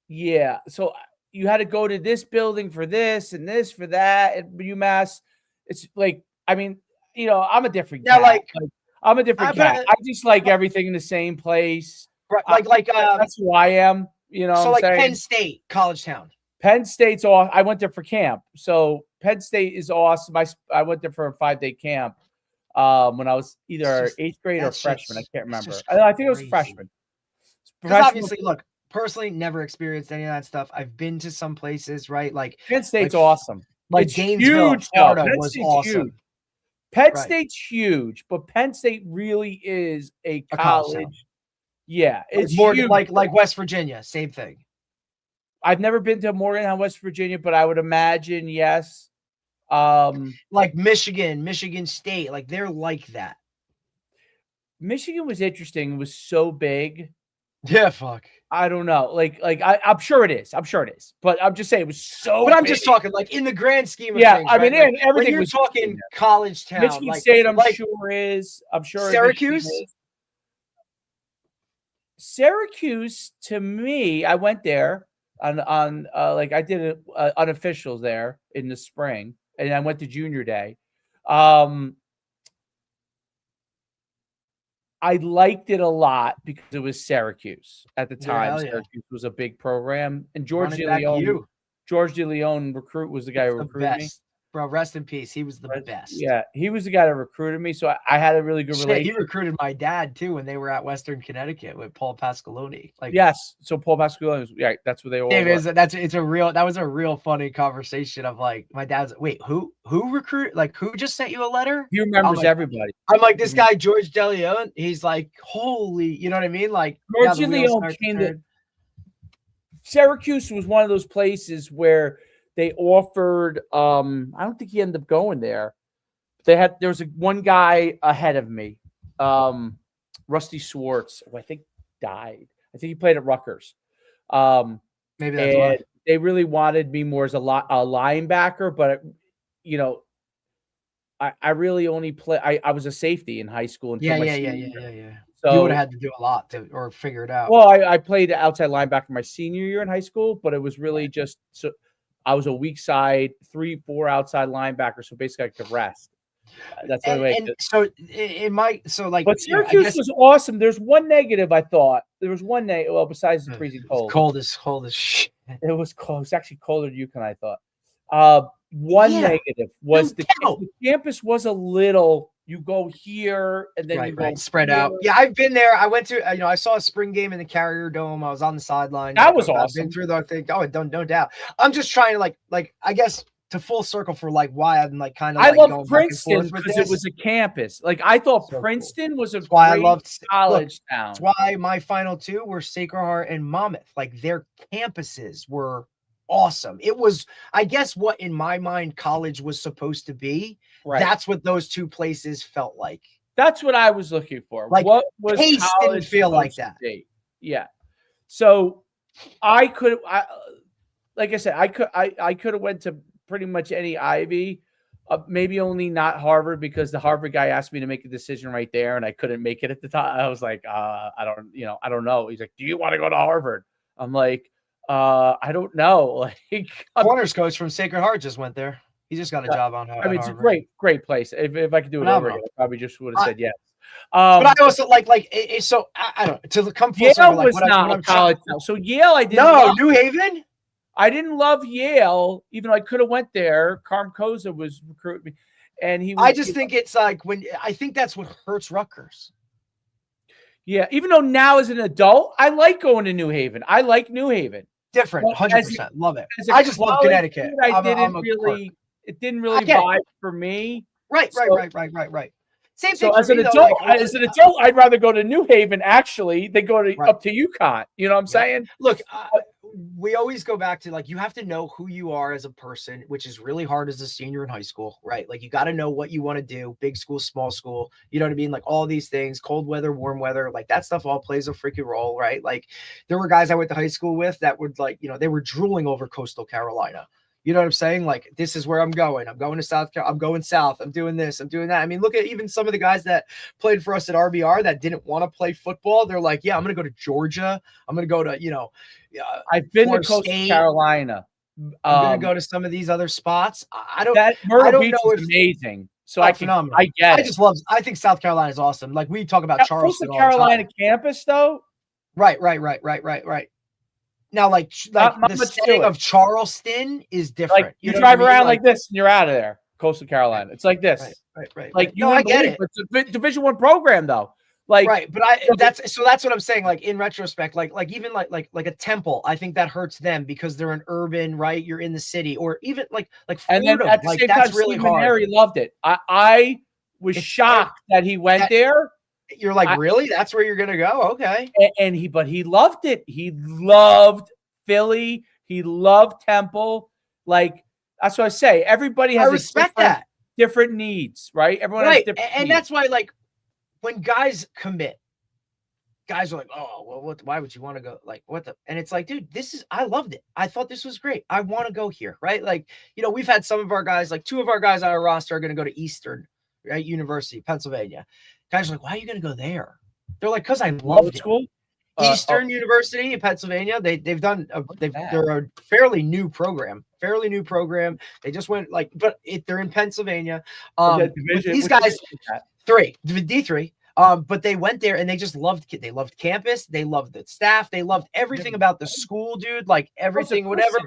yeah. So you had to go to this building for this and this for that at UMass. It's like, I mean, you know, I'm a different Yeah, cat. like I'm a different but, cat. I just like everything in the same place. that's That's who I am. You know, so what I'm like saying? Penn State, college town. Penn State's off. I went there for camp. So Penn State is awesome. I went there for a 5-day camp when I was either Just- 8th grade or that's freshman. just- I can't that's remember. just I think it was crazy. freshman. Because obviously, look, personally, never experienced any of that stuff. I've been to some places, right? Like Penn State's like- awesome. like It's Gainesville, huge, though. Florida Penn was State's awesome. huge. Penn Right. State's huge, but Penn State really is a A college town. college. Yeah, it's Morgan, huge. like West Virginia, same thing. I've never been to Morgantown, West Virginia, but I would imagine yes. Like Michigan State, like they're like that. Michigan was interesting. It was so big. Yeah, fuck. I don't know. I'm sure it is. I'm sure it is. But I'm just saying it was so. But I'm big. just talking like in the grand scheme of Yeah, things. I mean, right? and Like, everything when you're was talking college town. Michigan like, State. I'm like sure is. I'm sure Syracuse? Michigan is. Syracuse, to me, I went there on like I did unofficials there in the spring, and I went to junior day. I liked it a lot because it was Syracuse at the Yeah, time. hell yeah. Syracuse was a big program, and George running back DeLeon, you, George DeLeon was the guy who the recruited me. best. Bro, rest in peace. He was the best. Yeah, he was the guy that recruited me, so I had a really good Shit, relationship. he recruited my dad too when they were at Western Connecticut with Paul Pasqualoni. Like, Yes, so Paul Pasqualoni was, yeah, that's what they all it were. is. That was a real funny conversation of like my dad's. Wait, who recruit? Like, who just sent you a letter? He remembers like, everybody. I'm like, this guy George DeLeon. He's like, holy, you know what I mean? Like, George now the wheels DeLeon start to came to turn. Syracuse was one of those places where they offered. I don't think he ended up going there. There was one guy ahead of me, Rusty Swartz, who I think died. I think he played at Rutgers. Maybe that's why. And they really wanted me more as a linebacker, but you know, I really only I was a safety in high school until my senior year. So You would have had to do a lot or figure it out. Well, I played outside linebacker my senior year in high school, but it was really just so I was a weak side, 3-4 outside linebacker, so basically I could rest. That's the only way. But Syracuse was awesome. There's one negative I thought. There was one negative. Well, besides the freezing cold. Cold as shit. It was cold. It was actually colder than UConn, I thought. One negative was the campus was a little you go here and then you go spread here. out. Yeah, I've been there. I went to, I saw a spring game in the Carrier Dome. I was on the sideline. That was awesome. I've been through the thing. Oh, no doubt. I'm just trying to like I guess to full circle for like why I'm like kind of. I love going Princeton because it was a campus. Like I thought so Princeton was a why great I loved college town. That's why my final two were Sacred Heart and Monmouth. Like their campuses were awesome. It was, I guess, what in my mind college was supposed to be. Right. That's what those two places felt like. That's what I was looking for. Like what was Pace didn't feel like that. Yeah. So I could, like I said, I could have went to pretty much any Ivy, maybe only not Harvard because the Harvard guy asked me to make a decision right there, and I couldn't make it at the time. I was like, I don't know. He's like, do you want to go to Harvard? I'm like, I don't know. Like, Corners coach from Sacred Heart just went there. He just got a job on Harvard. I mean, it's a great place. If I could do it over again, I probably just would have said yes. But I also so I don't know, to come full Yale circle, like, was not a college now. So Yale, I didn't. No, New Haven. I didn't love Yale, even though I could have went there. Carm Koza was recruiting me, and he. I just think it's like I think that's what hurts Rutgers. Yeah, even though now as an adult, I like going to New Haven. I like New Haven. Different, 100%. Love it. I just love Connecticut. It didn't really vibe for me. Right. Same thing. So as an adult, I'd rather go to New Haven actually than go to up to UConn. You know what I'm saying? Look, we always go back to like you have to know who you are as a person, which is really hard as a senior in high school, right? Like you got to know what you want to do, big school, small school, you know what I mean? Like all these things, cold weather, warm weather, like that stuff all plays a freaking role, right? Like there were guys I went to high school with that would like, they were drooling over Coastal Carolina. You know what I'm saying? Like, this is where I'm going. I'm going to South Carolina. I'm going south. I'm doing this. I'm doing that. I mean, look at even some of the guys that played for us at RBR that didn't want to play football. They're like, yeah, I'm going to go to Georgia. I'm going to go to, I've been to Coastal Carolina. I'm going to go to some of these other spots. I don't know. It's amazing. So I think South Carolina is awesome. Like we talk about Charleston. Coastal Carolina campus though. Right. Now, like the setting of Charleston is different. Like you drive around like this and you're out of there. Coastal Carolina. It's like this. Right. Like I get it. It's a Division I program though. Like right, but that's what I'm saying. Like in retrospect, like even like a Temple, I think that hurts them because they're an urban, right? You're in the city, or even like and then at the same time, really hard. Loved it. I was shocked that he went there. You're like, really? That's where you're gonna go? Okay. But he loved it. He loved Philly. He loved Temple. Like that's what I say. Everybody has different needs, right? Everyone has different needs. That's why, like, when guys commit, guys are like, oh, well, why would you want to go? Like, what the? And it's like, dude, I loved it. I thought this was great. I want to go here, right? Like, we've had some of our guys, like 2 of our guys on our roster are going to go to Eastern, right? University, Pennsylvania. Guys are like, why are you going to go there? They're like, because I loved it. Eastern University in Pennsylvania. They're a fairly new program. They just went they're in Pennsylvania. These guys, D3. But they went there and they just loved it. They loved campus. They loved the staff. They loved everything about the school, dude. Like everything, whatever.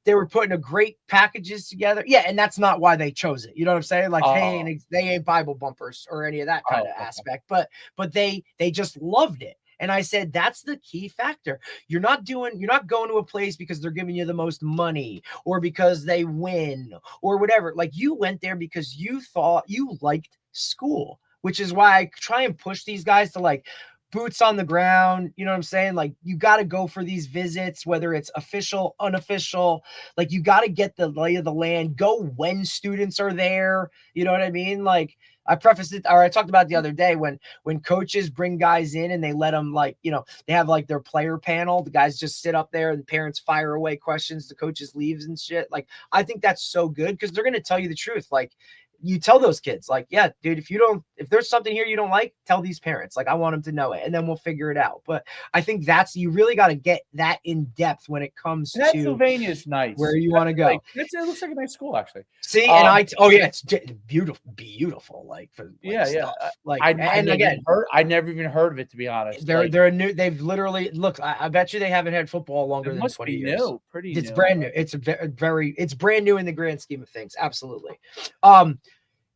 They were putting great packages together. Yeah, and that's not why they chose it. You know what I'm saying? Like, hey, they ain't Bible bumpers or any of that kind of aspect. But they just loved it. And I said, that's the key factor. You're not going to a place because they're giving you the most money or because they win or whatever. Like you went there because you thought you liked school, which is why I try and push these guys to like boots on the ground. You know what I'm saying? Like you got to go for these visits, whether it's official, unofficial, like you got to get the lay of the land, go when students are there. You know what I mean? Like I prefaced it, or I talked about the other day when coaches bring guys in and they let them they have like their player panel. The guys just sit up there and the parents fire away questions. The coaches leaves and shit. Like, I think that's so good because they're going to tell you the truth. Like, you tell those kids, like, yeah, dude, if there's something here you don't like, tell these parents. Like, I want them to know it, and then we'll figure it out. But I think you really got to get that in depth when it comes to Pennsylvania's nice. Where you want to go. It looks like a nice school, actually. See, and it's beautiful. Like, stuff. Like, I never even heard of it, to be honest. They've literally look. I bet you they haven't had football longer than 20 years. It's brand new. It's brand new in the grand scheme of things. Absolutely.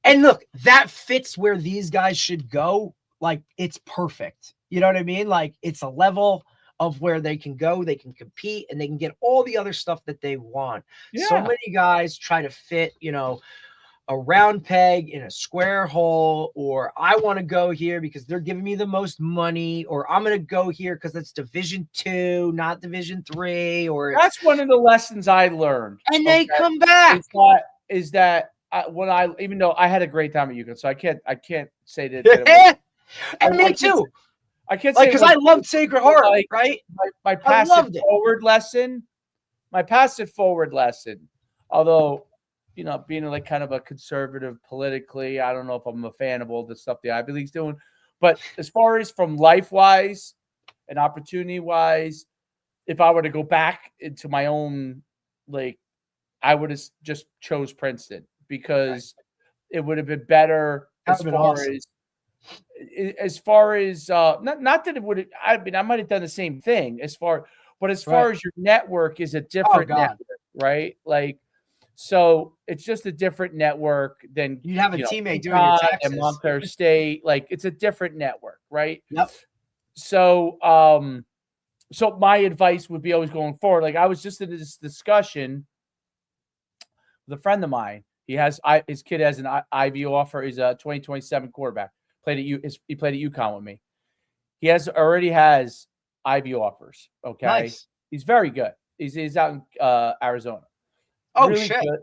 And look, that fits where these guys should go. Like, it's perfect. You know what I mean? Like, it's a level of where they can go, they can compete, and they can get all the other stuff that they want. Yeah. So many guys try to fit, a round peg in a square hole, or I want to go here because they're giving me the most money, or I'm going to go here because it's Division II, not Division III, or that's one of the lessons I learned. And they come back. Is that when even though I had a great time at UConn, so I can't say that. And me too. I can't say because I loved Sacred Heart, right? My passive forward lesson, although, being like kind of a conservative politically, I don't know if I'm a fan of all the stuff the Ivy League's doing. But as far as from life-wise and opportunity-wise, if I were to go back into my own, I would have just chose Princeton because it would have been better as far as not that it would. I might have done the same thing as far as your network is a different network, right? So it's just a different network than you have a teammate doing your taxes and Montclair State. It's a different network, right? Yep. So, so my advice would be always going forward. I was just in this discussion with a friend of mine. His kid has an Ivy offer. He's a 2027 quarterback. He played at UConn with me. He already has Ivy offers. Okay, nice. He's very good. He's out in Arizona. Oh, really shit. Good.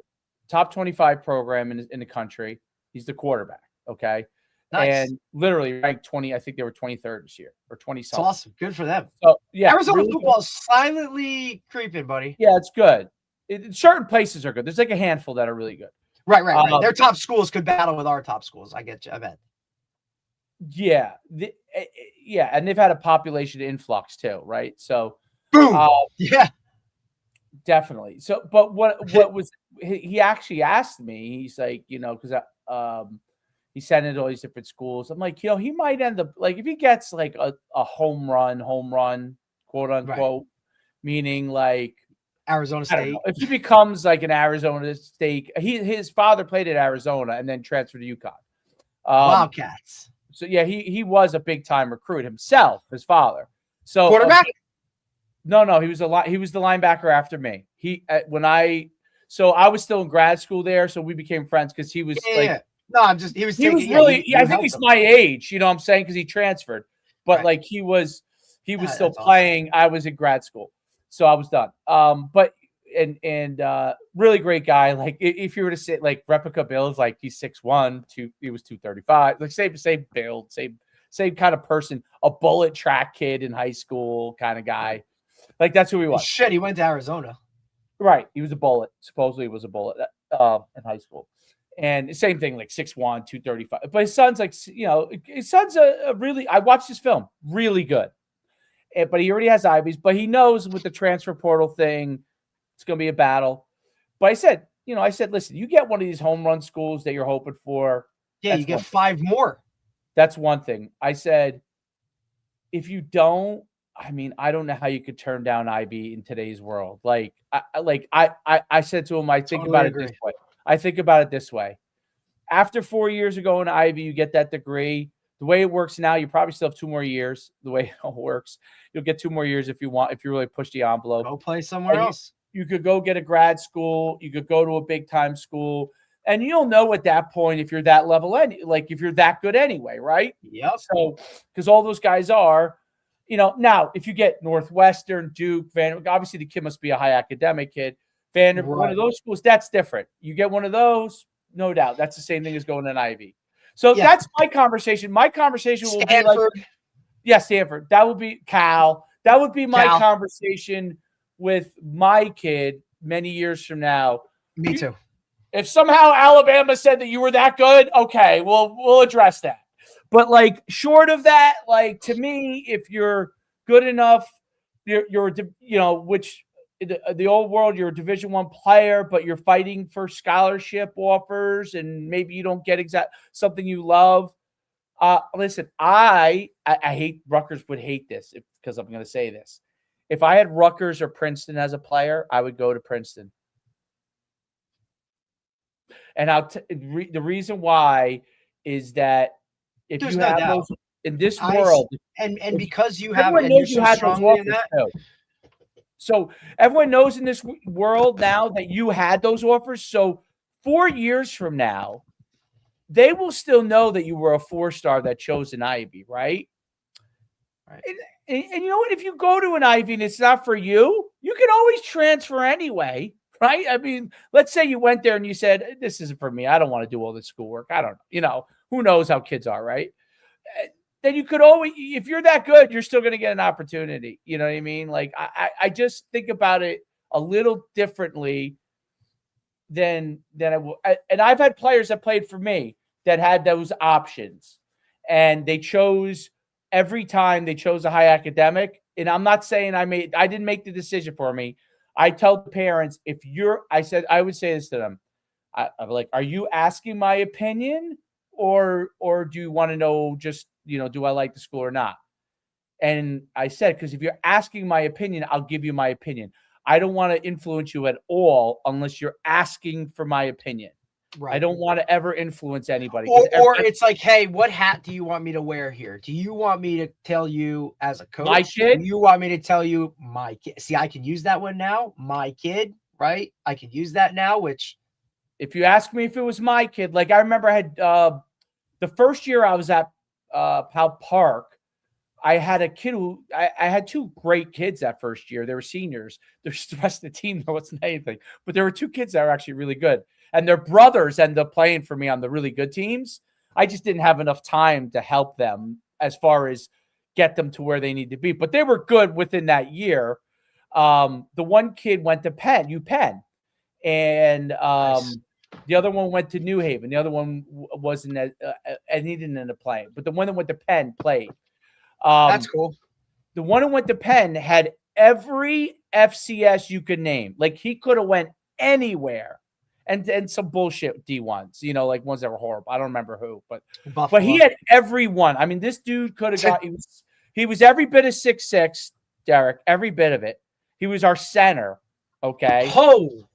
Top 25 program in the country. He's the quarterback. Okay. Nice. And literally ranked 20. I think they were 23rd this year or 20 something. That's awesome. Good for them. So yeah, Arizona really football is silently creeping, buddy. Yeah, it's good. Certain places are good. There's a handful that are really good. Right. Their top schools could battle with our top schools. I get you. I bet. Yeah. And they've had a population influx too, right? So boom. Yeah. Definitely. So, but what was he actually asked me? He's like, because he sent it to all these different schools. I'm like, he might end up if he gets a home run, quote unquote, meaning Arizona State. If he becomes an Arizona State, his father played at Arizona and then transferred to UConn. Wildcats. So yeah, he was a big time recruit himself. His father. So quarterback. No, he was the linebacker after me. I was still in grad school there, so we became friends because he was he was really I think he's my age, you know what I'm saying, because he transferred. But he was still playing. Awesome. I was in grad school. So I was done. But really great guy. If you were to say replica builds, he's 6'1", he was 235. Same build, same kind of person, a bullet track kid in high school kind of guy. That's who he was. Shit, he went to Arizona. Right. He was a bullet. Supposedly he was a bullet in high school. And same thing, 6'1", 235. But his son's his son's a really, I watched his film, really good. But he already has Ivies, but he knows with the transfer portal thing, it's going to be a battle. But I said, listen, you get one of these home run schools that you're hoping for. Yeah, you get 5 more. That's one thing. I said, if you don't, I don't know how you could turn down IB in today's world. I said to him, I think about it this way. I think about it this way. After 4 years of going to IB, you get that degree. The way it works now, you probably still have 2 more years. The way it works, you'll get 2 more years if you really push the envelope. Go play somewhere else. You could go get a grad school. You could go to a big time school. And you'll know at that point if you're that level, if you're that good anyway, right? Yep. So, because all those guys are, now if you get Northwestern, Duke, obviously the kid must be a high academic kid. Vanderbilt, one of those schools, that's different. You get one of those, no doubt. That's the same thing as going to an Ivy. So that's my conversation. My conversation will be Stanford. That would be Cal. That would be my conversation with my kid many years from now. Me too. If somehow Alabama said that you were that good, okay, we'll address that. But short of that, to me, if you're good enough, you're which the old world, you're a Division I player, but you're fighting for scholarship offers, and maybe you don't get something you love. Listen, I hate Rutgers would hate this because I'm going to say this. If I had Rutgers or Princeton as a player, I would go to Princeton. And the reason why is that if There's you no have doubt. those in this world, and because you have, everyone and you're knows you so had those strongly in offers that. too. So everyone knows in this world now that you had those offers. So 4 years from now, they will still know that you were a 4-star that chose an Ivy, right? Right. And you know what? If you go to an Ivy and it's not for you, you can always transfer anyway, right? I mean, let's say you went there and you said, "This isn't for me. I don't want to do all this schoolwork. I don't, who knows how kids are, right?" Then you could always, if you're that good, you're still going to get an opportunity. You know what I mean? Like I just think about it a little differently than I will. And I've had players that played for me that had those options, and they chose every time they chose a high academic. And I'm not saying I didn't make the decision for me. I tell the parents, I would say this to them. I'm like, are you asking my opinion, or do you want to know just, do I like the school or not? And I said, because if you're asking my opinion, I'll give you my opinion. I don't want to influence you at all unless you're asking for my opinion. Right. I don't want to ever influence anybody. Or it's like, hey, what hat do you want me to wear here? Do you want me to tell you as a coach? My kid? Do you want me to tell you my kid? See, I can use that one now. My kid, right? I can use that now, which. If you ask me if it was my kid, like I remember I had the first year I was at Powell Park, I had a kid I had 2 great kids that first year. They were seniors. The rest of the team, there wasn't anything. But there were 2 kids that were actually really good. And their brothers ended up playing for me on the really good teams. I just didn't have enough time to help them as far as get them to where they need to be. But they were good within that year. The one kid went to UPenn. And nice. The other one went to New Haven. The other one wasn't and he didn't end up playing. But the one that went to Penn played. That's cool. The one who went to Penn had every FCS you could name. Like he could have went anywhere, and some bullshit D1s, like ones that were horrible. I don't remember who, but he had every one. I mean, this dude could have got. He was every bit of 6'6", Derek. Every bit of it. He was our center. Okay. Oh.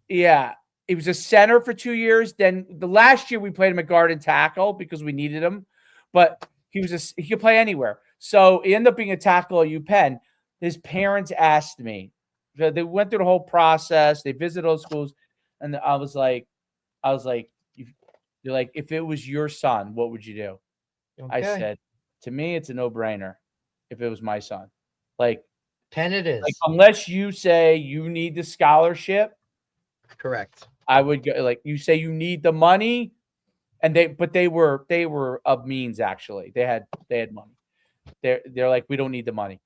Yeah. He was a center for 2 years. Then the last year we played him at guard and tackle because we needed him, but he could play anywhere. So he ended up being a tackle at UPenn. His parents asked me. They went through the whole process. They visited all schools, and I was like, they're like, if it was your son, what would you do? Okay. I said, to me, it's a no-brainer. If it was my son, like Penn, it is. Like, unless you say you need the scholarship, correct. I would go. Like you say, you need the money. And they were of means, actually. They had money. They're like, we don't need the money.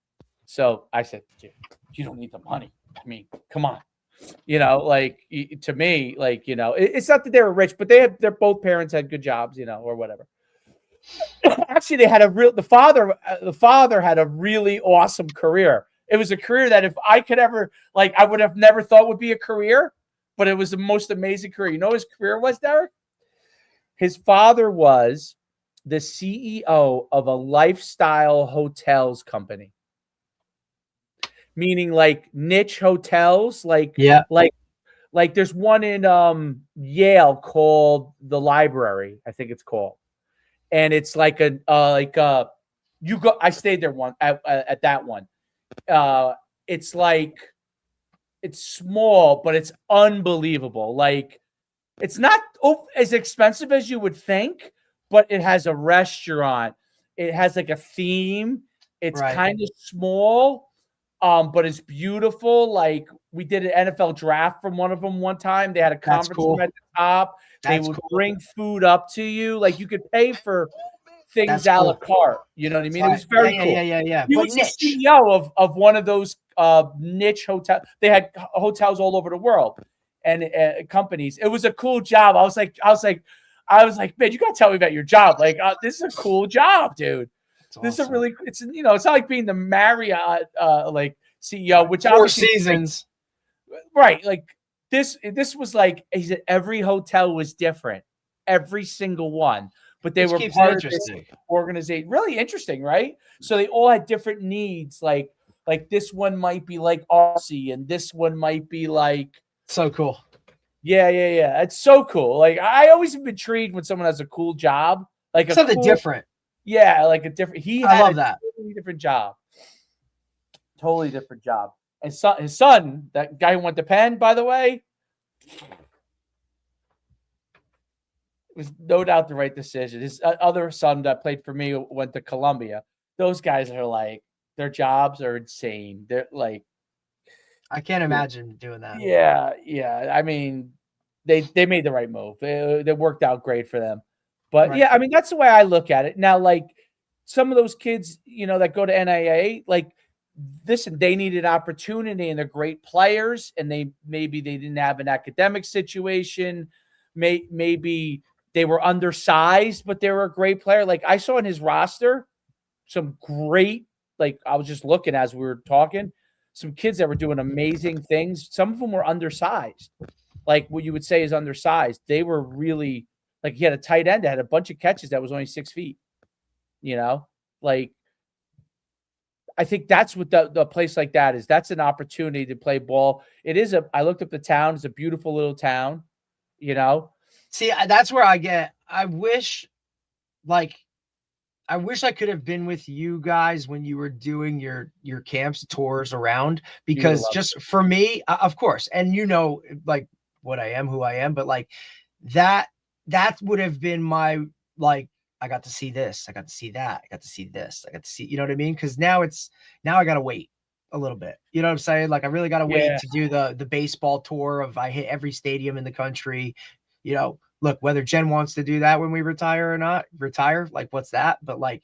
So I said, dude, you don't need the money. I mean, come on. Like to me, like, it's not that they were rich, but their both parents had good jobs, or whatever. Actually, they had the father had a really awesome career. It was a career that if I could ever, like, I would have never thought would be a career, but it was the most amazing career. You know what his career was, Derek? His father was the CEO of a lifestyle hotels company, meaning like niche hotels, like there's one in Yale called the Library, I think it's called, and it's like I stayed there one at that one. It's small, but it's unbelievable. Like. It's not as expensive as you would think, but it has a restaurant. It has like a theme. It's kind of small, but it's beautiful. Like we did an NFL draft from one of them one time. They had a conference room at the top. They would bring food up to you. Like you could pay for things a la carte. You know what I mean? It was very cool. Yeah. He was the CEO of one of those niche hotels. They had hotels all over the world. And companies. It was a cool job. I was like, man, you gotta tell me about your job. Like, this is a cool job, dude. This is a really. It's it's not like being the Marriott like CEO, which 4 seasons, right? Like this was like he said every hotel was different, every single one, but they were part of this organization. Really interesting, right? So they all had different needs. Like this one might be like RC, and this one might be like. So cool. Yeah. It's so cool. Like I always am intrigued when someone has a cool job, like something different. Yeah, like a different. I love that. Totally different job. Totally different job. And his son, that guy who went to Penn, by the way, was no doubt the right decision. His other son that played for me went to Columbia. Those guys are like, their jobs are insane. They're like, I can't imagine doing that. Yeah. I mean, they made the right move. It worked out great for them. But yeah, I mean, that's the way I look at it. Now, like some of those kids, that go to NAIA, like, listen, they need an opportunity and they're great players, and maybe they didn't have an academic situation. Maybe they were undersized, but they were a great player. Like I saw in his roster some great, like I was just looking as we were talking, some kids that were doing amazing things. Some of them were undersized, like what you would say is undersized. They were really, like, he had a tight end that had a bunch of catches that was only 6 feet, like, I think that's what the place like that is. That's an opportunity to play ball. I looked up the town. It's a beautiful little town, See, that's where I wish I could have been with you guys when you were doing your camps tours around, because just for me, of course, and like what I am, who I am, but like that would have been my, like, I got to see this, I got to see that, I got to see this, I got to see, you know what I mean? Because now I got to wait a little bit. You know what I'm saying? Like I really got to wait to do the baseball tour of I hit every stadium in the country. Look, whether Jen wants to do that when we retire or not, like what's that? But like,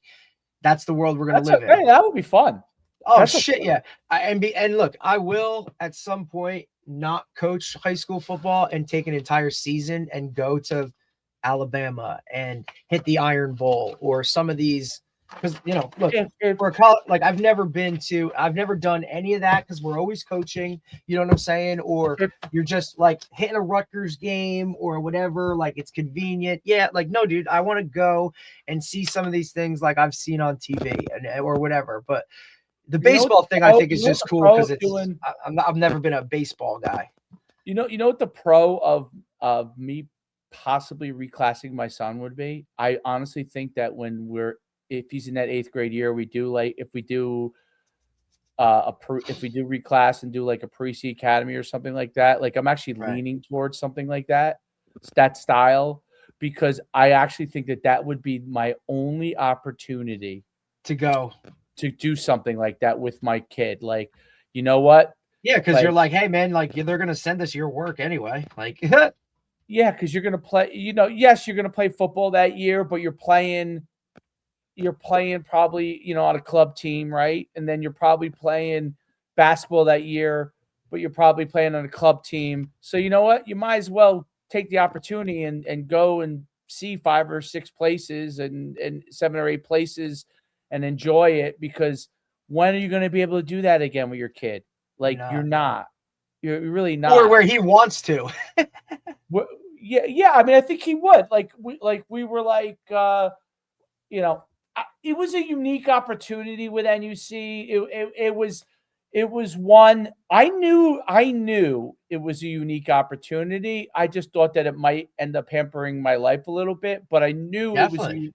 that's the world we're going to live in. That would be fun. Oh, that's shit. Yeah. And look, I will at some point not coach high school football and take an entire season and go to Alabama and hit the Iron Bowl or some of these, because look, for college, like I've never done any of that because we're always coaching, you know what I'm saying? Or you're just like hitting a Rutgers game or whatever, like it's convenient. Yeah, like no, dude, I want to go and see some of these things like I've seen on TV or whatever. But the baseball thing I think is just cool because I've never been a baseball guy. You know what the pro of me possibly reclassing my son would be? I honestly think that if he's in that 8th grade year, if we do reclass and do like a pre-C academy or something like that, like I'm actually leaning towards something like that style, because I actually think that would be my only opportunity to do something like that with my kid. Like, you know what? Yeah, because you're like, hey man, like they're gonna send us your work anyway. Like yeah, because you're gonna play, yes, you're gonna play football that year, but you're playing probably, on a club team, right? And then you're probably playing basketball that year, but you're probably playing on a club team. So you know what? You might as well take the opportunity and go and see 5 or 6 places and 7 or 8 places and enjoy it, because when are you going to be able to do that again with your kid? Like you're not. You're really not. Or where he wants to. Yeah. I mean, I think he would. We were like, it was a unique opportunity with NUC. It was one I knew it was a unique opportunity. I just thought that it might end up hampering my life a little bit, but I knew Definitely.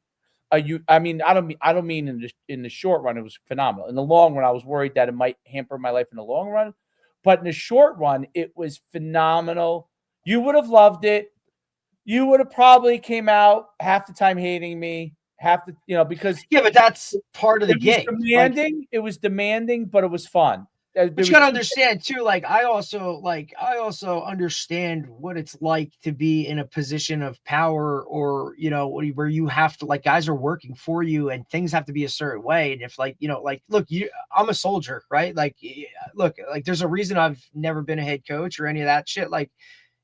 I don't mean in the short run it was phenomenal. In the long run, I was worried that it might hamper my life in the long run, but in the short run, it was phenomenal. You would have loved it. You would have probably came out half the time hating me. Because but that's part of the game. Demanding. It was demanding, but it was fun. But you gotta understand too. Like I also understand what it's like to be in a position of power, or where you have to, like, guys are working for you and things have to be a certain way. And if look, I'm a soldier, right? Like, look, like there's a reason I've never been a head coach or any of that shit. Like.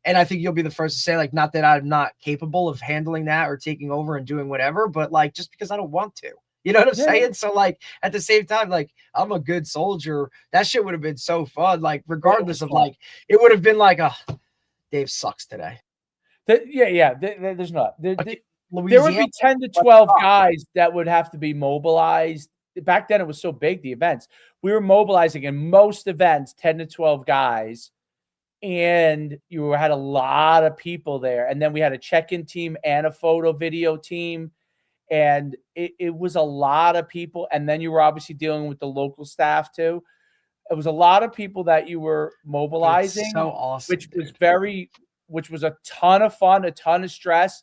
And I think you'll be the first to say, like, not that I'm not capable of handling that or taking over and doing whatever, but like, just because I don't want to, you know what I'm saying? So like, at the same time, like, I'm a good soldier. That shit would have been so fun. Like, regardless of like, it would have been like, Dave sucks today. There's not. There would be 10 to 12 guys that would have to be mobilized. Back then it was so big, the events. We were mobilizing in most events, 10 to 12 guys. and you had a lot of people there. And then we had a check-in team and a photo video team. And it was a lot of people. And then you were obviously dealing with the local staff too. It was a lot of people that you were mobilizing, so awesome, which was a ton of fun, a ton of stress.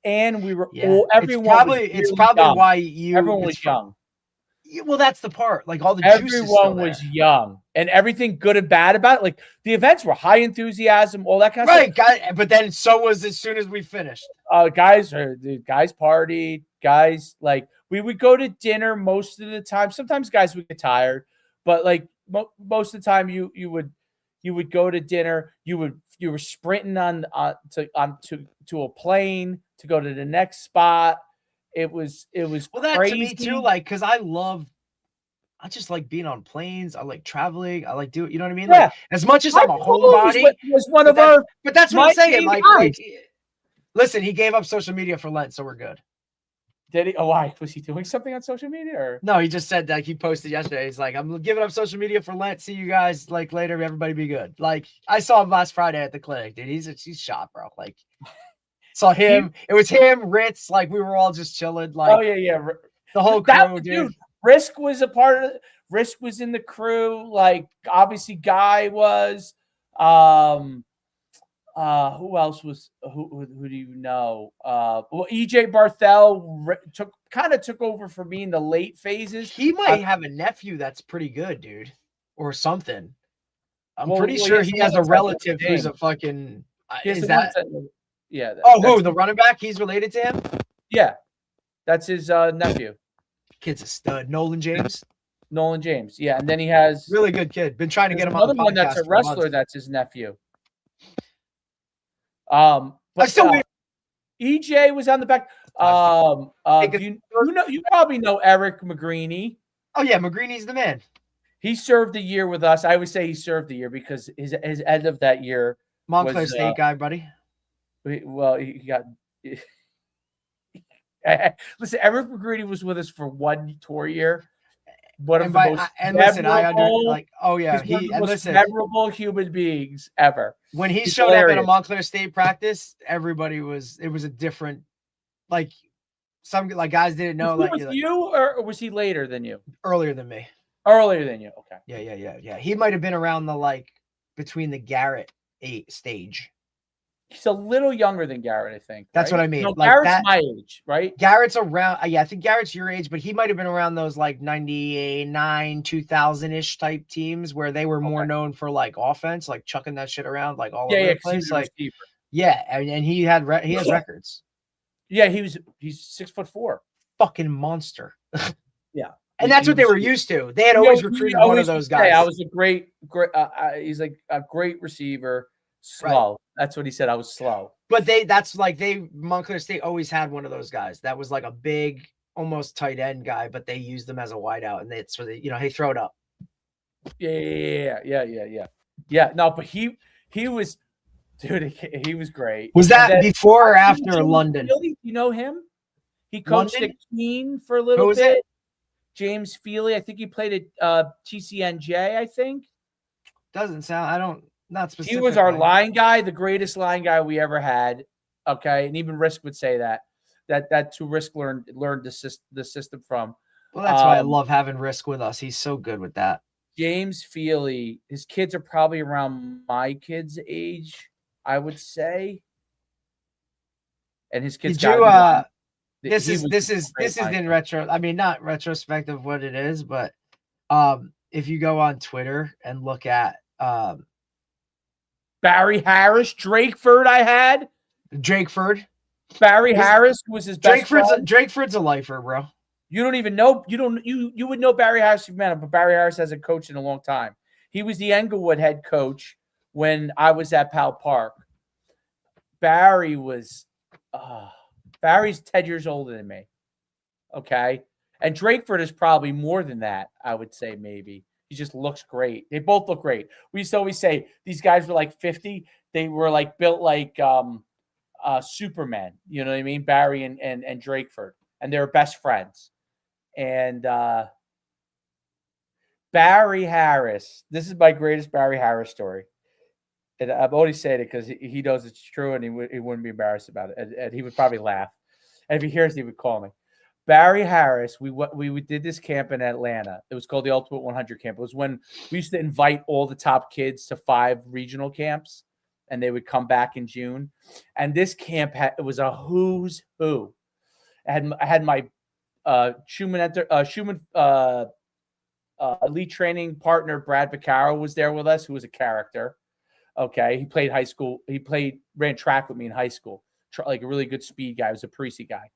And we were everyone it's probably young. why everyone was young. Well, that's the part. Like all the everyone was young, and everything good and bad about it. Like the events were high enthusiasm, all that kind of stuff. Right, but then so was as soon as we finished. Guys partied. Guys, like we would go to dinner most of the time. Sometimes guys would get tired, but like most of the time you would go to dinner. You were sprinting to a plane to go to the next spot. It was well, that crazy. To me too, like, because I just like being on planes. I like traveling. I like doing, you know what I mean? Yeah. Like, as much as I'm a homebody, was one of our. But that's what I'm saying. Like, listen, he gave up social media for Lent, so we're good. Did he? Oh, why? Was he doing something on social media? Or no, he just said, like, he posted yesterday. He's like, I'm giving up social media for Lent. See you guys like later. Everybody be good. Like, I saw him last Friday at the clinic, dude. He's shot, bro. Like, saw him. It was him, Ritz. Like, we were all just chilling. Like, oh yeah. The whole crew, dude. Risk was a part of it. Risk was in the crew. Like, obviously, Guy was. Who else was? Who do you know? Well, EJ Barthel took over for me in the late phases. He might have a nephew that's pretty good, dude, or something. I'm pretty sure he has a relative who's a fucking. Is that? Yeah. Who? The running back? He's related to him? Yeah. That's his nephew. Kid's a stud. Nolan James. Yeah. And then he has. Really good kid. Been trying to get him on the podcast. Another one that's a wrestler that's his nephew. But I still EJ was on the back. You probably know Eric McGreeny. Oh yeah, McGreeny's the man. He served a year with us. I always say he served a year because his end of that year. Montclair State guy, buddy. Well, he got. Listen, Eric McGreeny was with us for one tour year. One of the most memorable human beings ever. When he showed up at a Montclair State practice, everybody was. It was a different, like, some like guys didn't know. Was he with you, or was he later than you? Earlier than me. Earlier than you. Okay. Yeah. He might have been around between the Garrett stage. He's a little younger than Garrett, I think. That's what I mean. No, like Garrett's my age, right? Garrett's around. I think Garrett's your age, but he might have been around those like 99, 2000-ish type teams where they were more known for like offense, like chucking that shit around like all over the place. Like, and he has records. Yeah, he's 6'4", fucking monster. Yeah, and that's what they were used to. They had always recruited one of those guys. I was a great. He's like a great receiver. Slow. Right. That's what he said. I was slow. But Montclair State always had one of those guys that was like a big, almost tight end guy, but they used them as a wideout, and it's for hey, throw it up. Yeah. No, but he was, dude. He was great. Was that before or after London? You know him? He coached at Keene for a little bit. It? James Feely. I think he played at TCNJ. I think. Doesn't sound. I don't. Not specifically. He was our line guy, the greatest line guy we ever had. Okay, and even Risk would say that to Risk learned the system from. Well, that's why I love having Risk with us. He's so good with that. James Feely, his kids are probably around my kids' age, I would say. And his kids. This is in retro. I mean, not retrospective what it is, but if you go on Twitter and look at Barry Harris, Drakeford, I had. Drakeford. Barry Harris was his best friend. Drakeford's a lifer, bro. You don't even know. You would know Barry Harris if you met him, but Barry Harris hasn't coached in a long time. He was the Englewood head coach when I was at Powell Park. Barry's 10 years older than me. Okay. And Drakeford is probably more than that, I would say, maybe. He just looks great. They both look great. We used to always say these guys were like 50. They were like built like Superman. You know what I mean? Barry and Drakeford. And they were best friends. And Barry Harris. This is my greatest Barry Harris story. And I've only said it because he knows it's true, and he wouldn't be embarrassed about it, and he would probably laugh. And if he hears it, he would call me. Barry Harris, we did this camp in Atlanta. It was called the Ultimate 100 Camp. It was when we used to invite all the top kids to 5 regional camps, and they would come back in June. And this camp it was a who's who. I had my Schumann elite training partner Brad Vaccaro was there with us, who was a character. Okay, he played high school. Ran track with me in high school. Like a really good speed guy. He was a Parisi guy,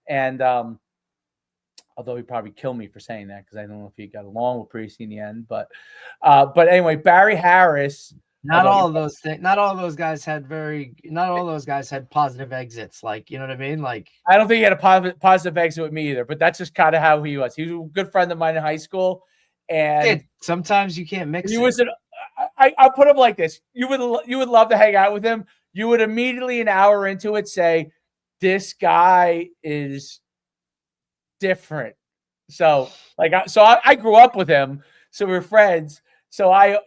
and although he'd probably kill me for saying that because I don't know if he got along with Parisi in the end. But anyway, Barry Harris. Not all of those guys had positive exits. Like, you know what I mean? Like, I don't think he had a positive exit with me either. But that's just kind of how he was. He was a good friend of mine in high school, and sometimes you can't mix. He was I'll put him like this. You would love to hang out with him. You would immediately, an hour into it, say, this guy is different. So I grew up with him. So we were friends. So I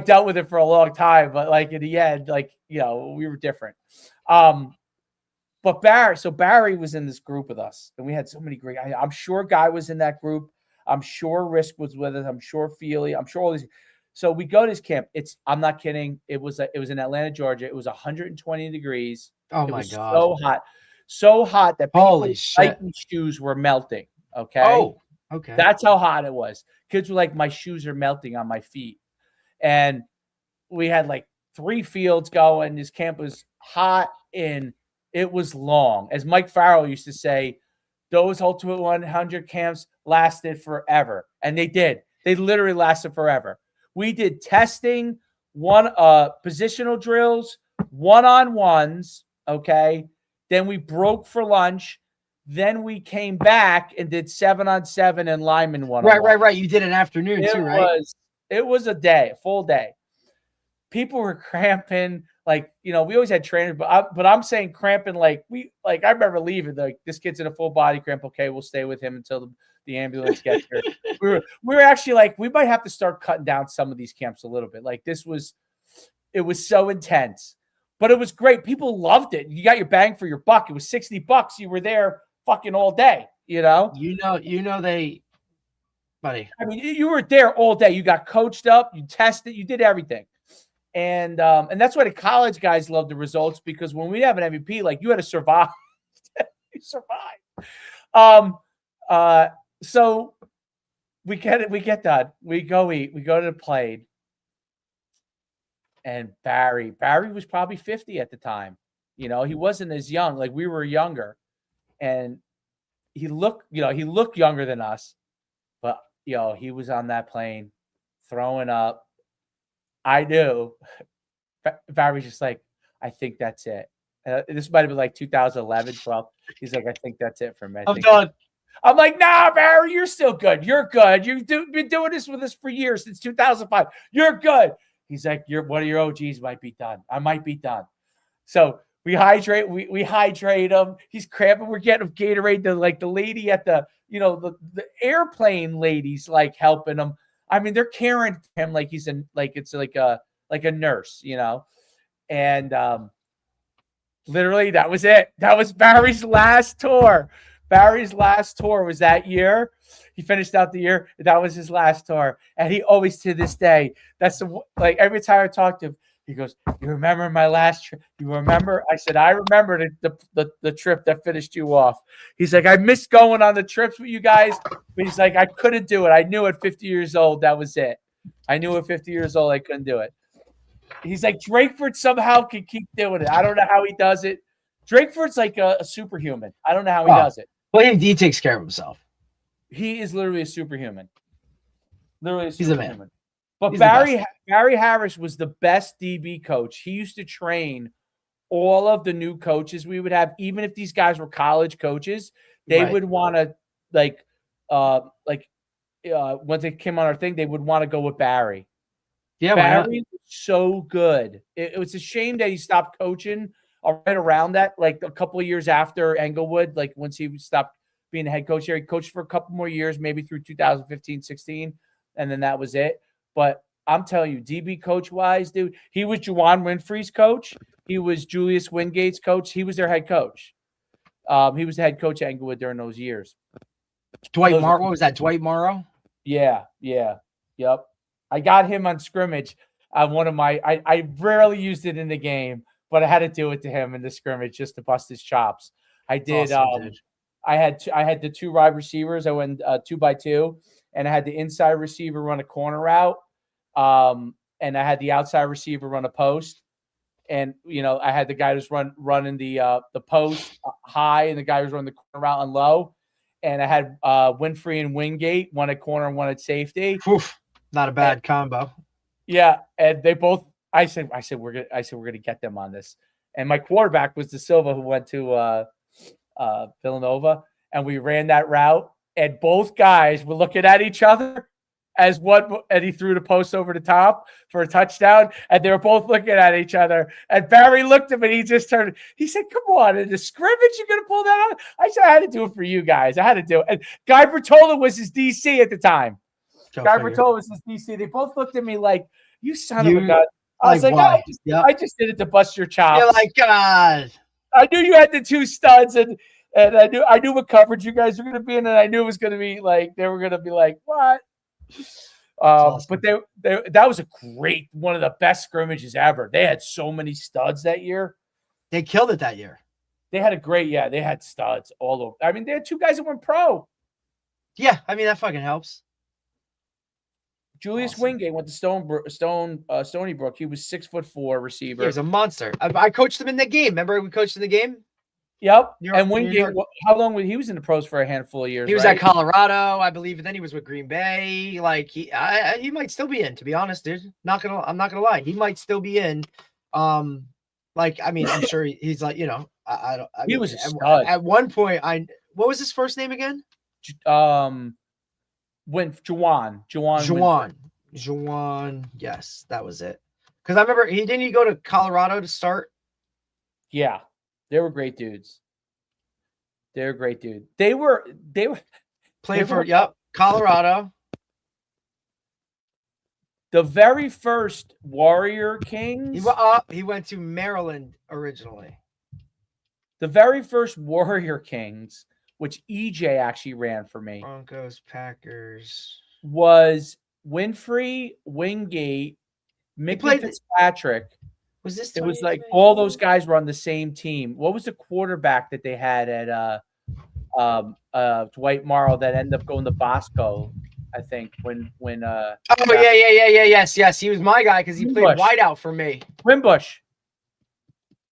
dealt with it for a long time, but like in the end, like, we were different. But Barry was in this group with us, and we had so many great, I'm sure Guy was in that group. I'm sure Risk was with us. I'm sure Feely. I'm sure all these. So we go to this camp. I'm not kidding. It was in Atlanta, Georgia. It was 120 degrees. Oh my God. So hot that people's Nike shoes were melting. Okay. Oh, okay. That's how hot it was. Kids were like, my shoes are melting on my feet. And we had like 3 fields going. This camp was hot and it was long. As Mike Farrell used to say, those Ultimate 100 camps lasted forever. And they did. They literally lasted forever. We did testing, positional drills, one-on-ones, okay? Then we broke for lunch. Then we came back and did 7-on-7 and lineman one-on-one. Right. You did an afternoon too, right? It was a day, a full day. People were cramping. Like, we always had trainers, but I'm saying cramping I remember leaving, like, this kid's in a full body cramp. Okay, we'll stay with him until the ambulance gets here. we were actually like, we might have to start cutting down some of these camps a little bit. Like, it was so intense, but it was great. People loved it. You got your bang for your buck. It was $60. You were there fucking all day, buddy. I mean, you were there all day. You got coached up, you tested, you did everything. And that's why the college guys love the results, because when we have an MVP, like, you had to survive. You survive. So we get done. We go eat. We go to the plane. And Barry was probably 50 at the time. He wasn't as young. Like, we were younger. And he looked younger than us. But, he was on that plane throwing up. I knew. Barry's just like, I think that's it. This might have been like 2011, 12. He's like, I think that's it for me. I'm done. I'm like, nah, Barry, you're still good. You're good. You've been doing this with us for years, since 2005. You're good. He's like, one of your OGs might be done. I might be done. So we hydrate. We hydrate him. He's cramping. We're getting him Gatorade. The lady at the airplane ladies, like, helping him. I mean, they're caring for him like it's like a nurse, and literally that was it. That was Barry's last tour. Barry's last tour was that year. He finished out the year. That was his last tour, and he always, to this day, every time I talk to him, he goes, "You remember my last trip? You remember?" I said, "I remember the trip that finished you off." He's like, "I missed going on the trips with you guys," but he's like, "I couldn't do it. I knew at 50 years old that was it. I knew at 50 years old I couldn't do it." He's like, Drakeford somehow can keep doing it. I don't know how he does it. Drakeford's like a superhuman. I don't know how he does it. Well, he takes care of himself. He is literally a superhuman. He's a man. But Barry Harris was the best DB coach. He used to train all of the new coaches we would have. Even if these guys were college coaches, they would want to, once they came on our thing, they would want to go with Barry. Yeah, Barry was so good. It was a shame that he stopped coaching right around that, like a couple of years after Englewood, like once he stopped being the head coach here. He coached for a couple more years, maybe through 2015, 16, and then that was it. But I'm telling you, DB coach wise, dude, he was Juwan Winfrey's coach. He was Julius Wingate's coach. He was their head coach. He was the head coach at Englewood during those years. What was that? Dwight Morrow? Yeah. Yep. I got him on scrimmage on one of my I rarely used it in the game, but I had to do it to him in the scrimmage just to bust his chops. I did. Awesome, I had the two wide receivers. I went 2x2, and I had the inside receiver run a corner route. And I had the outside receiver run a post. And I had the guy who's running the post high, and the guy who's running the corner route on low. And I had Winfrey and Wingate, one at corner and one at safety. Oof, not a bad combo. Yeah, and they both. I said we're gonna get them on this. And my quarterback was De Silva, who went to Villanova, and we ran that route. And both guys were looking at each other and he threw the post over the top for a touchdown, and they were both looking at each other. And Barry looked at me, and he just turned. He said, "Come on, in the scrimmage, you're gonna pull that out?" I said, "I had to do it for you guys. I had to do it." And Guy Bertola was his DC at the time. Guy Bertola was his DC. They both looked at me like, "You son of a gun." I was like, I just did it to bust your chops. You're like, God. I knew you had the two studs, and I knew what coverage you guys were going to be in, and I knew it was going to be like they were going to be like, what? Awesome. But that was a great, one of the best scrimmages ever. They had so many studs that year. They killed it that year. They had they had studs all over. I mean, they had two guys that went pro. Yeah, I mean that fucking helps. Julius Wingate went to Stony Brook. He was 6'4" receiver. He was a monster. I coached him in the game. Remember we coached in the game? Yep. And Wingate, how long was he was in the pros for a handful of years? He was at Colorado, I believe, and then he was with Green Bay. Like he might still be in. To be honest, dude, I'm not gonna lie, he might still be in. Like I mean, I'm sure he's like he was a stud. At one point. What was his first name again? Juwan. Yes, that was it. Because I remember he go to Colorado to start. Yeah. They were great dudes. They're a great dude. They were playing for Colorado. The very first Warrior Kings. He went to Maryland originally. The very first Warrior Kings, which EJ actually ran for me. Broncos, Packers. Was Winfrey, Wingate, Mickey Fitzpatrick. Was this? It was like all those guys were on the same team. What was the quarterback that they had at Dwight Morrow that ended up going to Bosco? I think when yes, he was my guy because he played wideout for me. Wimbush,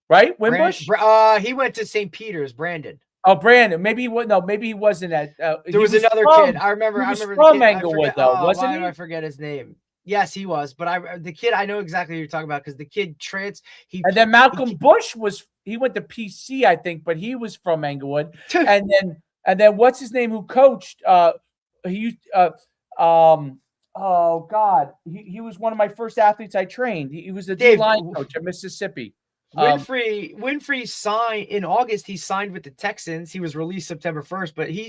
right? Wimbush. He went to St. Peter's. Brandon. Oh, Brandon. Maybe he was. No, maybe he wasn't at. There was another kid. I remember. He was from Englewood, though, wasn't he? I forget his name. Yes, he was. But the kid, I know exactly what you're talking about because the kid and then Malcolm Bush he went to PC, I think, but he was from Englewood. and then what's his name? Who coached? He was one of my first athletes I trained. He was the D-line coach at Mississippi. Winfrey signed in August. He signed with the Texans. He was released September 1st, but he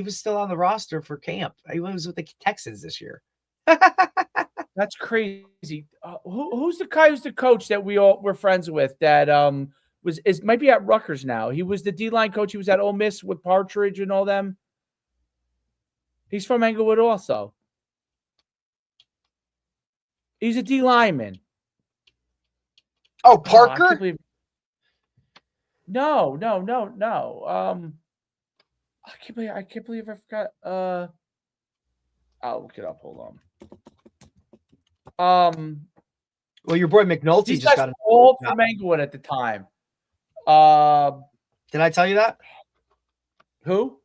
was still on the roster for camp. He was with the Texans this year. That's crazy. Who's the guy who's the coach that we're friends with that might be at Rutgers now? He was the D-line coach. He was at Ole Miss with Partridge and all them. He's from Englewood also. He's a D-lineman. Oh, Parker? No. I can't believe I forgot. I'll look it up. Hold on. Well, your boy McNulty just got all from Englewood at the time. Did I tell you that? Who?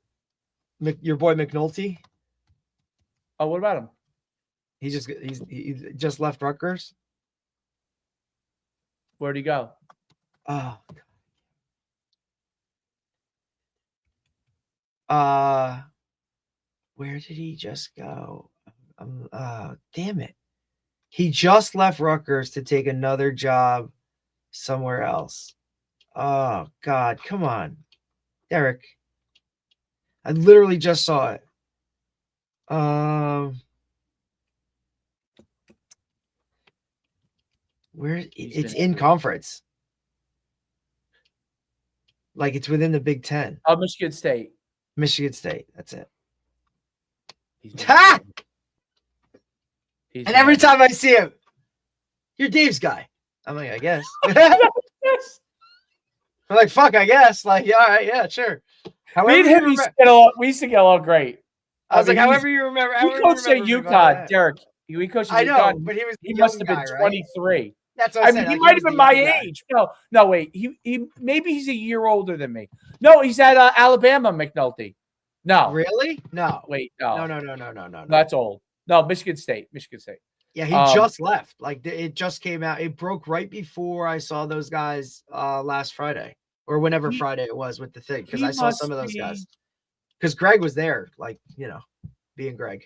Your boy McNulty. Oh, what about him? He just left Rutgers. Where'd he go? Where did he just go? Damn it. He just left Rutgers to take another job somewhere else. Oh, God. Come on. Derek. I literally just saw it. It's in conference. Like it's within the Big Ten. Oh, Michigan State. Michigan State. That's it. Ha! And every time I see him, you're Dave's guy. I'm like, I guess. I'm like, fuck, I guess. Like, yeah, all right, yeah, sure. Me and him, we used to get along great. I was like, however you remember. He coached at UConn, Derek. He coached at UConn. I know, but he must have been 23. Right? That's what I mean, he might have been my age. No, wait. He maybe he's a year older than me. No, he's at Alabama, McNulty. No. Really? No. Wait, no. No. That's old. No, Michigan State. Yeah, he just left. Like it just came out. It broke right before I saw those guys last Friday or whenever Friday it was with the thing because I saw some of those guys. Because Greg was there, like being Greg.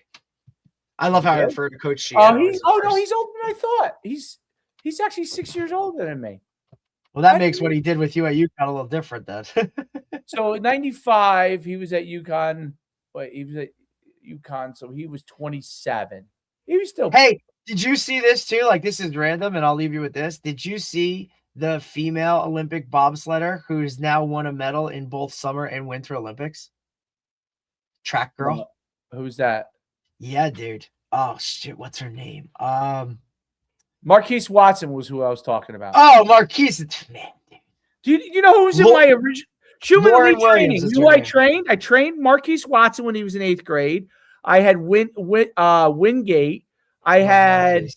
I love how I refer to Coach Sheehan. No, he's older than I thought. He's actually 6 years older than me. Well, that makes what he did with you at UConn a little different then. So in 95, he was at UConn. But he was at UConn, so he was 27. He was still. Hey, did you see this too? Like, this is random, and I'll leave you with this. Did you see the female Olympic bobsledder who has now won a medal in both summer and winter Olympics? Track girl. Who's that? Yeah, dude. Oh shit, what's her name? Marquise Watson was who I was talking about. Oh, Marquise, man. Do you know who was in my original human elite training? You know who I trained? I trained Marquise Watson when he was in 8th grade. I had Wingate. I had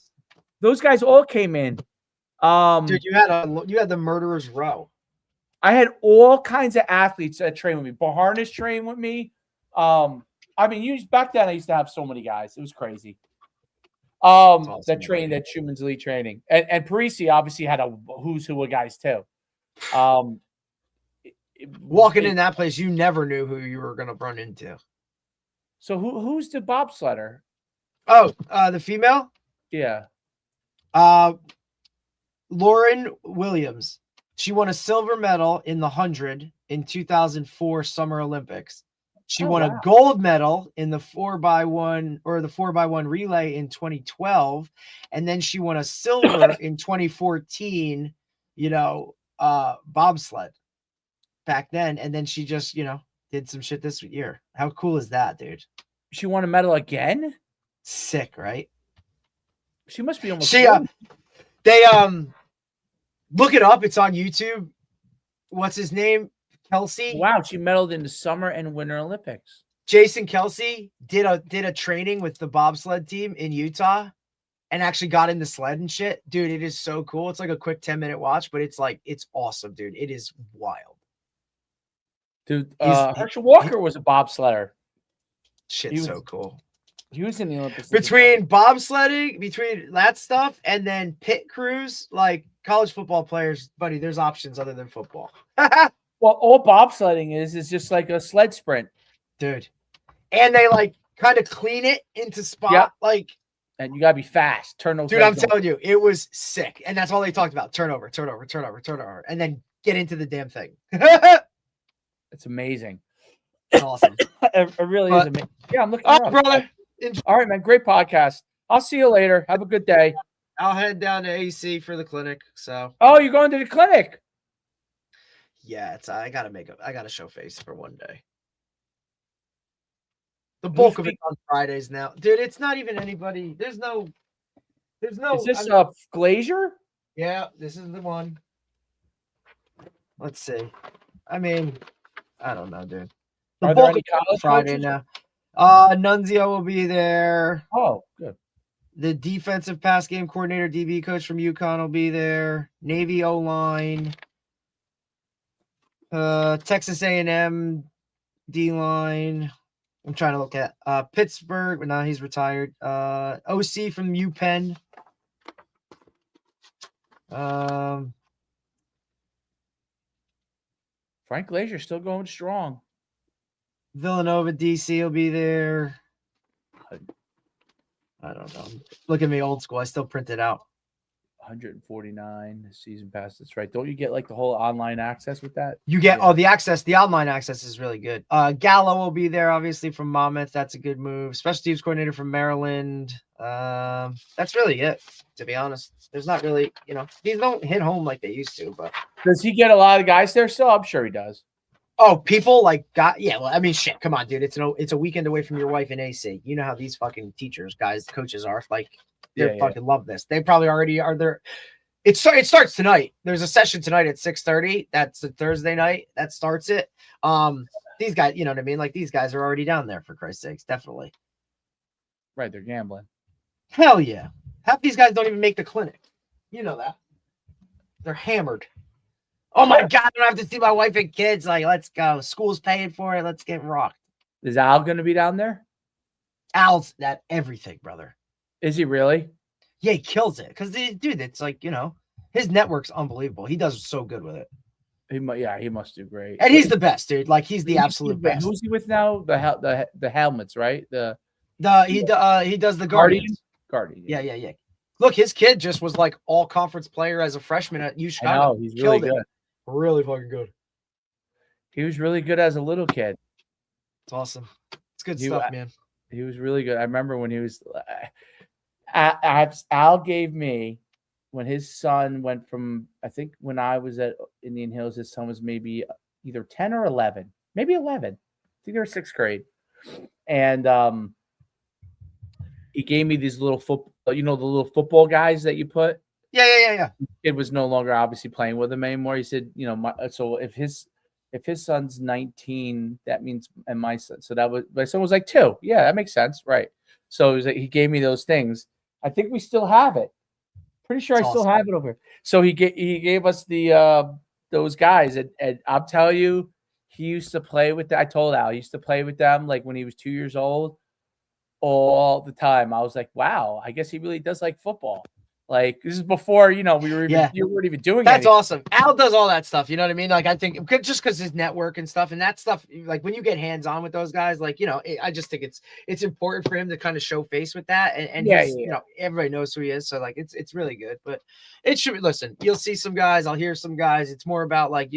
those guys all came in. Dude, you had the murderer's row. I had all kinds of athletes that trained with me. Baharnas trained with me. I mean, back then I used to have so many guys. It was crazy. Awesome, that trained at Schuman's Elite Training. And Parisi obviously had a who's who of guys too. Walking in that place, you never knew who you were gonna run into. So who's the bobsledder? Oh, the female? Yeah. Lauren Williams. She won a silver medal in the 100 in 2004 Summer Olympics. She won a gold medal in the 4x1 or the 4x1 relay in 2012. And then she won a silver in 2014, bobsled back then. And then she just, did some shit this year. How cool is that, dude? She won a medal again? Sick, right? She must be almost. They look it up. It's on YouTube. What's his name? Kelsey. Wow, she medaled in the Summer and Winter Olympics. Jason Kelsey did a training with the bobsled team in Utah and actually got in the sled and shit. Dude, it is so cool. It's like a quick 10-minute watch, but it's awesome, dude. It is wild. Dude, Herschel Walker was a bobsledder. Shit's so cool. He was in the Olympics. Between bobsledding, between that stuff, and then pit crews, like college football players, buddy, there's options other than football. Well, all bobsledding is just like a sled sprint. Dude. And they like kind of clean it into spot. Like, and you gotta be fast. Turn those. Dude, I'm telling you, it was sick. And that's all they talked about. Turnover. And then get into the damn thing. It's amazing. It's awesome. It really is amazing. Yeah, I'm looking. Brother. All right, man. Great podcast. I'll see you later. Have a good day. I'll head down to AC for the clinic. So. Oh, you're going to the clinic? Yeah, I gotta show face for one day. The bulk of it on Fridays now, dude. It's not even anybody. There's no. Is this Glazier? Yeah, this is the one. Let's see. I mean, I don't know, dude. Are there any college Friday coaches? now? Nunzio will be there. Oh, good. The defensive pass game coordinator, DB coach from UConn will be there. Navy O-line. Texas A&M D-line. I'm trying to look at Pittsburgh, but now he's retired. OC from UPenn. Frank Glazier still going strong. Villanova DC will be there. I don't know. Look at me, old school. I still print it out. $149 season pass. That's right. Don't you get like the whole online access with that? You get the online access is really good. Gallo will be there, obviously, from Monmouth. That's a good move. Special teams coordinator from Maryland. That's really it, to be honest. There's not really, these don't hit home like they used to, but does he get a lot of guys there still? I'm sure he does. Oh, people well, I mean, shit, come on, dude. It's a weekend away from your wife in AC. You know how these fucking teachers, guys, coaches are. Like, they fucking love this. They probably already are there. It starts tonight. There's a session tonight at 6:30. That's a Thursday night. That starts it. These guys, you know what I mean? Like, these guys are already down there, for Christ's sakes. Definitely. Right, they're gambling. Hell yeah. Half these guys don't even make the clinic. You know that. They're hammered. Oh my God, I don't have to see my wife and kids. Like, let's go. School's paying for it. Let's get rocked. Is Al going to be down there? Al's that everything, brother. Is he really? Yeah, he kills it. Because, dude, it's like, his network's unbelievable. He does so good with it. He must do great. And he's the best, dude. Like, he's the absolute best. Who's he with now? The helmets, right? He does the Guardians. Guardian. Yeah. Look, his kid just was like all conference player as a freshman at U Chicago. I know, he's really good. Really fucking good. He was really good as a little kid. It's awesome. It's good stuff, man. He was really good. I remember when he was Al gave me when his son went from, I think when I was at Indian Hills, his son was maybe either 10 or 11, maybe 11. I think they were 6th grade. And he gave me these little football, the little football guys that you put. Yeah. It was no longer obviously playing with him anymore. He said, so if his son's 19, that means, and my son, so my son was like 2. Yeah, that makes sense. Right. So he gave me those things. I think we still have it. Pretty sure I still have it over here. So he gave us those guys. And I'll tell you, he used to play with I told Al, he used to play with them like when he was 2 years old all the time. I was like, wow, I guess he really does like football. Like, this is before, you weren't even doing That's anything. awesome. Al does all that stuff. You know what I mean? Like, I think just because his network and stuff, and that stuff, like when you get hands on with those guys, like, I just think it's important for him to kind of show face with that. And everybody knows who he is. So like, it's really good, but it should be, listen, you'll see some guys, I'll hear some guys. It's more about like,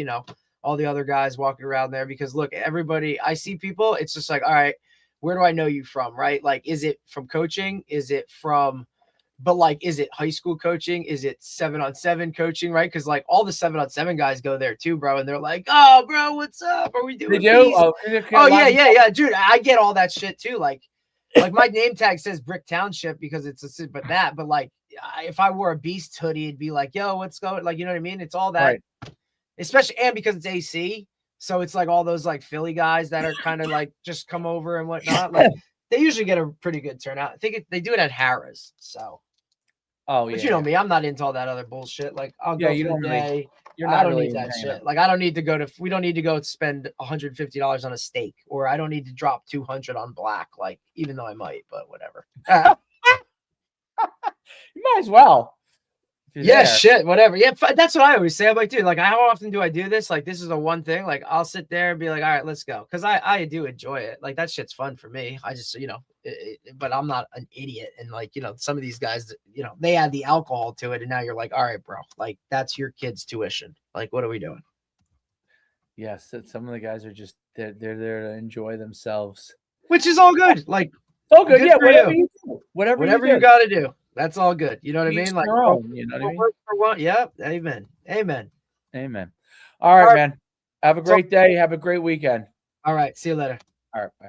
all the other guys walking around there, because look, everybody, I see people, it's just like, all right, where do I know you from? Right? Like, is it from coaching? Is it high school coaching? Is it 7-on-7 coaching? Right? Because like all the 7-on-7 guys go there too, bro. And they're like, oh, bro, what's up? Are we doing? They do? Oh, yeah, dude. I get all that shit too. Like my name tag says Brick Township because but like if I wore a Beast hoodie, it'd be like, yo, what's going? Like, you know what I mean? It's all that, right. Especially and because it's AC, so it's like all those like Philly guys that are kind of like just come over and whatnot. Like they usually get a pretty good turnout. I think they do it at Harrah's. So. Oh yeah. But you know me, I'm not into all that other bullshit. Like I'll go for the day. I don't need that shit. Like I don't need to we don't need to go spend $150 on a steak, or I don't need to drop 200 on black. Like, even though I might, but whatever. You might as well. Yeah, shit, whatever. Yeah, that's what I always say. I'm like, dude, like, how often do I do this? Like, this is the one thing. Like, I'll sit there and be like, all right, let's go, because I do enjoy it. Like, that shit's fun for me. I just, but I'm not an idiot. And like, some of these guys, they add the alcohol to it, and now you're like, all right, bro, like that's your kid's tuition. Like, what are we doing? Yes, some of the guys are just they're there to enjoy themselves, which is all good. Like, all good. Yeah, whatever you do. Whatever you got to do. That's all good. You know what I mean? Like, you know what I mean? Work for one. Yep. Amen. All right, man. Have a great day. Have a great weekend. All right. See you later. All right. Bye.